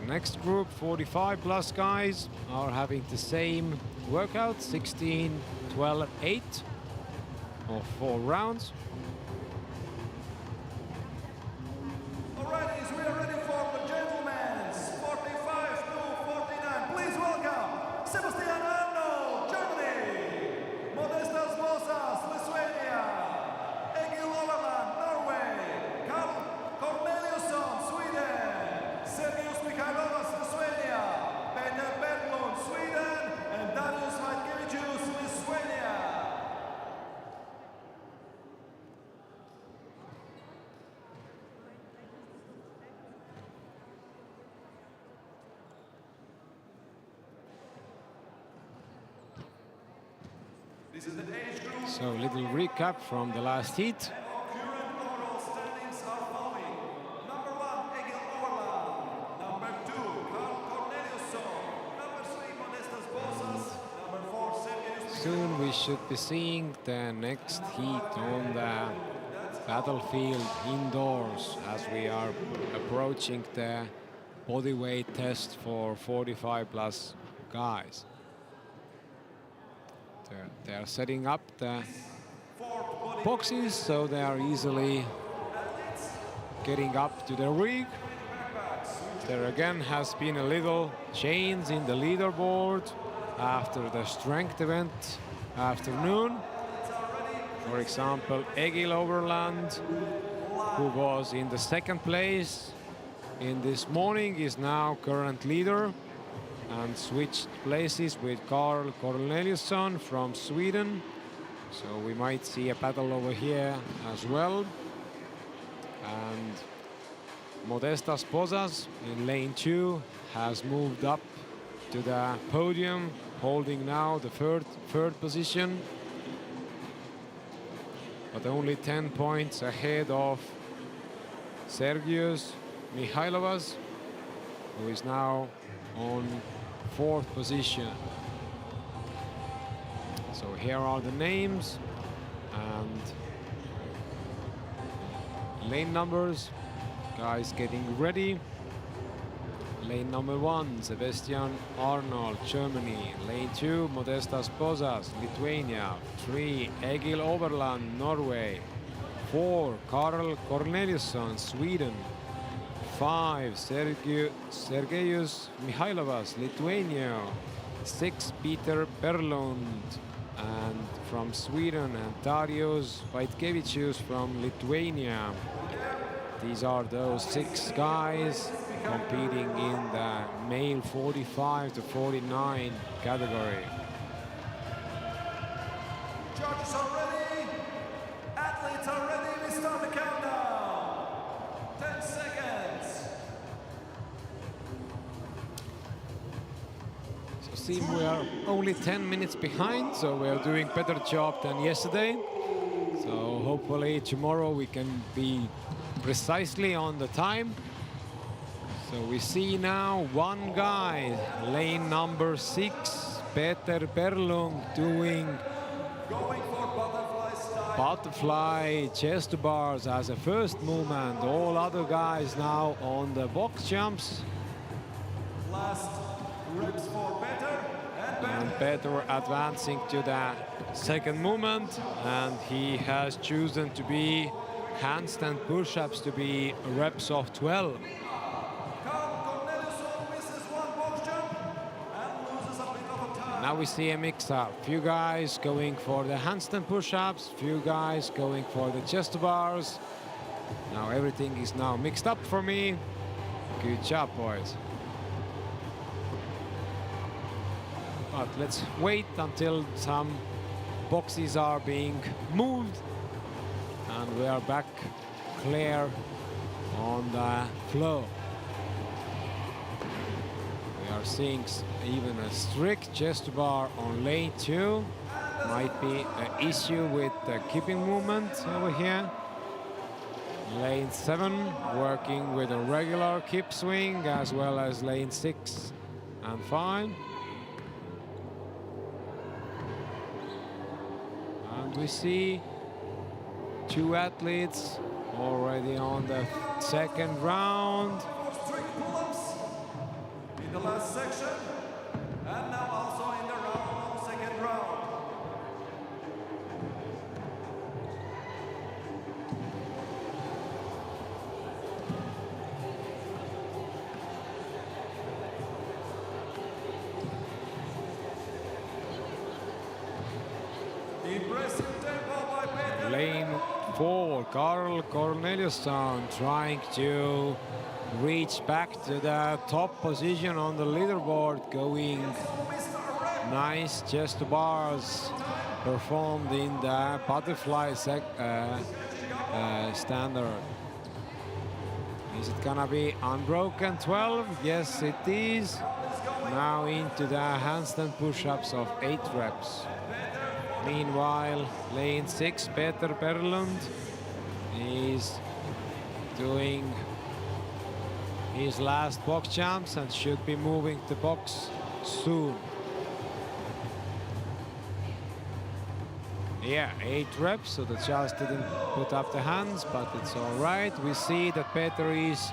Next group, 45 plus guys, are having the same workout, 16, 12, 8, or 4 rounds. Alright, we are ready for the gentlemen's 45 to 49. Please welcome Sebastian Arnold, Germany. Modestas Bosas, Lithuania. Egil Overland, Norway. Carl Corneliusson, Sweden. Sergius Mikhailovas, Lithuania. Peter Berglund, Sweden. And Darius Vaitkevičius, Lithuania. This is the age group. So little recap from the last heat. Current overall standings are following. Number 1, Egil Overland. Number 2, Carl Corneliusson. Number 3, Modestas Bosas. Number 4, Sergius. Soon we should be seeing the next heat on the battlefield indoors as we are approaching the body weight test for 45 plus guys. They are setting up the boxes, so they are easily getting up to the rig. There again has been a little change in the leaderboard after the strength event afternoon. For example, Egil Overland, who was in the second place in this morning, is now current leader and switched places with Carl Corneliusson from Sweden. So we might see a battle over here as well. And Modestas Pozas in lane 2 has moved up to the podium, holding now the third position, but only 10 points ahead of Sergius Mihailovas, who is now on 4th position. So here are the names and lane numbers. Guys getting ready. Lane number 1, Sebastian Arnold, Germany. Lane 2, Modestas Pozas, Lithuania. 3, Egil Overland, Norway. 4, Karl Corneliusson, Sweden. 5, Sergejus Mihailovas, Lithuania. 6, Peter Berlund and from Sweden, and Darius Vaitkevicius from Lithuania. These are those 6 guys competing in the male 45 to 49 category. Judges are ready. Athletes are ready. We start the countdown. 10 seconds. So see, we are only 10 minutes behind, so we are doing better job than yesterday. So hopefully tomorrow we can be precisely on the time. So we see now one guy, lane number 6, Peter Berlung, doing Going for butterfly style. butterfly chest to bars as a first movement. All other guys now on the box jumps. Last reps for better and And Peter advancing to the second movement, and he has chosen to be handstand push-ups to be reps of 12. Carl Corneliusson misses one box jump and loses a bit of time. Now we see a mix-up. Few guys going for the handstand push-ups, few guys going for the chest bars. Now everything is now mixed up for me. Good job, boys. But let's wait until some boxes are being moved and we are back clear on the flow. We are seeing even a strict chest bar on lane 2. Might be an issue with the keeping movement over here. Lane 7 working with a regular keep swing, as well as lane 6 and 5. And we see 2 athletes already on the second round. Strict pull-ups in the last section, and now also in the second round. Impressive tempo by Peter. Lane 4, Carl Corneliusson trying to reach back to the top position on the leaderboard, going nice chest to bars performed in the butterfly standard. Is it gonna be unbroken 12? Yes, it is. Now into the handstand push-ups of 8 reps. Meanwhile, lane 6, Peter Berlund is doing his last box jumps and should be moving the box soon. Yeah, 8 reps, so the judge didn't put up the hands, but it's all right. We see that Peter is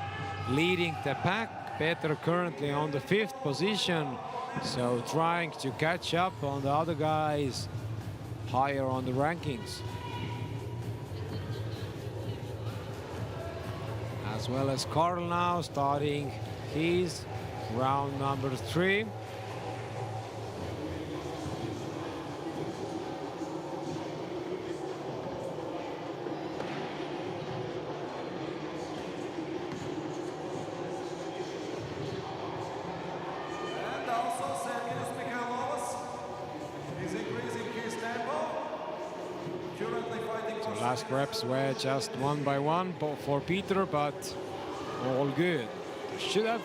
leading the pack. Peter currently on the 5th position, so trying to catch up on the other guys higher on the rankings. as well as Carl now starting his round number 3. And also Sergius Mikhailovas is increasing his tempo. Currently fighting for Last reps were just 1 by 1 for Peter, but all good. Should have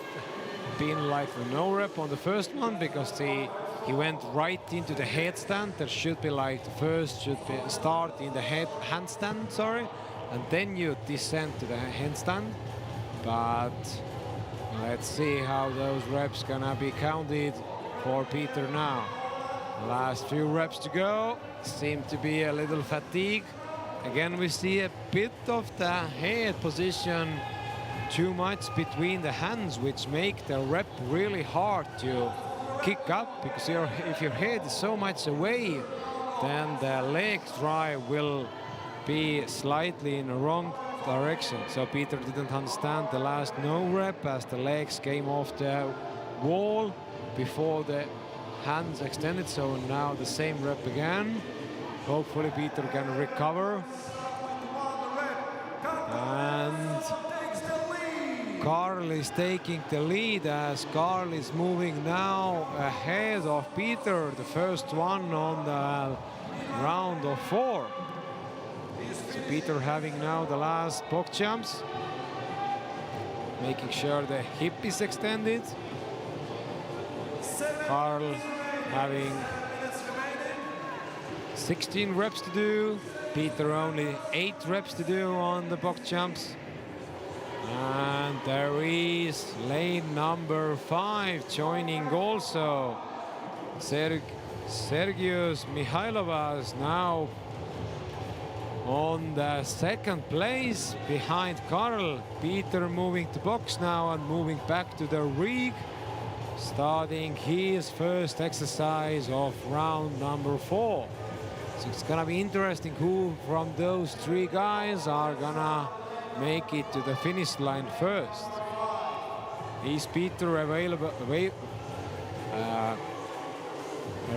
been like no rep on the first one because he went right into the headstand. There should be like the first should be start in the handstand, sorry, and then you descend to the handstand. But let's see how those reps gonna be counted for Peter now. Last few reps to go. Seem to be a little fatigue. Again, we see a bit of the head position too much between the hands, which make the rep really hard to kick up, because if your head is so much away, then the leg drive will be slightly in the wrong direction. So Peter didn't understand the last no rep as the legs came off the wall before the hands extended. So now the same rep again. Hopefully Peter can recover. And Carl is taking the lead as Carl is moving now ahead of Peter, the first one on the round of 4. So Peter having now the last box jumps, making sure the hip is extended. Carl having 16 reps to do, Peter only 8 reps to do on the box jumps. And there is lane number 5 joining also. Sergius Mikhailovas now on the 2nd place behind Carl. Peter moving to box now and moving back to the rig, starting his first exercise of round number 4. So it's gonna be interesting who from those 3 guys are gonna make it to the finish line first. Is Peter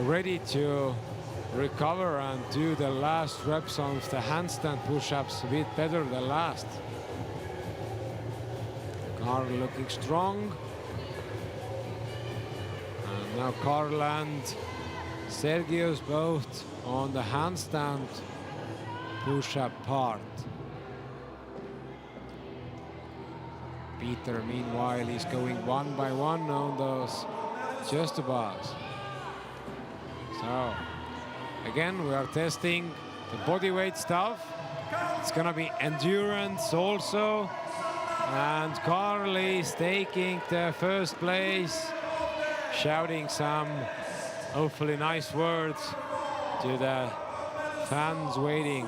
ready to recover and do the last reps of the handstand push-ups a bit better than last? Carl looking strong. And now Carl and Sergius both on the handstand push-up part. Peter, meanwhile, is going 1 by 1 on those chest bars. So, again, we are testing the body weight stuff. It's gonna be endurance also. And Carl is taking the first place, shouting some hopefully nice words to the fans waiting.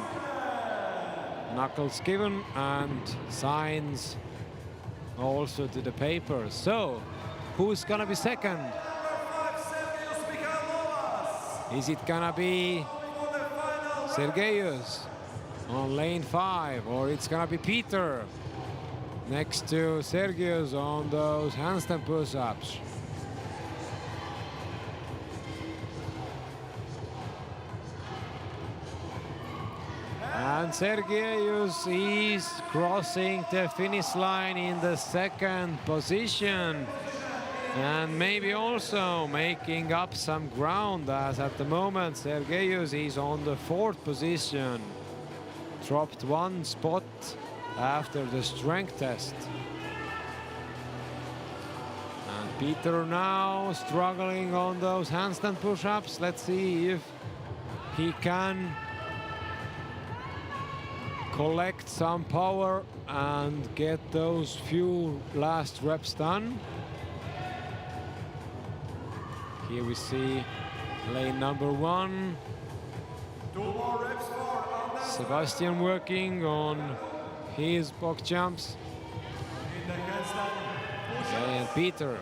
Knuckles given and signs also to the paper. So, who's gonna be second? Is it gonna be Sergius on lane 5, or it's gonna be Peter next to Sergius on those handstand push-ups? And Sergius is crossing the finish line in the 2nd position, and maybe also making up some ground, as at the moment Sergius is on the 4th position, dropped 1 spot after the strength test. And Peter now struggling on those handstand push-ups. Let's see if he can collect some power and get those few last reps done. Here we see lane number 1. 2 more reps for Sebastian working on his box jumps. in the handstand. And Peter.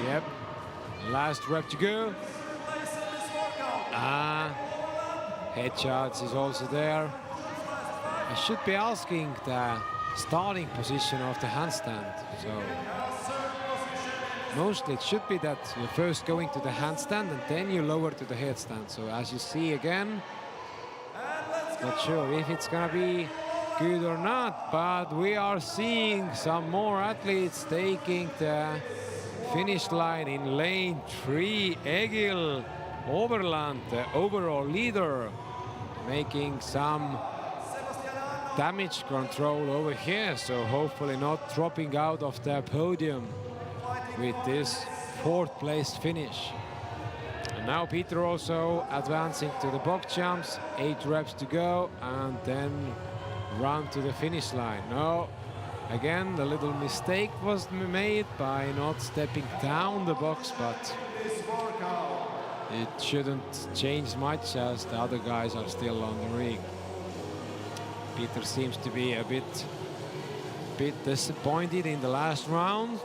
Yep. Last rep to go. Headshots is also there. I should be asking the starting position of the handstand. So mostly it should be that you're first going to the handstand and then you lower to the headstand. So as you see again, not sure if it's gonna be good or not, but we are seeing some more athletes taking the finish line in lane 3. Egil Overland, the overall leader, making some damage control over here, so hopefully not dropping out of the podium with this 4th place finish. And now Peter also advancing to the box jumps, 8 reps to go, and then run to the finish line. No, again, the little mistake was made by not stepping down the box, but it shouldn't change much as the other guys are still on the ring. Peter seems to be a bit disappointed in the last round,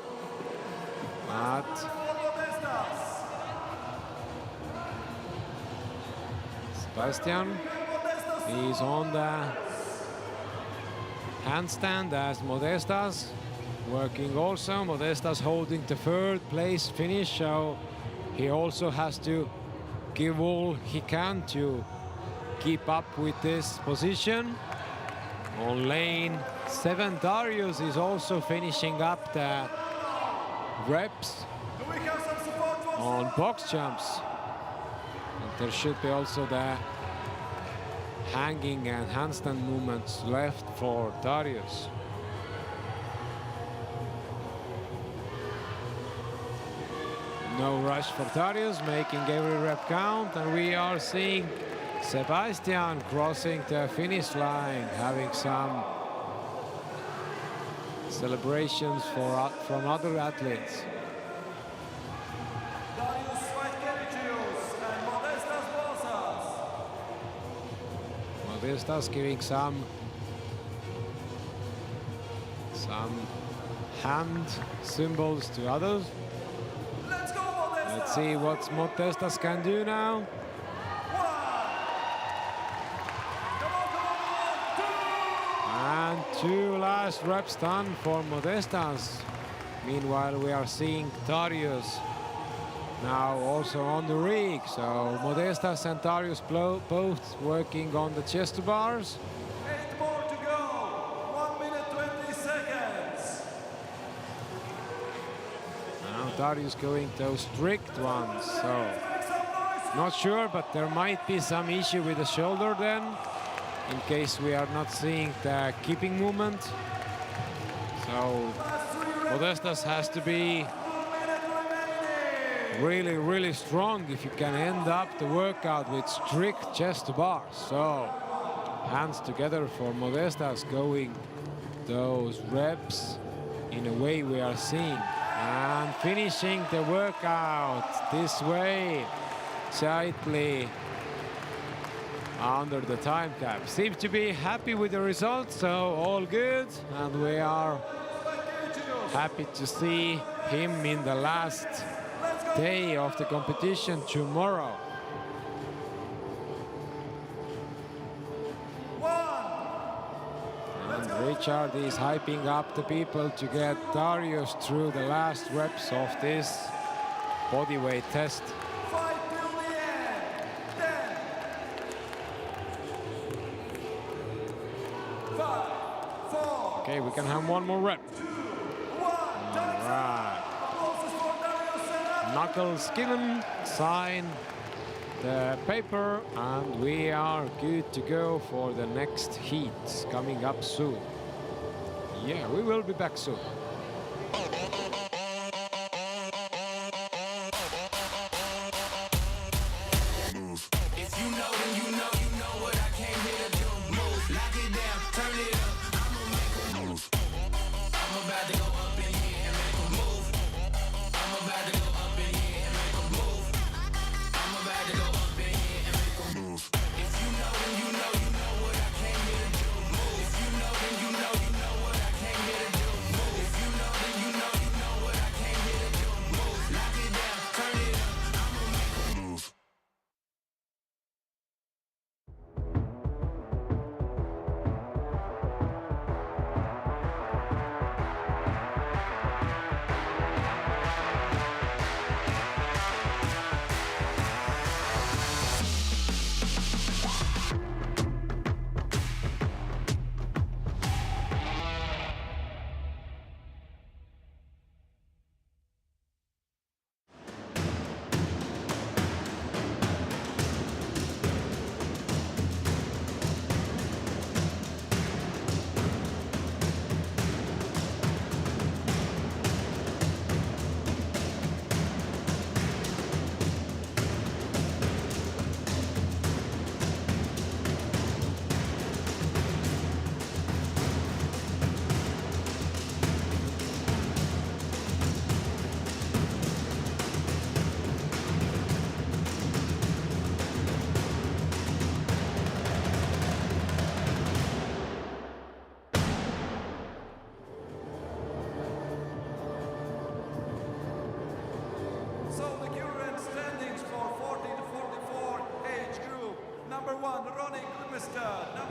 but Sebastian is on the handstand as Modestas working also. Modestas holding the 3rd place finish, so he also has to give all he can to keep up with this position. On lane 7, Darius is also finishing up the reps on box jumps. And there should be also the hanging and handstand movements left for Darius. No rush for Darius, making every rep count, and we are seeing Sebastian crossing the finish line, having some celebrations from other athletes. Modestas giving some hand symbols to others. Let's see what Modestas can do now. And 2 last reps done for Modestas. Meanwhile, we are seeing Darius now also on the rig. So Modestas and Darius both working on the chest to bars. 8 more to go. 1 minute 20 seconds. Now Darius going those strict ones. So not sure, but there might be some issue with the shoulder then, in case we are not seeing the keeping movement. So Modestas has to be really strong if you can end up the workout with strict chest to bars. So hands together for Modestas, going those reps in a way we are seeing, and finishing the workout this way, tightly under the time cap. Seems to be happy with the results, so all good, and we are happy to see him in the last day of the competition tomorrow. And Richard is hyping up the people to get Darius through the last reps of this bodyweight test. Okay, we can have one more rep. All right. Knuckles given, sign the paper, and we are good to go for the next heat coming up soon. Yeah, we will be back soon.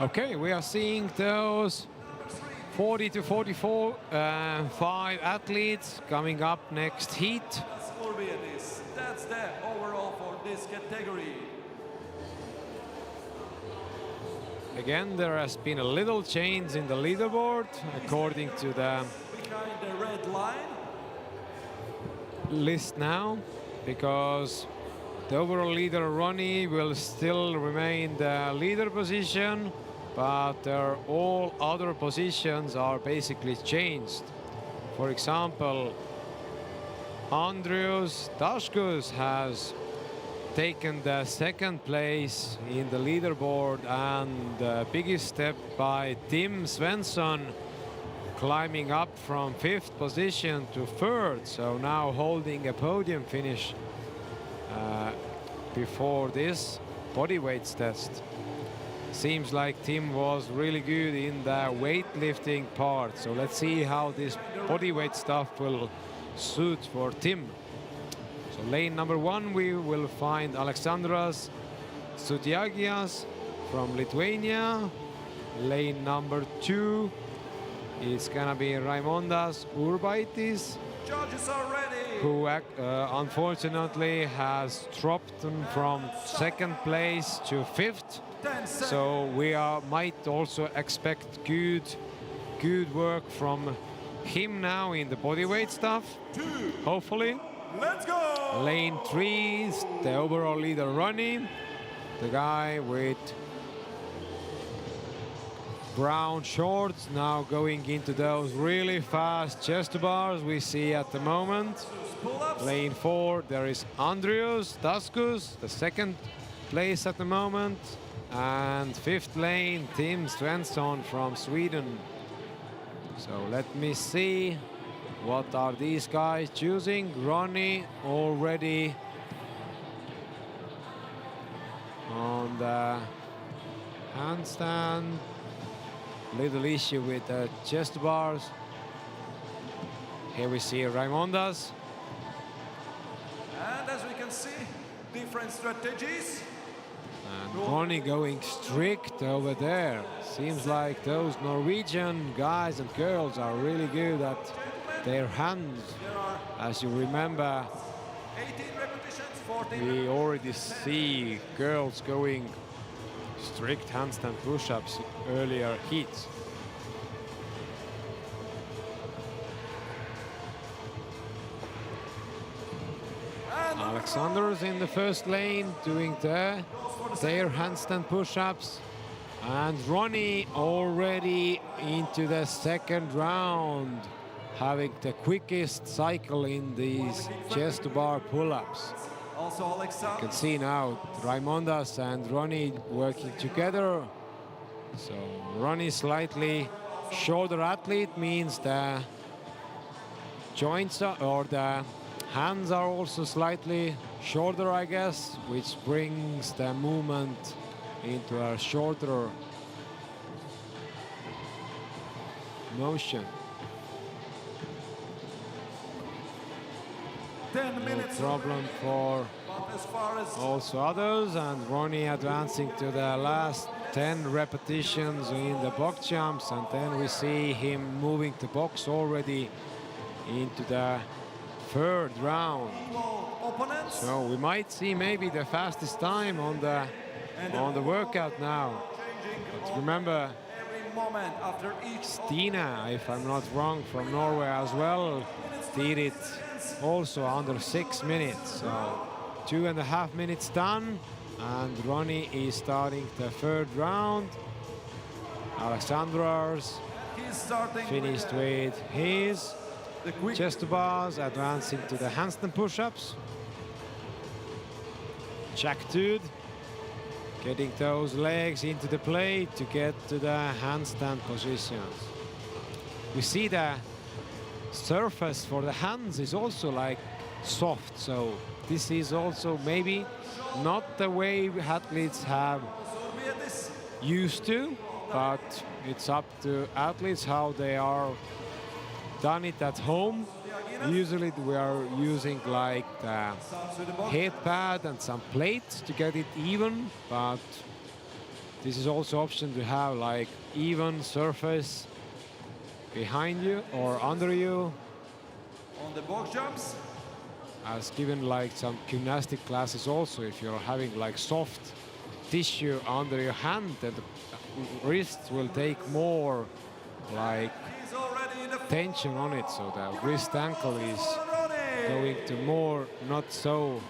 Okay, we are seeing those 40 to 44, 5 athletes coming up next heat. That's the overall for this category. Again, there has been a little change in the leaderboard according to the Behind the red line. list now, because the overall leader Ronnie will still remain the leader position, but all other positions are basically changed. For example, Andrius Taskus has taken the second place in the leaderboard, and the biggest step by Tim Svensson, climbing up from 5th position to 3rd, so now holding a podium finish before this bodyweights test. Seems like Tim was really good in the weightlifting part, so let's see how this bodyweight stuff will suit for Tim. So lane number 1, we will find Aleksandras Sutiagias from Lithuania. Lane number 2 is gonna be Raimondas Urbaitis, Judges are ready. who unfortunately has dropped from 2nd place to 5th. 10 seconds. So we might also expect good work from him now in the bodyweight stuff, hopefully. Let's go. Lane 3 is the overall leader Ronnie, the guy with brown shorts, now going into those really fast chest bars we see at the moment. Pull-ups. Lane 4, there is Andrius Taskus, the 2nd place at the moment. And 5th lane, Tim Svensson from Sweden. So let me see, what are these guys choosing? Ronnie already on the handstand. Little issue with the chest bars. Here we see Raimondas. And as we can see, different strategies. And Ronnie going strict over there. Seems like those Norwegian guys and girls are really good at their hands. There are As you remember, 18 repetitions, 14. we already see girls going strict handstand push-ups earlier heats. Alexander's in the 1st lane doing their handstand push-ups, and Ronnie already into the 2nd round, having the quickest cycle in these chest bar pull-ups. Also You Alexander. can see now Raimondas and Ronnie working together. So Ronnie slightly shorter athlete, means the joints or the hands are also slightly shorter, I guess, which brings the movement into a shorter motion. 10 No minutes. problem for But as far as also others, and Ronnie advancing to the last 10 repetitions in the box jumps, and then we see him moving the box already into the 3rd round. opponents. So we might see maybe the fastest time on the workout now. But remember, Every moment after each Stina, if I'm not wrong, from Norway as well, did it also under 6 minutes. So 2.5 minutes done, and Ronnie is starting the 3rd round. Alexandra's he's starting finished with his the quick chest bars, advancing to the handstand push-ups. Jack Tude getting those legs into the plate to get to the handstand positions. We see the surface for the hands is also like soft, so this is also maybe not the way athletes have used to, but it's up to athletes how they are done it at home. Usually we are using like the head pad and some plates to get it even, but This is also option to have like even surface behind you or under you, On the box jumps, as given like some gymnastic classes also. If you're having like soft tissue under your hand, then the wrists will take more like he's already in the tension on it, so the wrist ankle is Ronnie. going to more not so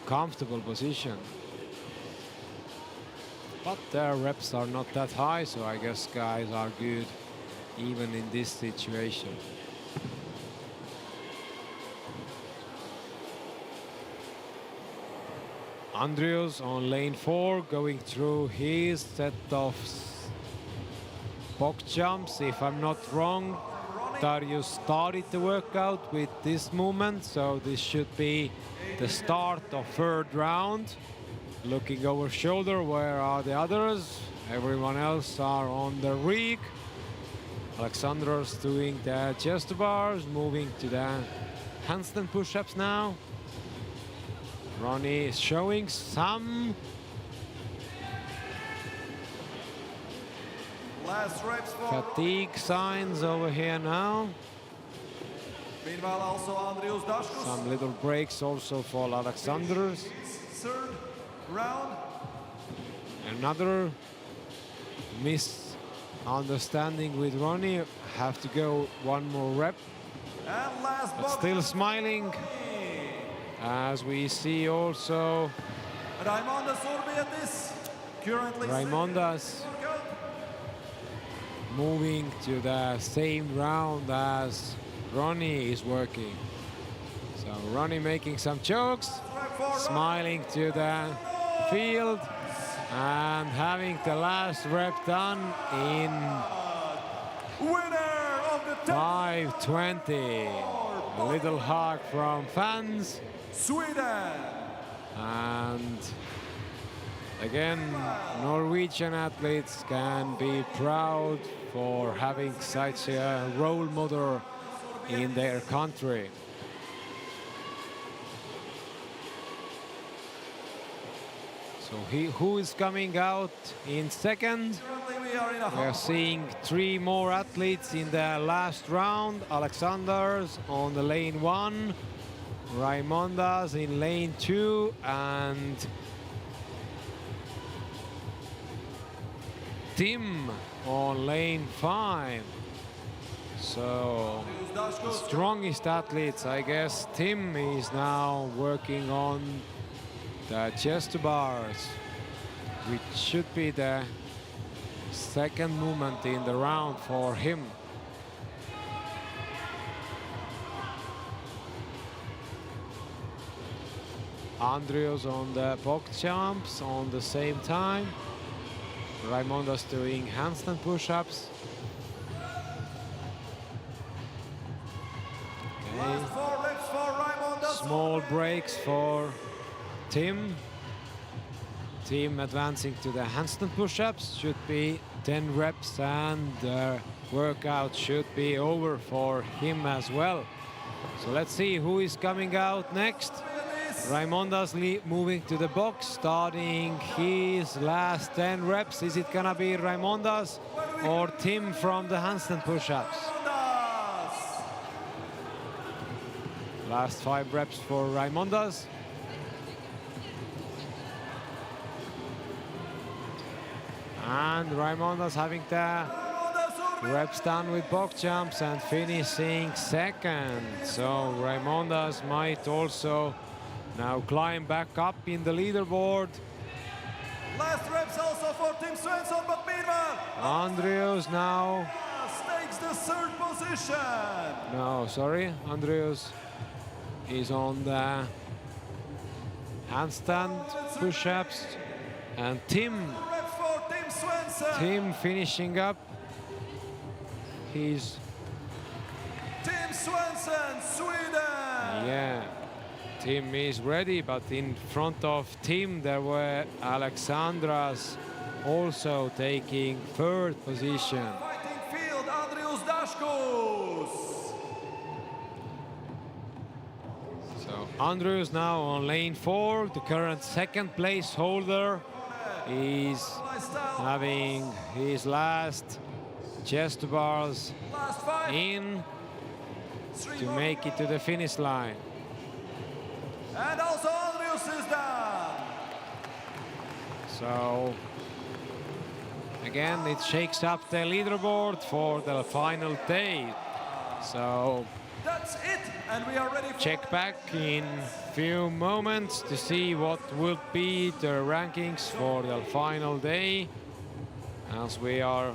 comfortable position. But their reps are not that high, so I guess guys are good even in this situation. Andrius on lane 4 going through his set of box jumps. If I'm not wrong, Darius started the workout with this movement, so this should be the start of third round. Looking over shoulder, where are the others? Everyone else are on the rig. Alexander's doing the chest bars, moving to the handstand push-ups now. Ronnie is showing some Last reps for fatigue signs over here now. Meanwhile, also Andrius Daškus. Some little breaks also for Alexander's. Third round. Another misunderstanding with Ronnie. Have to go one more rep. And last But box. still smiling, as we see also Raimondas Urbietis. Currently Raimondas workout. moving to the same round as Ronnie is working. So Ronnie making some jokes, Rep for smiling to the field, and having the last rep done in winner of the 5:20. A little hug from fans, Sweden. and again, Norwegian athletes can be proud for having such a role model in their country. So who is coming out in second? Currently we are in a We are seeing 3 more athletes in the last round. Alexander's on the lane 1, Raimondas in lane 2, and Tim on lane 5. So the strongest athletes, I guess. Tim is now working on the chest bars, which should be the second movement in the round for him. Andrius on the box jumps on the same time. Raimondas doing handstand push-ups. last 4 reps for Raimondas. Small breaks for Tim. Tim advancing to the handstand push-ups. Should be 10 reps, and the workout should be over for him as well. So let's see who is coming out next. Raimondas moving to the box, starting his last 10 reps. Is it gonna be Raimondas or Tim from the handstand push-ups? Last 5 reps for Raimondas. And Raimondas having the reps done with box jumps and finishing second. So Raimondas might also now climb back up in the leaderboard. Last reps also for Tim Svensson, but meanwhile, Andrius now, takes the 3rd position. no, sorry, Andrius is on the handstand push-ups, and Tim Rep for Tim Svensson. finishing up his, Tim Svensson, Sweden. yeah, Tim is ready, but in front of Tim there were Alexandras also taking 3rd position. Fighting field, Andrius Daškus. So Andrius now on lane 4, the current 2nd place holder. is having his last chest to bars Last 5. in 3 to more make it to the finish line. And also Andrius is done. So again, it shakes up the leaderboard for the final day. So That's it. And we are ready for check back in few moments to see what will be the rankings for the final day, as we are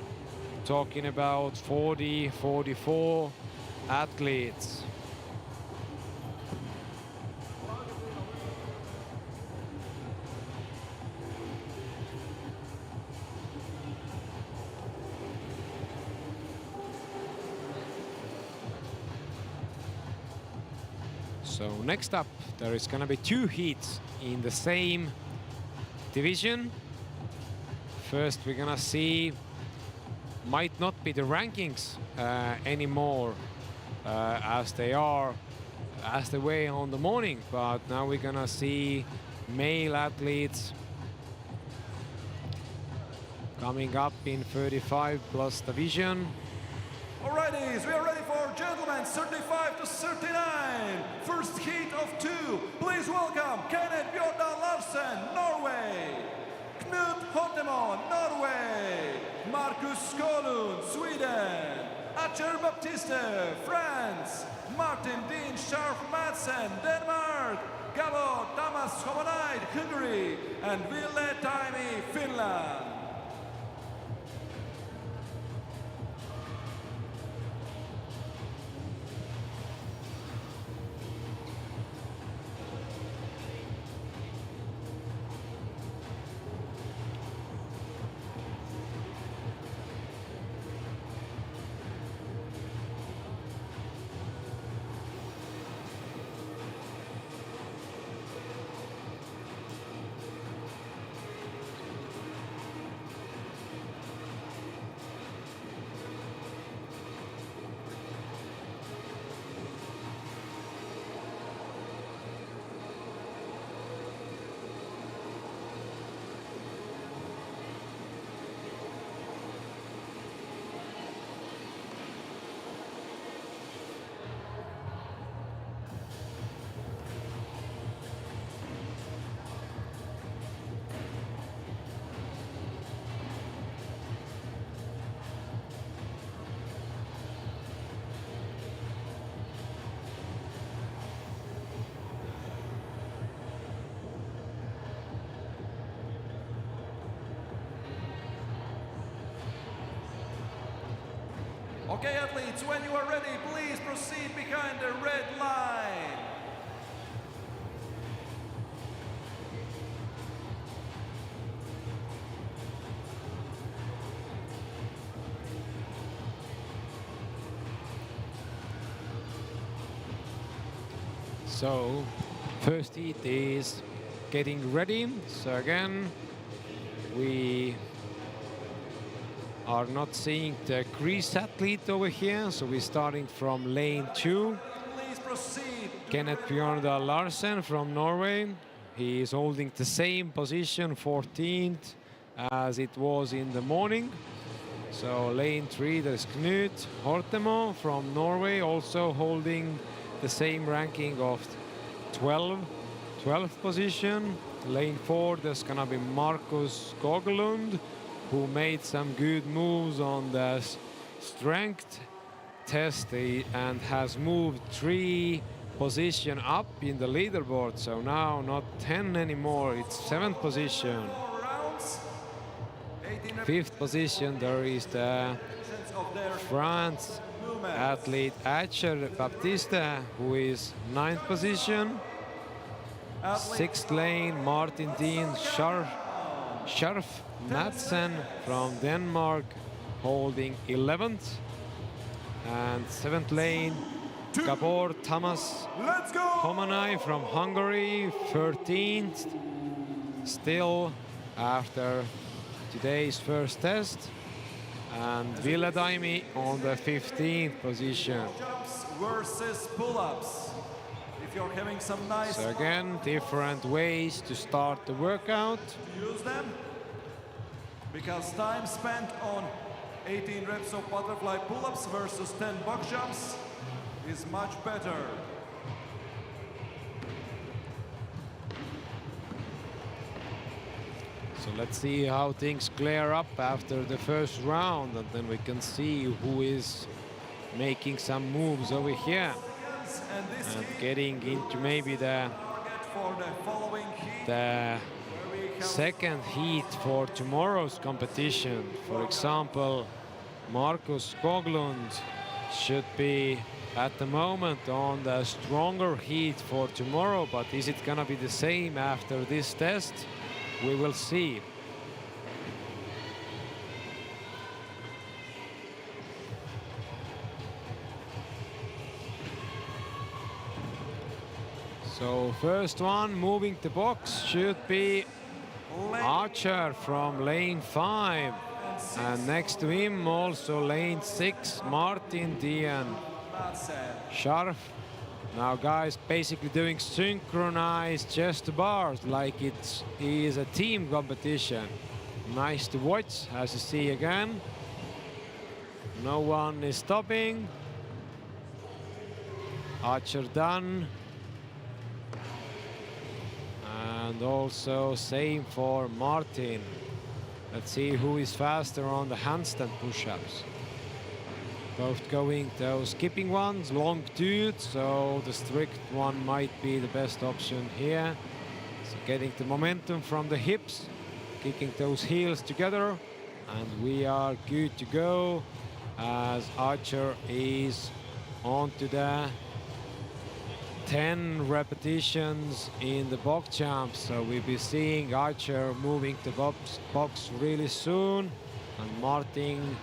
talking about 44 athletes. So next up, there is gonna be 2 heats in the same division. First, we're gonna see, might not be the rankings anymore as they were on the morning, but now we're gonna see male athletes coming up in 35 plus division. Alrighty, we are ready for gentlemen 35 to 39. First heat of 2. Please welcome Kenneth Bjorndal Larsen, Norway. Knut Hortemo, Norway. Markus Skolund, Sweden. Acher Baptiste, France. Martin Dean Scharf Madsen, Denmark. Gabo Tamas Homonide, Hungary. And Ville Taimi, Finland. Okay, athletes, when you are ready, please proceed behind the red line. So first heat is getting ready. So again, we are not seeing the Greece athlete over here. So we're starting from lane 2. Please proceed. Kenneth Bjorndal Larsen from Norway. He is holding the same position, 14th, as it was in the morning. So lane 3, there's Knut Hortemo from Norway, also holding the same ranking of 12th position. Lane 4, there's gonna be Markus Skoglund, who made some good moves on the strength test and has moved 3 position up in the leaderboard. So now not 10 anymore, it's 7th position. 4 rounds. 18 5th position, there is the repetitions of their France movements. athlete Acher Baptiste, who is 9th position. 6th lane, Martin Dean Scharf Madsen from Denmark, holding 11th. And 7th lane, Gabor Tamas Let's go! Homonai from Hungary, 13th. Still after today's first test. And Ville Daimi on the 15th position. Jumps versus pull-ups. If you're having some nice So again, different ways to start the workout. use them. because time spent on 18 reps of butterfly pull-ups versus 10 box jumps is much better. So let's see how things clear up after the first round, and then we can see who is making some moves over here And this and heat getting into maybe the target for the following heat, the where we have second heat for tomorrow's competition. For example, Markus Skoglund should be at the moment on the stronger heat for tomorrow, but is it gonna be the same after this test? We will see. So first one moving the box should be Archer from lane 5, and next to him also lane 6 Martin Dien Scharf. Now guys basically doing synchronized chest to bars like it is a team competition. Nice to watch, as you see again. No one is stopping. Archer done. And also same for Martin. Let's see who is faster on the handstand push-ups. Both going those skipping ones, long dudes, so the strict one might be the best option here. So getting the momentum from the hips, kicking those heels together, and we are good to go as Archer is on to the 10 repetitions in the box jump. So we'll be seeing Archer moving the box really soon, and Martin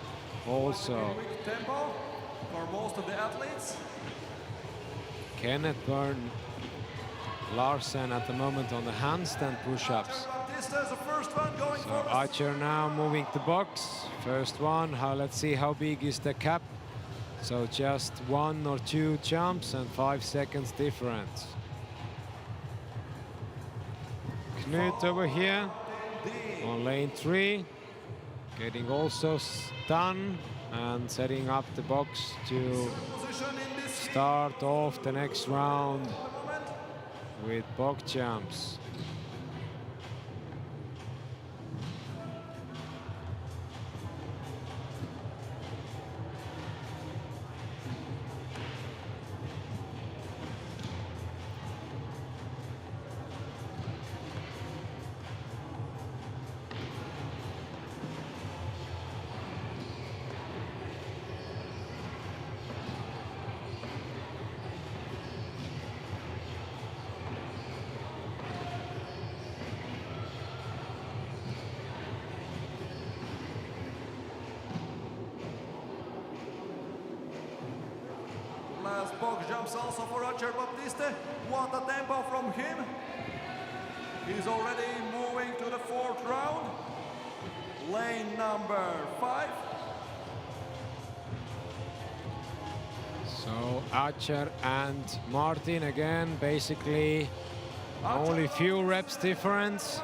also. quick tempo for most of the athletes. Kenneth Byrne Larsen at the moment on the handstand push-ups. Baptista is the first one going So forward. Archer now moving the box. First one, let's see how big is the cap. So just 1 or 2 jumps and 5 seconds difference. Knut over here on lane 3, getting also done and setting up the box to Position in this heat. start off the next round with box jumps. Last box jumps also for Roger Baptiste. What a tempo from him. He's already moving to the 4th round. Lane number 5. So Archer and Martin again, basically only few reps difference.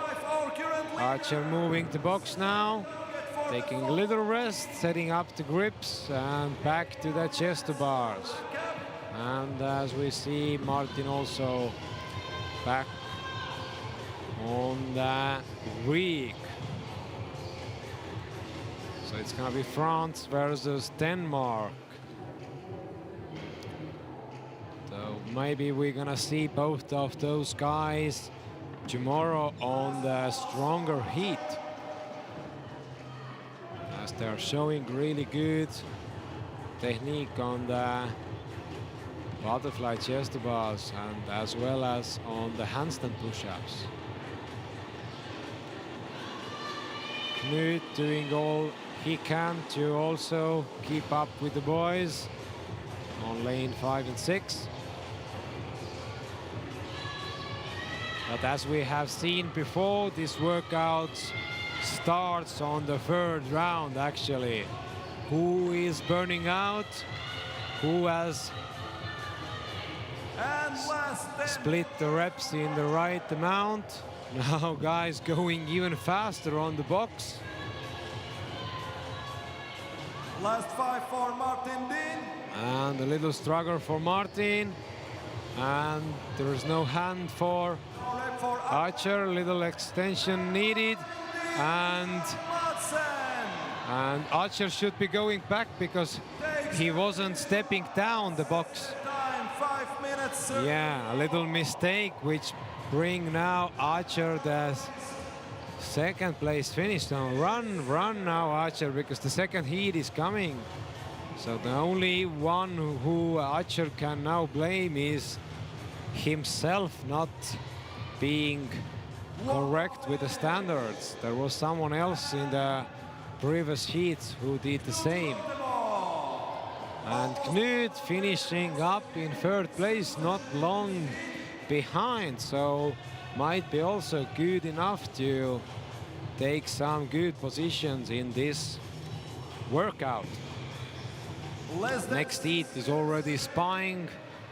Archer moving the box now, taking a little rest, setting up the grips and back to the chest to bars. And as we see, Martin also back on the rig. So it's gonna be France versus Denmark. So maybe we're gonna see both of those guys tomorrow on the stronger heat, as they're showing really good technique on the butterfly chest to bars and as well as on the handstand push-ups. Knut doing all he can to also keep up with the boys on lane 5 and 6. But as we have seen before, this workout starts on the 3rd round actually. Who is burning out? Who has And last 10. split the reps in the right amount? Now guys going even faster on the box. Last 5 for Martin Dean. And a little struggle for Martin. And there is no hand for No rep for Archer. Little extension needed. And Madsen. Archer should be going back because he wasn't stepping down the box. Time 5 minutes. Yeah, a little mistake which bring now Archer the second place finish. Now run now Archer, because the second heat is coming. So the only one who Archer can now blame is himself not being correct with the standards. There was someone else in the previous heats who did the same. And Knut finishing up in third place, not long behind, so might be also good enough to take some good positions in this workout. Next heat is already spying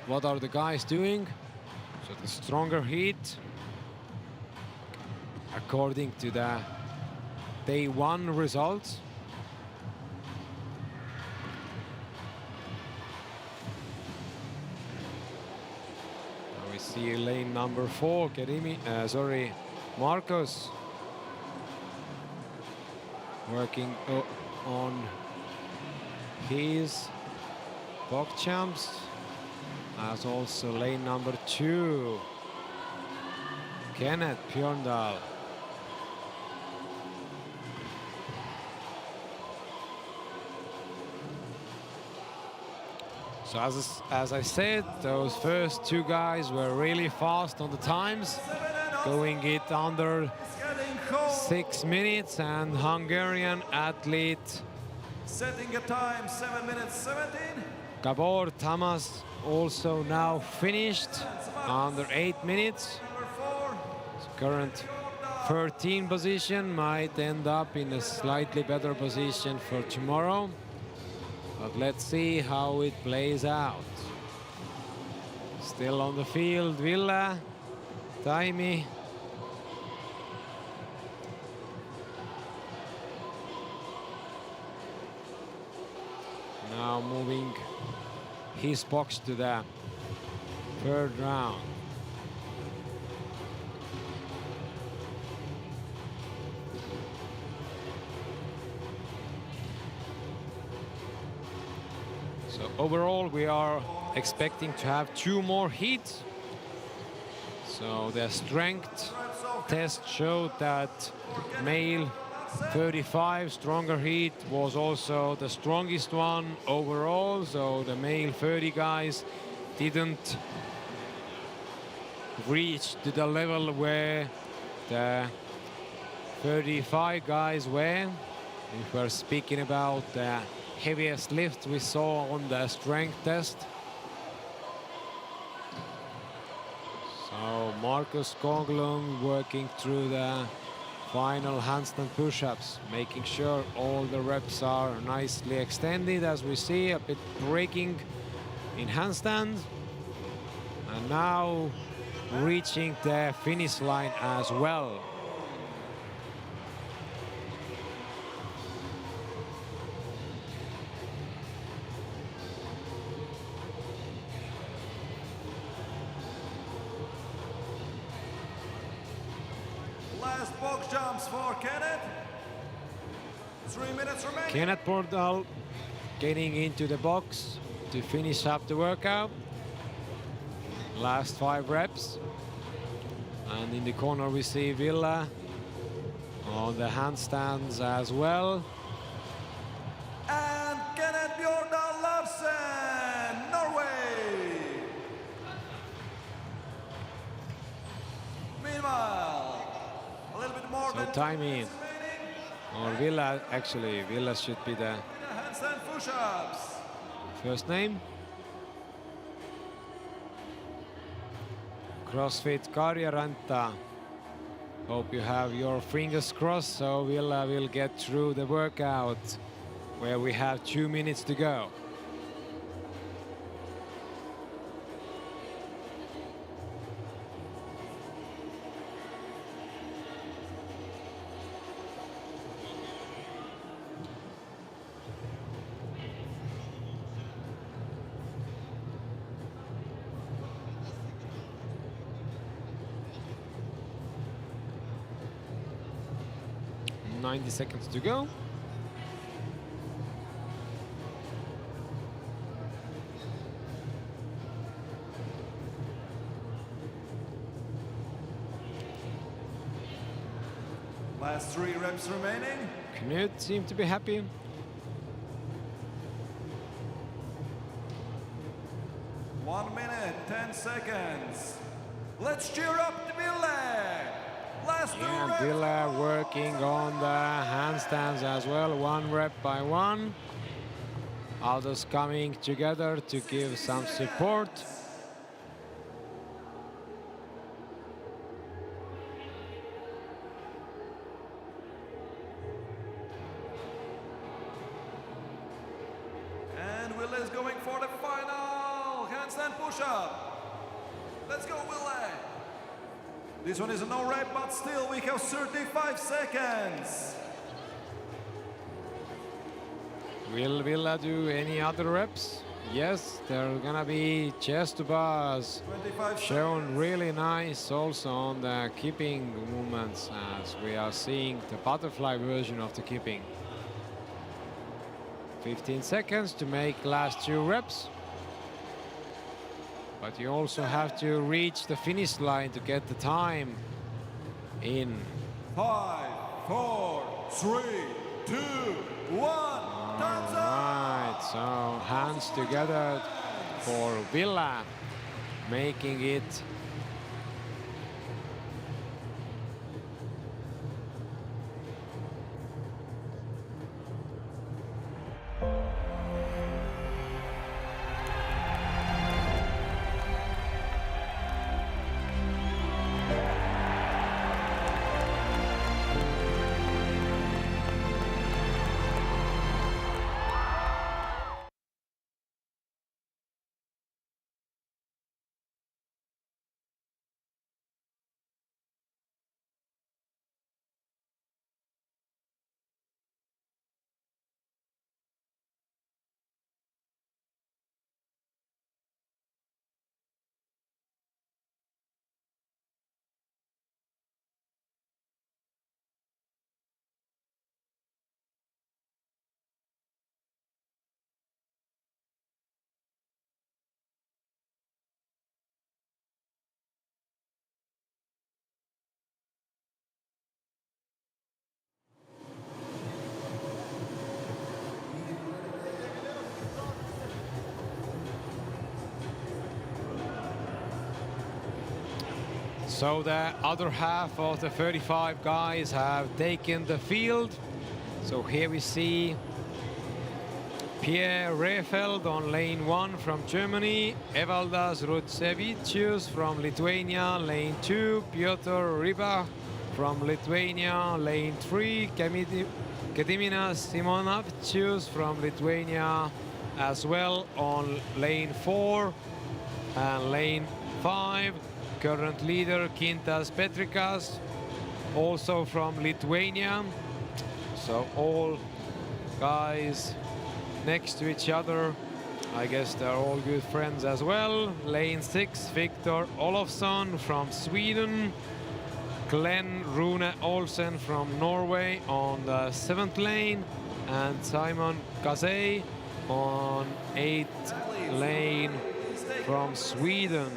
what are the guys doing. So the stronger heat, according to the day 1 results. Now we see lane number 4, Marcos working on his box jumps, as also lane number 2, Kenneth Björndal. So as I said, those first 2 guys were really fast on the times, going it under 6 minutes, and Hungarian athlete setting a time 7 minutes 17. Gabor Tamas also now finished under 8 minutes. Number 4. So current 13 position might end up in a slightly better position for tomorrow. But let's see how it plays out. Still on the field, Villa, Taimi. Now moving his box to the 3rd round. So overall, we are expecting to have 2 more heats. So the strength test showed that male 35 stronger heat was also the strongest one overall. So the male 30 guys didn't reach to the level where the 35 guys were. If we're speaking about the heaviest lift we saw on the strength test. So Markus Koglund working through the final handstand push-ups, making sure all the reps are nicely extended, as we see a bit breaking in handstand. And now reaching the finish line as well. Last box jumps for Kenneth. 3 minutes remaining. Kenneth Björndal getting into the box to finish up the workout. Last 5 reps. And in the corner we see Villa on the handstands as well. And Kenneth Björndal Larsen, Norway. Meanwhile, a little bit more So than time 2 in. minutes remaining. Or Villa, actually, Villa should be the Handstand push-ups. first name. CrossFit Karjaranta. Hope you have your fingers crossed, so Villa will get through the workout where we have 2 minutes to go. 90 seconds to go. Last 3 reps remaining. Knut seemed to be happy. One minute, 10 seconds. Let's cheer up the Ville. Last 2 Yeah, reps. Ville working on the handstands as well, 1 rep by 1. Others coming together to give some support. And Ville is going for the final handstand push-up. Let's go, Ville. This one is a no rep, but still we have 35 seconds. Will Ville do any other reps? Yes, they're gonna be chest to bars. 25 Shown seconds. really nice also on the keeping movements, as we are seeing the butterfly version of the keeping. 15 seconds to make last 2 reps. But you also have to reach the finish line to get the time in. 5, 4, 3, 2, 1. Time's up. Right, so hands together for Ville, making it so the other half of the 35 guys have taken the field. So here we see Pierre Rehfeld on lane 1 from Germany, Evaldas Rutsevicius from Lithuania, lane 2, Piotr Ryba from Lithuania, lane 3, Gediminas Simonavičius from Lithuania as well on lane 4, and lane 5, current leader Kintas Petrikas, also from Lithuania. So all guys next to each other. I guess they're all good friends as well. Lane 6, Victor Olofsson from Sweden. Glenn Rune Olsen from Norway on the 7th lane. And Simon Gazay on 8th lane from Sweden.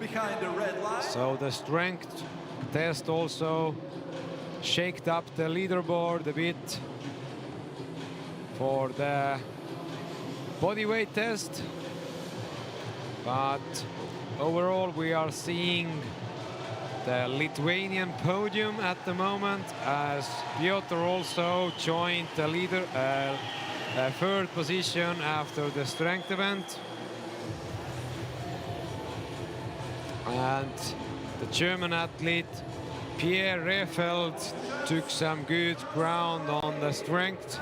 Behind the red line. So the strength test also shaked up the leaderboard a bit for the bodyweight test, but overall we are seeing the Lithuanian podium at the moment, as Piotr also joined the leader, third position after the strength event. And the German athlete Pierre Rehfeld took some good ground on the strength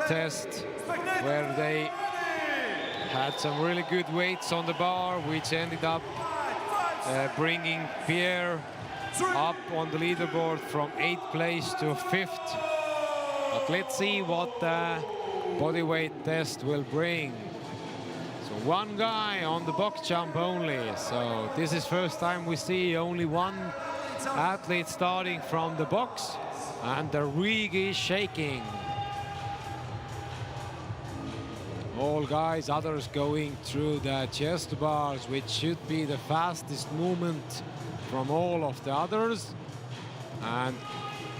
test, where they had some really good weights on the bar, which ended up bringing Pierre up on the leaderboard from 8th place to 5th. But let's see what the bodyweight test will bring. So one guy on the box jump only. So this is first time we see only one athlete starting from the box. and the rig is shaking. All guys, others going through the chest bars, which should be the fastest movement from all of the others. And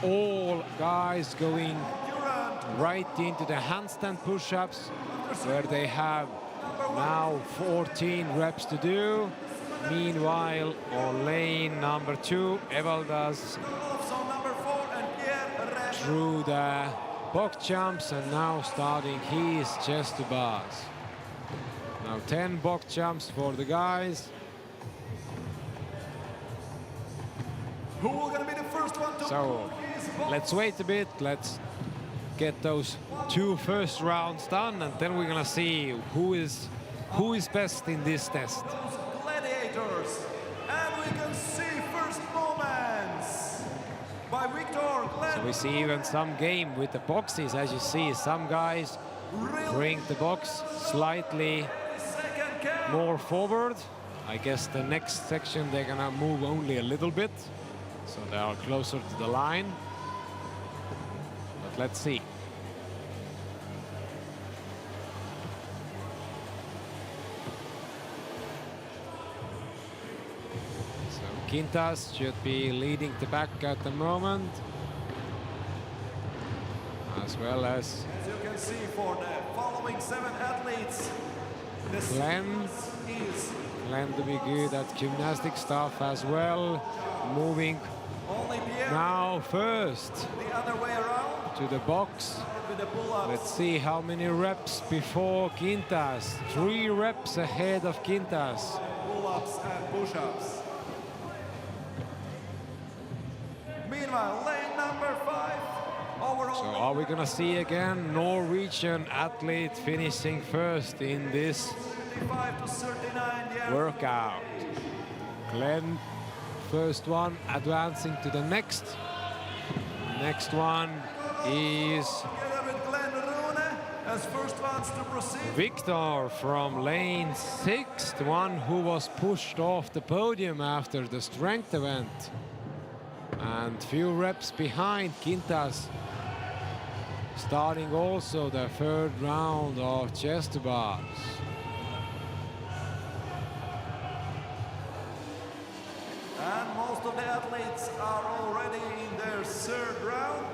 all guys going right into the handstand push-ups, where they have now 14 reps to do. Meanwhile, on lane number 2, Evaldas through the box jumps and now starting his chest to bars. Now 10 box jumps for the guys. Who will gonna be the first one to So let's wait a bit. Let's get those 2 first rounds done, and then we're gonna see who is best in this test. those gladiators? And we can see first moments by Victor Glenn. So we see even some game with the boxes. As you see, some guys bring the box slightly Second count. more forward. I guess the next section they're gonna move only a little bit, so they are closer to the line. But let's see. So Quintas should be leading the back at the moment, as well as As you can see, for the following 7 athletes, the Glenn. sequence is Glenn to be good at gymnastic stuff as well. Moving only Pierre now first the other way around to the box. with the pull-ups. Let's see how many reps before Quintas. 3 reps ahead of Quintas. Pull-ups and push-ups. Meanwhile, lane number 5, overall. So are we gonna see again Norwegian athlete finishing first in this 55 to 39, yeah. workout? Glenn, first one, advancing to the next. Next one is Together with Glenn Rune as first ones to proceed. Victor from lane 6, the one who was pushed off the podium after the strength event. And few reps behind Quintas, starting also the 3rd round of chest to bars. And most of the athletes are already in their 3rd round.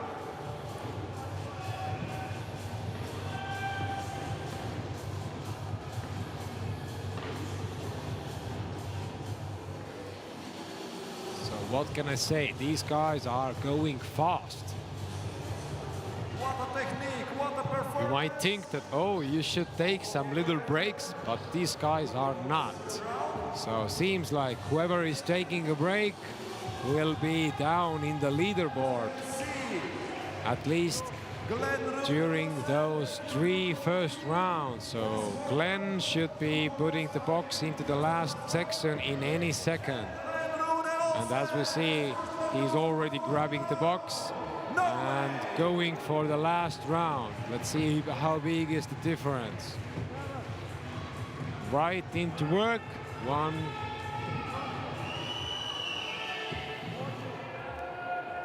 So what can I say? These guys are going fast. What a technique, what a performance. You might think that, oh, you should take some little breaks, but these guys are not. So seems like whoever is taking a break will be down in the leaderboard, at least Glenn Rune during those 3 first rounds. So Glenn should be putting the box into the last section in any second. And as we see, he's already grabbing the box and going for the last round. Let's see how big is the difference. Right into work. 1.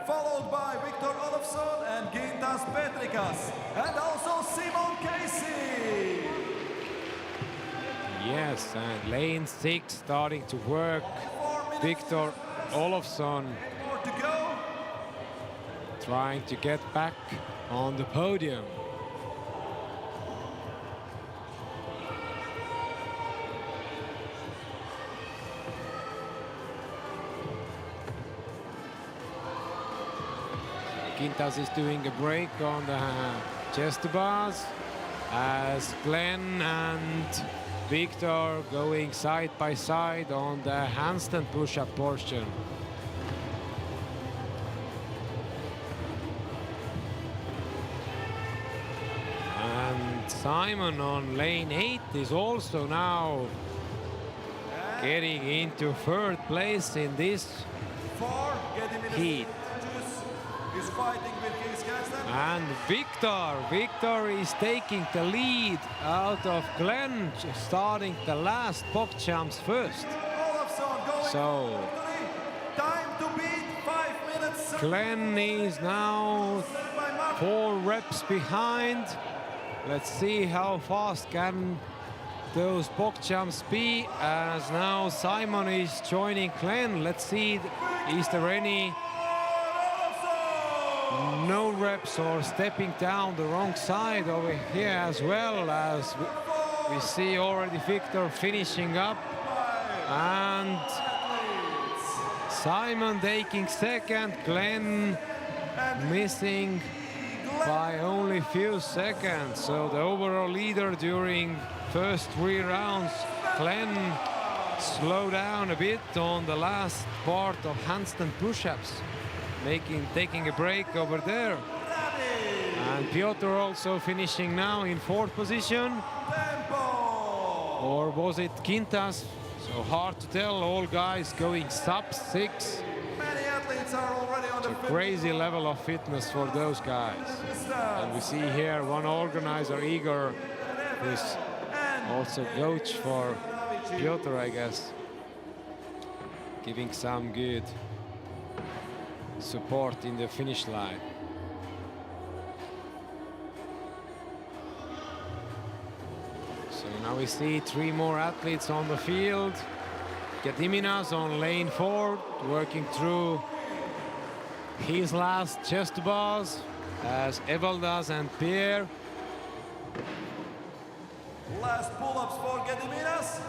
followed by Victor Olofsson and Gintas Petrikas, and also Simon Casey. Yes, and lane 6 starting to work. 4 minutes Victor Olofsson more to go. trying to get back on the podium. Quintas is doing a break on the chest bars as Glenn and Victor going side by side on the handstand push-up portion. And Simon on lane 8 is also now getting into 3rd place in this 4, getting in the heat. He's fighting with his Hansen. And Victor is taking the lead out of Glenn, starting the last box jumps first. Olofsson going So for victory. Time to beat 5 minutes. Glenn is now 4 reps behind. Let's see how fast can those box jumps be, as now Simon is joining Glenn. Let's see, is there any no reps or stepping down the wrong side over here, as well as we see already Victor finishing up and Simon taking second, Glenn missing by only few seconds. So the overall leader during first 3 rounds, Glenn slowed down a bit on the last part of handstand push-ups, taking a break over there. And Piotr also finishing now in 4th position. Or was it Quintas? So hard to tell, all guys going sub-6. Many athletes are already on the It's a crazy level of fitness for those guys. And we see here one organizer, Igor, who's also coach for Piotr, I guess, giving some good support in the finish line. So now we see 3 more athletes on the field. Gediminas on lane 4, working through his last chest bars, as Evaldas and Pierre. Last pull-ups for Gediminas.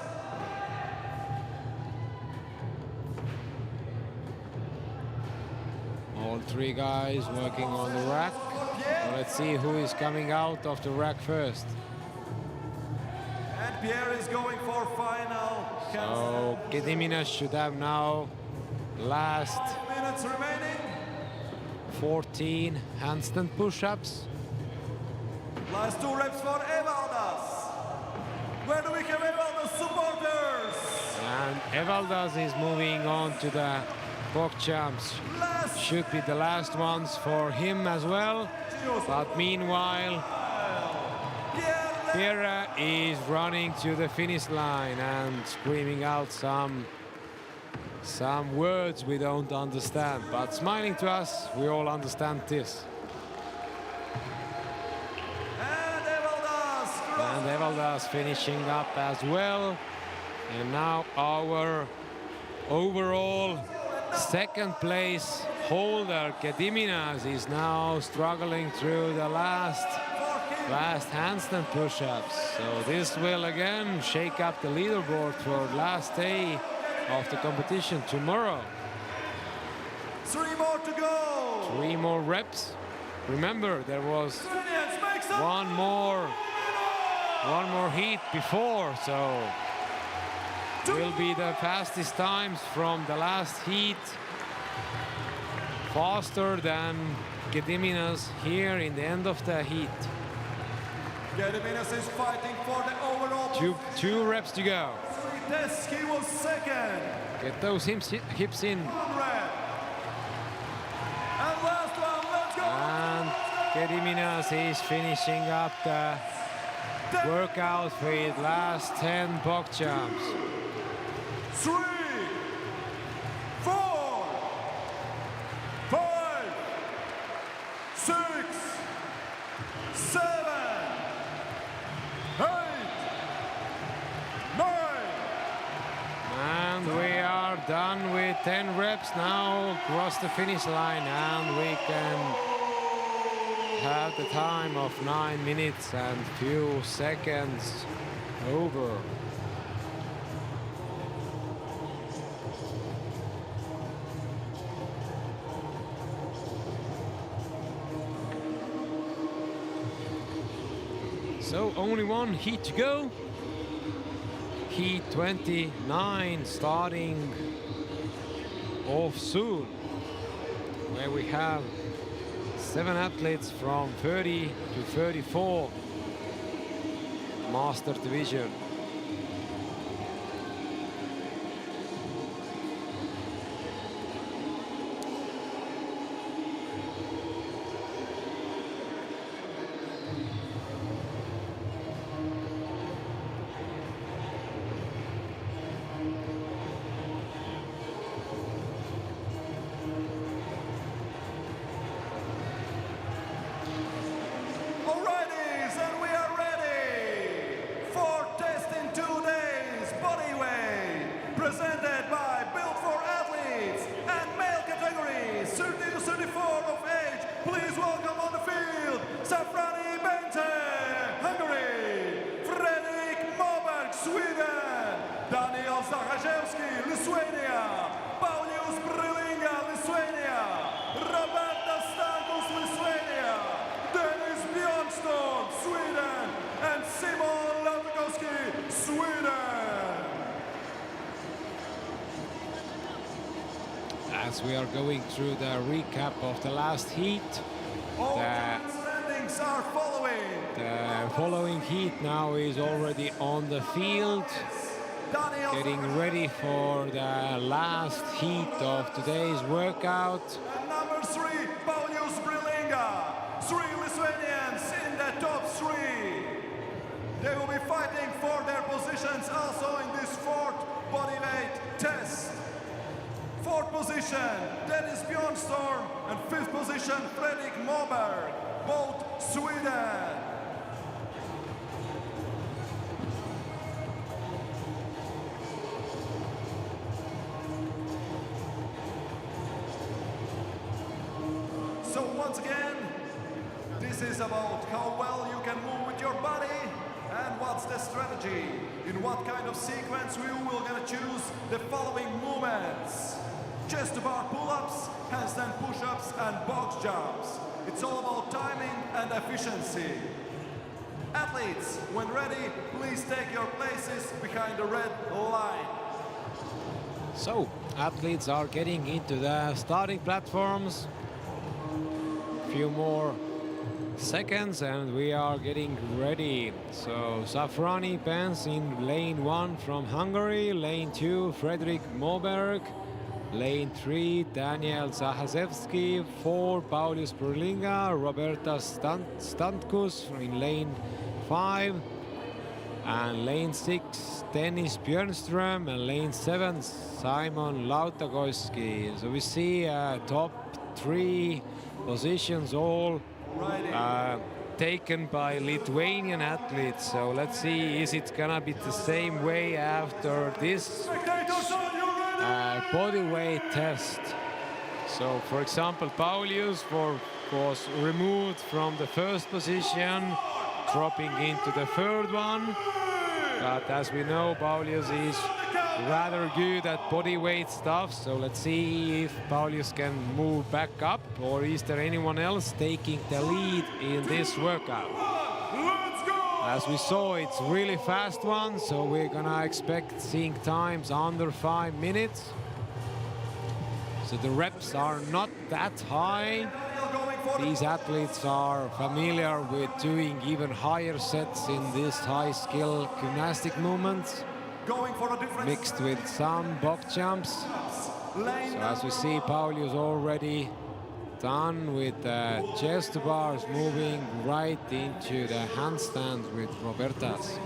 All 3 guys working on the rack. So let's see who is coming out of the rack first. And Pierre is going for final. So Gediminas should have now last 5 minutes remaining. 14 handstand push-ups. Last 2 reps for Evaldas. Where do we have Evaldas supporters? And Evaldas is moving on to the box jumps. Should be the last ones for him as well. But meanwhile, Pierre is running to the finish line and screaming out some words we don't understand, but smiling to us, we all understand this. And Evaldas finishing up as well. And now our overall 2nd place holder, Gediminas, is now struggling through the last handstand push-ups. So this will again shake up the leaderboard for last day of the competition tomorrow. 3 more to go. 3 more reps. Remember, there was one more heat before, so will be the fastest times from the last heat. Faster than Gediminas here in the end of the heat. Gediminas is fighting for the overall. 2 reps to go. Tests, he was 2nd. Get those hips in. 1 rep. And last one, let's go. And Gediminas is finishing up the workout with last 10 box jumps. 3, 4, 5, 6, 7, 8, 9. And we are done with 10 reps now, across the finish line, and we can have the time of 9 minutes and few seconds over. So only 1 heat to go. Heat 29 starting off soon, where we have 7 athletes from 30 to 34 master division. as we are going through the recap of the last heat. All The- standings are following. The following heat now is already on the field, Daniel getting ready for the last heat of today's workout. and number 3, Paulius Brilinga. 3 Lithuanians in the top 3. They will be fighting for their positions also in this 4th bodyweight test. 4th position, Dennis Bjornstorm, and 5th position, Fredrik Moberg, both Sweden. So once again, this is about how well you can move with your body and what's the strategy, in what kind of sequence we will gonna choose the following movements. Chest bar pull-ups, handstand push-ups and box jumps. It's all about timing and efficiency. Athletes, when ready, please take your places behind the red line. So, athletes are getting into the starting platforms. Few more seconds and we are getting ready. So Safrani Pence in lane 1 from Hungary, lane 2 Fredrik Moberg, lane 3 Daniel Zahazewski, 4 Paulius Brilinga, Roberta Stantkus in lane 5, and lane 6 Dennis Björnström, and lane 7 Simon Lautakoski. So we see top 3 positions all taken by Lithuanian athletes. So let's see, is it gonna be the same way after this body weight test? So for example, Paulius was removed from the first position, dropping into the 3rd one. But as we know, Paulius is rather good at body weight stuff, so let's see if Paulius can move back up, or is there anyone else taking the lead in this workout? As we saw, it's really fast one, so we're gonna expect seeing times under 5 minutes. So the reps are not that high. These athletes are familiar with doing even higher sets in this high skill gymnastic movements, mixed with some box jumps. So as we see, Paulius already done with the chest bars, moving right into the handstand with Robertas.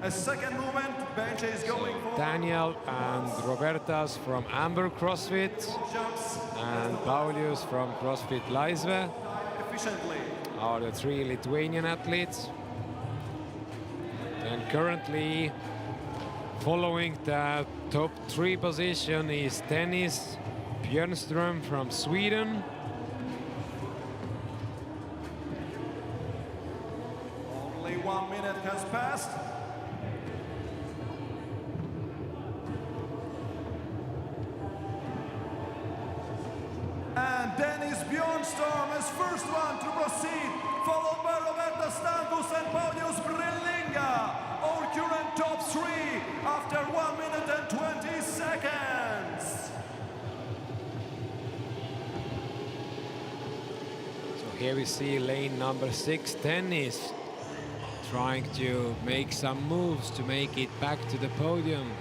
A second movement, bench is going for Daniel and Robertas from Amber CrossFit and Paulius from CrossFit Laisvė efficiently. are the 3 Lithuanian athletes. And currently following the top 3 position is Dennis Björnström from Sweden. Only 1 minute has passed. And Dennis Bjornstorm is first one to proceed, followed by Roberta Stantkus and Paulius Brilinga, our current top 3 after 1 minute and 20 seconds. So here we see lane number 6, Dennis, trying to make some moves to make it back to the podium.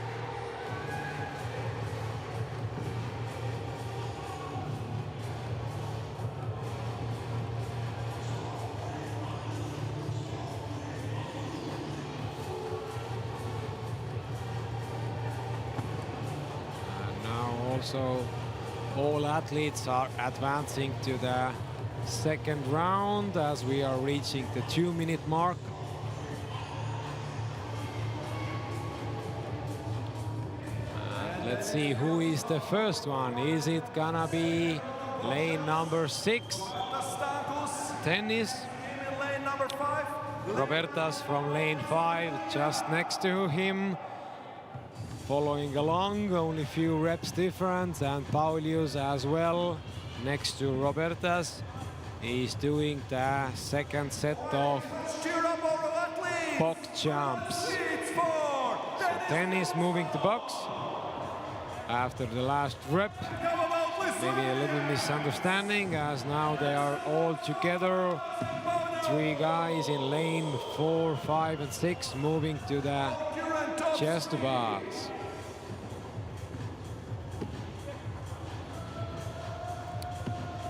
So all athletes are advancing to the second round as we are reaching the 2-minute mark. Let's see who is the first one. Is it gonna be lane number 6, Dennis? Lane number 5. Robertas from lane 5 just next to him, following along, only few reps difference, and Paulius as well next to Robertas. He's doing the second set of box jumps. So Dennis moving to box. after the last rep. Maybe a little misunderstanding, as now they are all together. 3 guys in lane 4, 5, and 6 moving to the chest bars.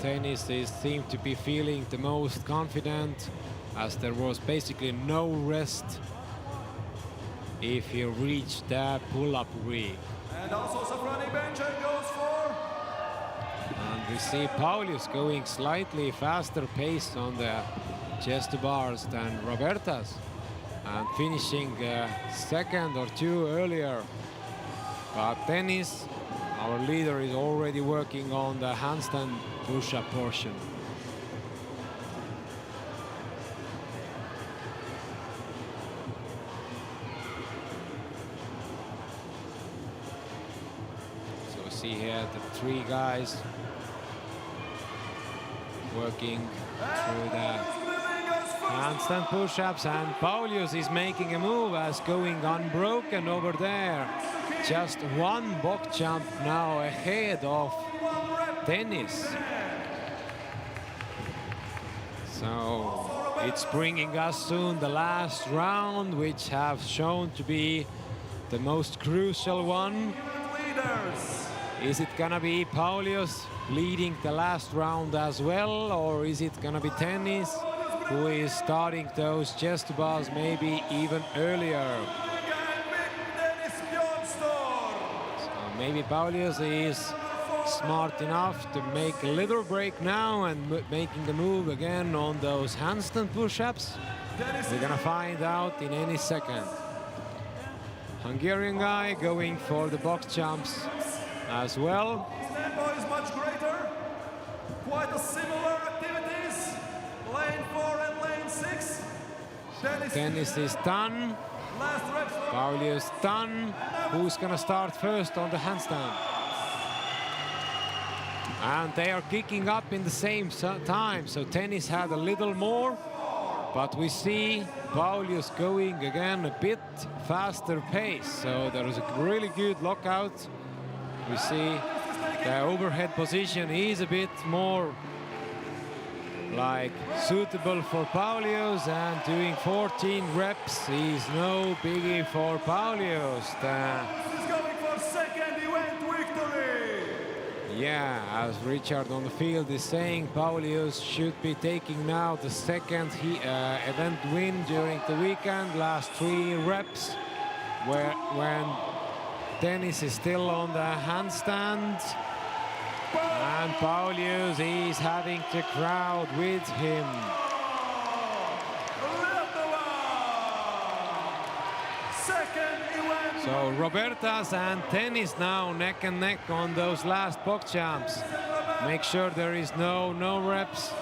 Tennis seemed to be feeling the most confident, as there was basically no rest if he reached the pull-up rig. And also Safrani Benchen goes for. And we see Paulius going slightly faster pace on the chest bars than Robertas, and finishing second or 2 earlier. But Tennis, our leader, is already working on the handstand push-up portion. So we see here the 3 guys working through the handstand push-ups, and Paulius is making a move as going unbroken over there. Just 1 box jump now ahead of Tennis. So it's bringing us soon the last round, which have shown to be the most crucial one. Is it gonna be Paulius leading the last round as well, or is it gonna be Tennis who is starting those chest bars maybe even earlier? So maybe Paulius is smart enough to make a little break now and making the move again on those handstand push-ups. We're gonna find out in any second. Hungarian guy going for the box jumps as well. Tempo is much greater. Quite a similar activities. Lane 4 and lane 6. Tennis is done. Last reps. Paulius done. Who's gonna start first on the handstand? And they are kicking up in the same time, so Tennis had a little more, but we see Paulius going again a bit faster pace, so there is a really good lockout. We see the overhead position is a bit more like suitable for Paulius, and doing 14 reps is no biggie for Paulius. He's going for second event victory. Yeah, as Richard on the field is saying, Paulius should be taking now the second event win during the weekend. Last 3 reps, when Tennis is still on the handstand. And Paulius is having the crowd with him. So Robertas and Tennis now neck and neck on those last box jumps. Make sure there is no reps.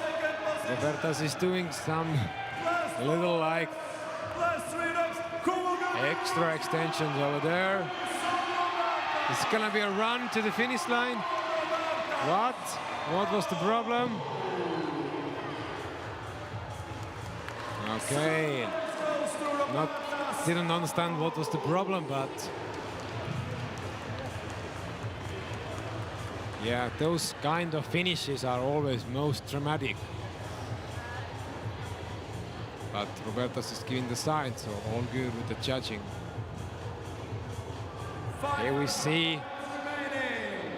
Robertas is doing some little like extra extensions over there. It's gonna be a run to the finish line. What was the problem? Okay. Didn't understand what was the problem, but yeah, those kind of finishes are always most dramatic. But Robertas is giving the sign, so all good with the judging. Here we see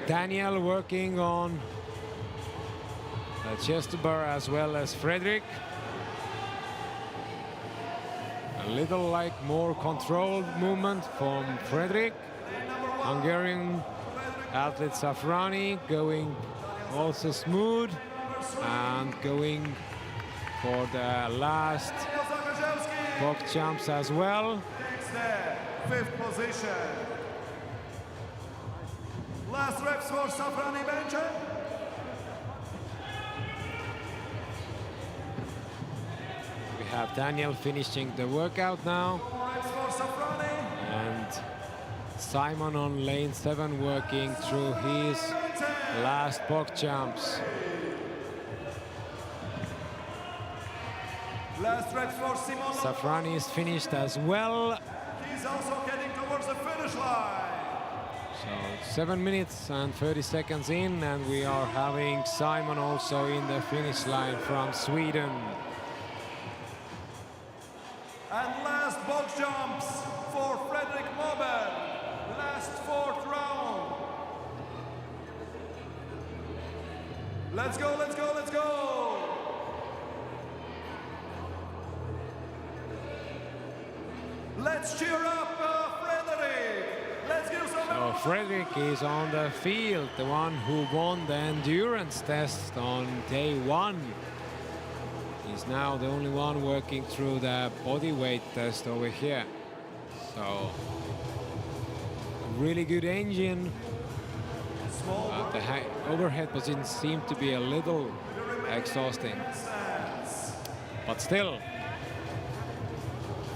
Daniel working on the chest bar as well as Fredrik. A little like more controlled movement from Fredrik. Hungarian athlete Safrani going also smooth and going for the last box jumps as well. 5th position. Last reps for Safrani Benchen. We have Daniel finishing the workout now. And Simon on lane 7 working through his last box jumps. Last reps for Simon. Safrani is finished as well. He's also getting towards the finish line. So So 7 minutes and 30 seconds in, and we are having Simon also in the finish line from Sweden. And last box jumps for Fredrik Moberg. Last fourth round. Let's go, let's go, let's go! Let's cheer up Fredrik! Let's give some... So Fredrik is on the field, the one who won the endurance test on day 1. He's now the only one working through the body weight test over here. So, really good engine. The overhead position seemed to be a little exhausting. But still,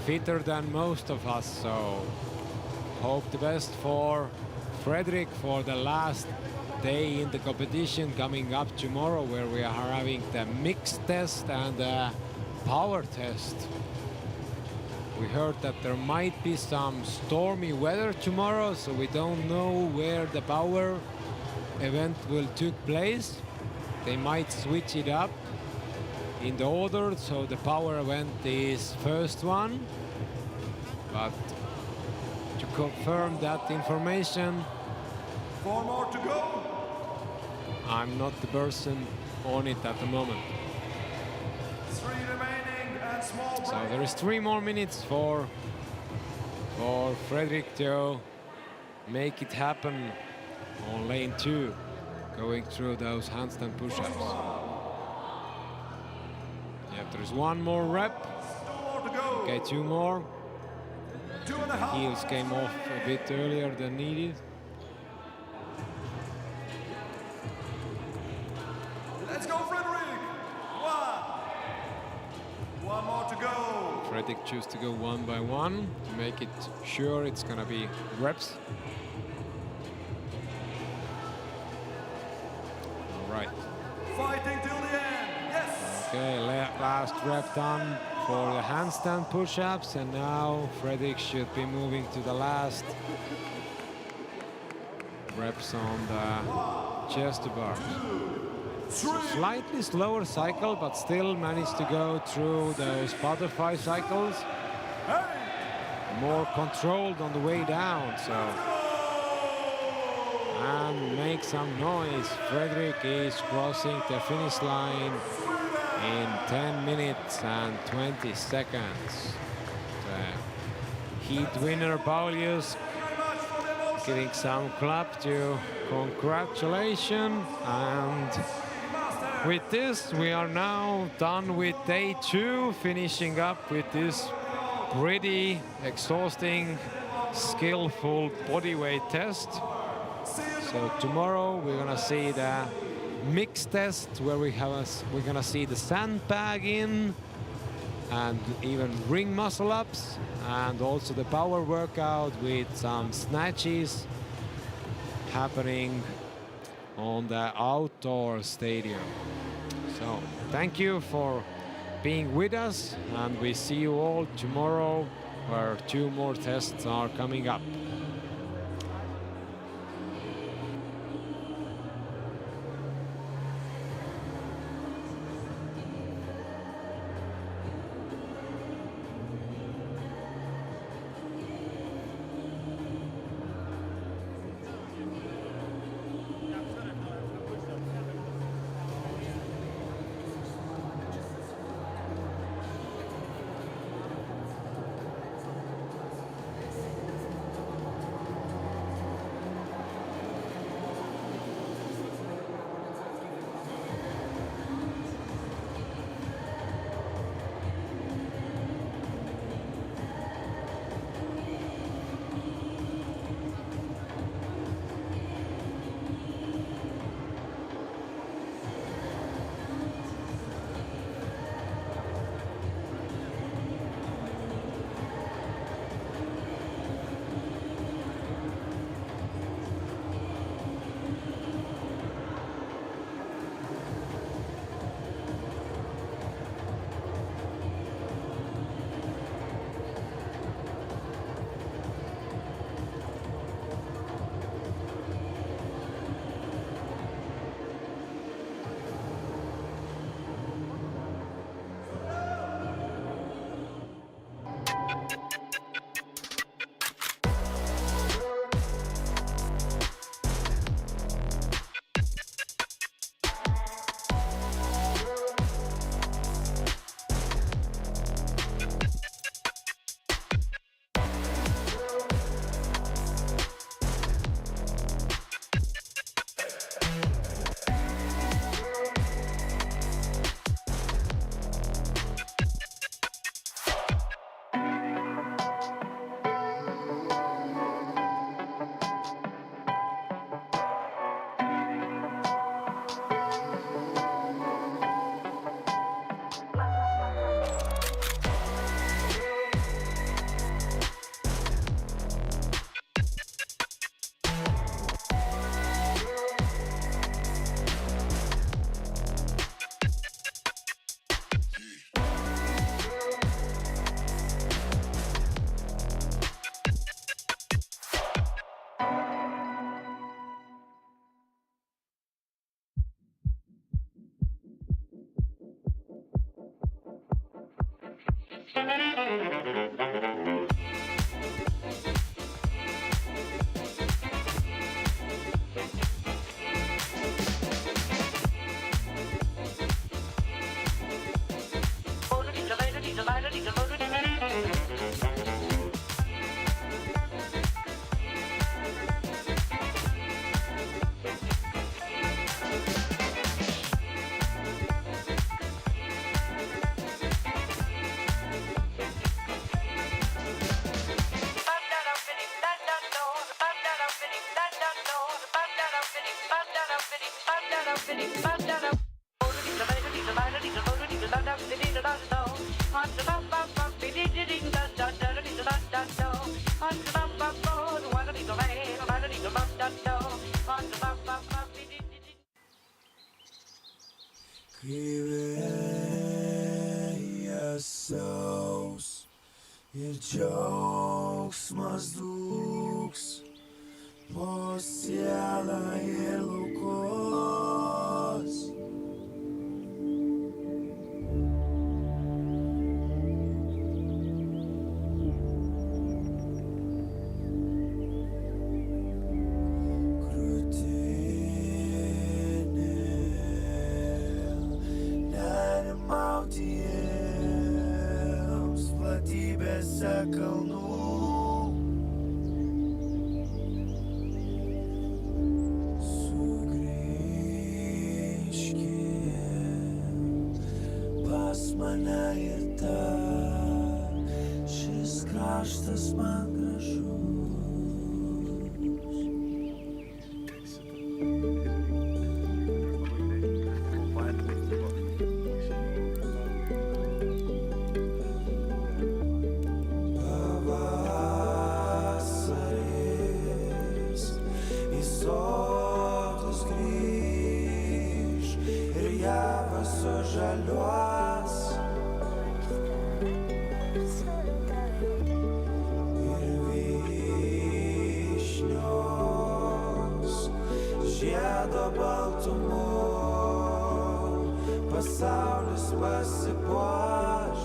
fitter than most of us, so hope the best for Fredrik for the last day in the competition coming up tomorrow, where we are having the mixed test and the power test. We heard that there might be some stormy weather tomorrow, so we don't know where the power event will take place. They might switch it up in the order, so the power event is first one. But to confirm that information, 4 more to go. I'm not the person on it at the moment. 3 remaining and small break. So there is 3 more minutes for Fredrik to make it happen on lane 2, going through those handstand push-ups. Yep, there's 1 more rep. 2 more to go. Okay, 2 more. 2.5. Heels came off a bit earlier than needed. Let's go, Fredrik. 1 more to go. Fredrik chooses to go 1 by 1 to make it sure it's gonna be reps. All right. Fighting till the end. Yes. Okay, last rep done for the handstand push-ups, and now Fredrik should be moving to the last reps on the chest to bar. So slightly slower cycle, but still managed to go through those butterfly cycles. More controlled on the way down, so. And make some noise. Fredrik is crossing the finish line in 10 minutes and 20 seconds. The heat winner Paulius getting some clap to congratulations. And with this, we are now done with day 2, finishing up with this pretty exhausting, skillful bodyweight test. So tomorrow we're gonna see the mixed test, where we're gonna see the sandbag in and even ring muscle ups, and also the power workout with some snatches happening on the outdoor stadium. So thank you for being with us, and we see you all tomorrow, where 2 more tests are coming up. Kai vėjas saus ir džiaugsmas dūks po sielą ir laukus. Nerimauti platybėse kalnų. Pas mane ir dar šis kraštas man gražus. Pavasaris į sodus grįž ir javas sužaliuos. Ir vyšnios žiedo baltumu pasaulis pasipuoš.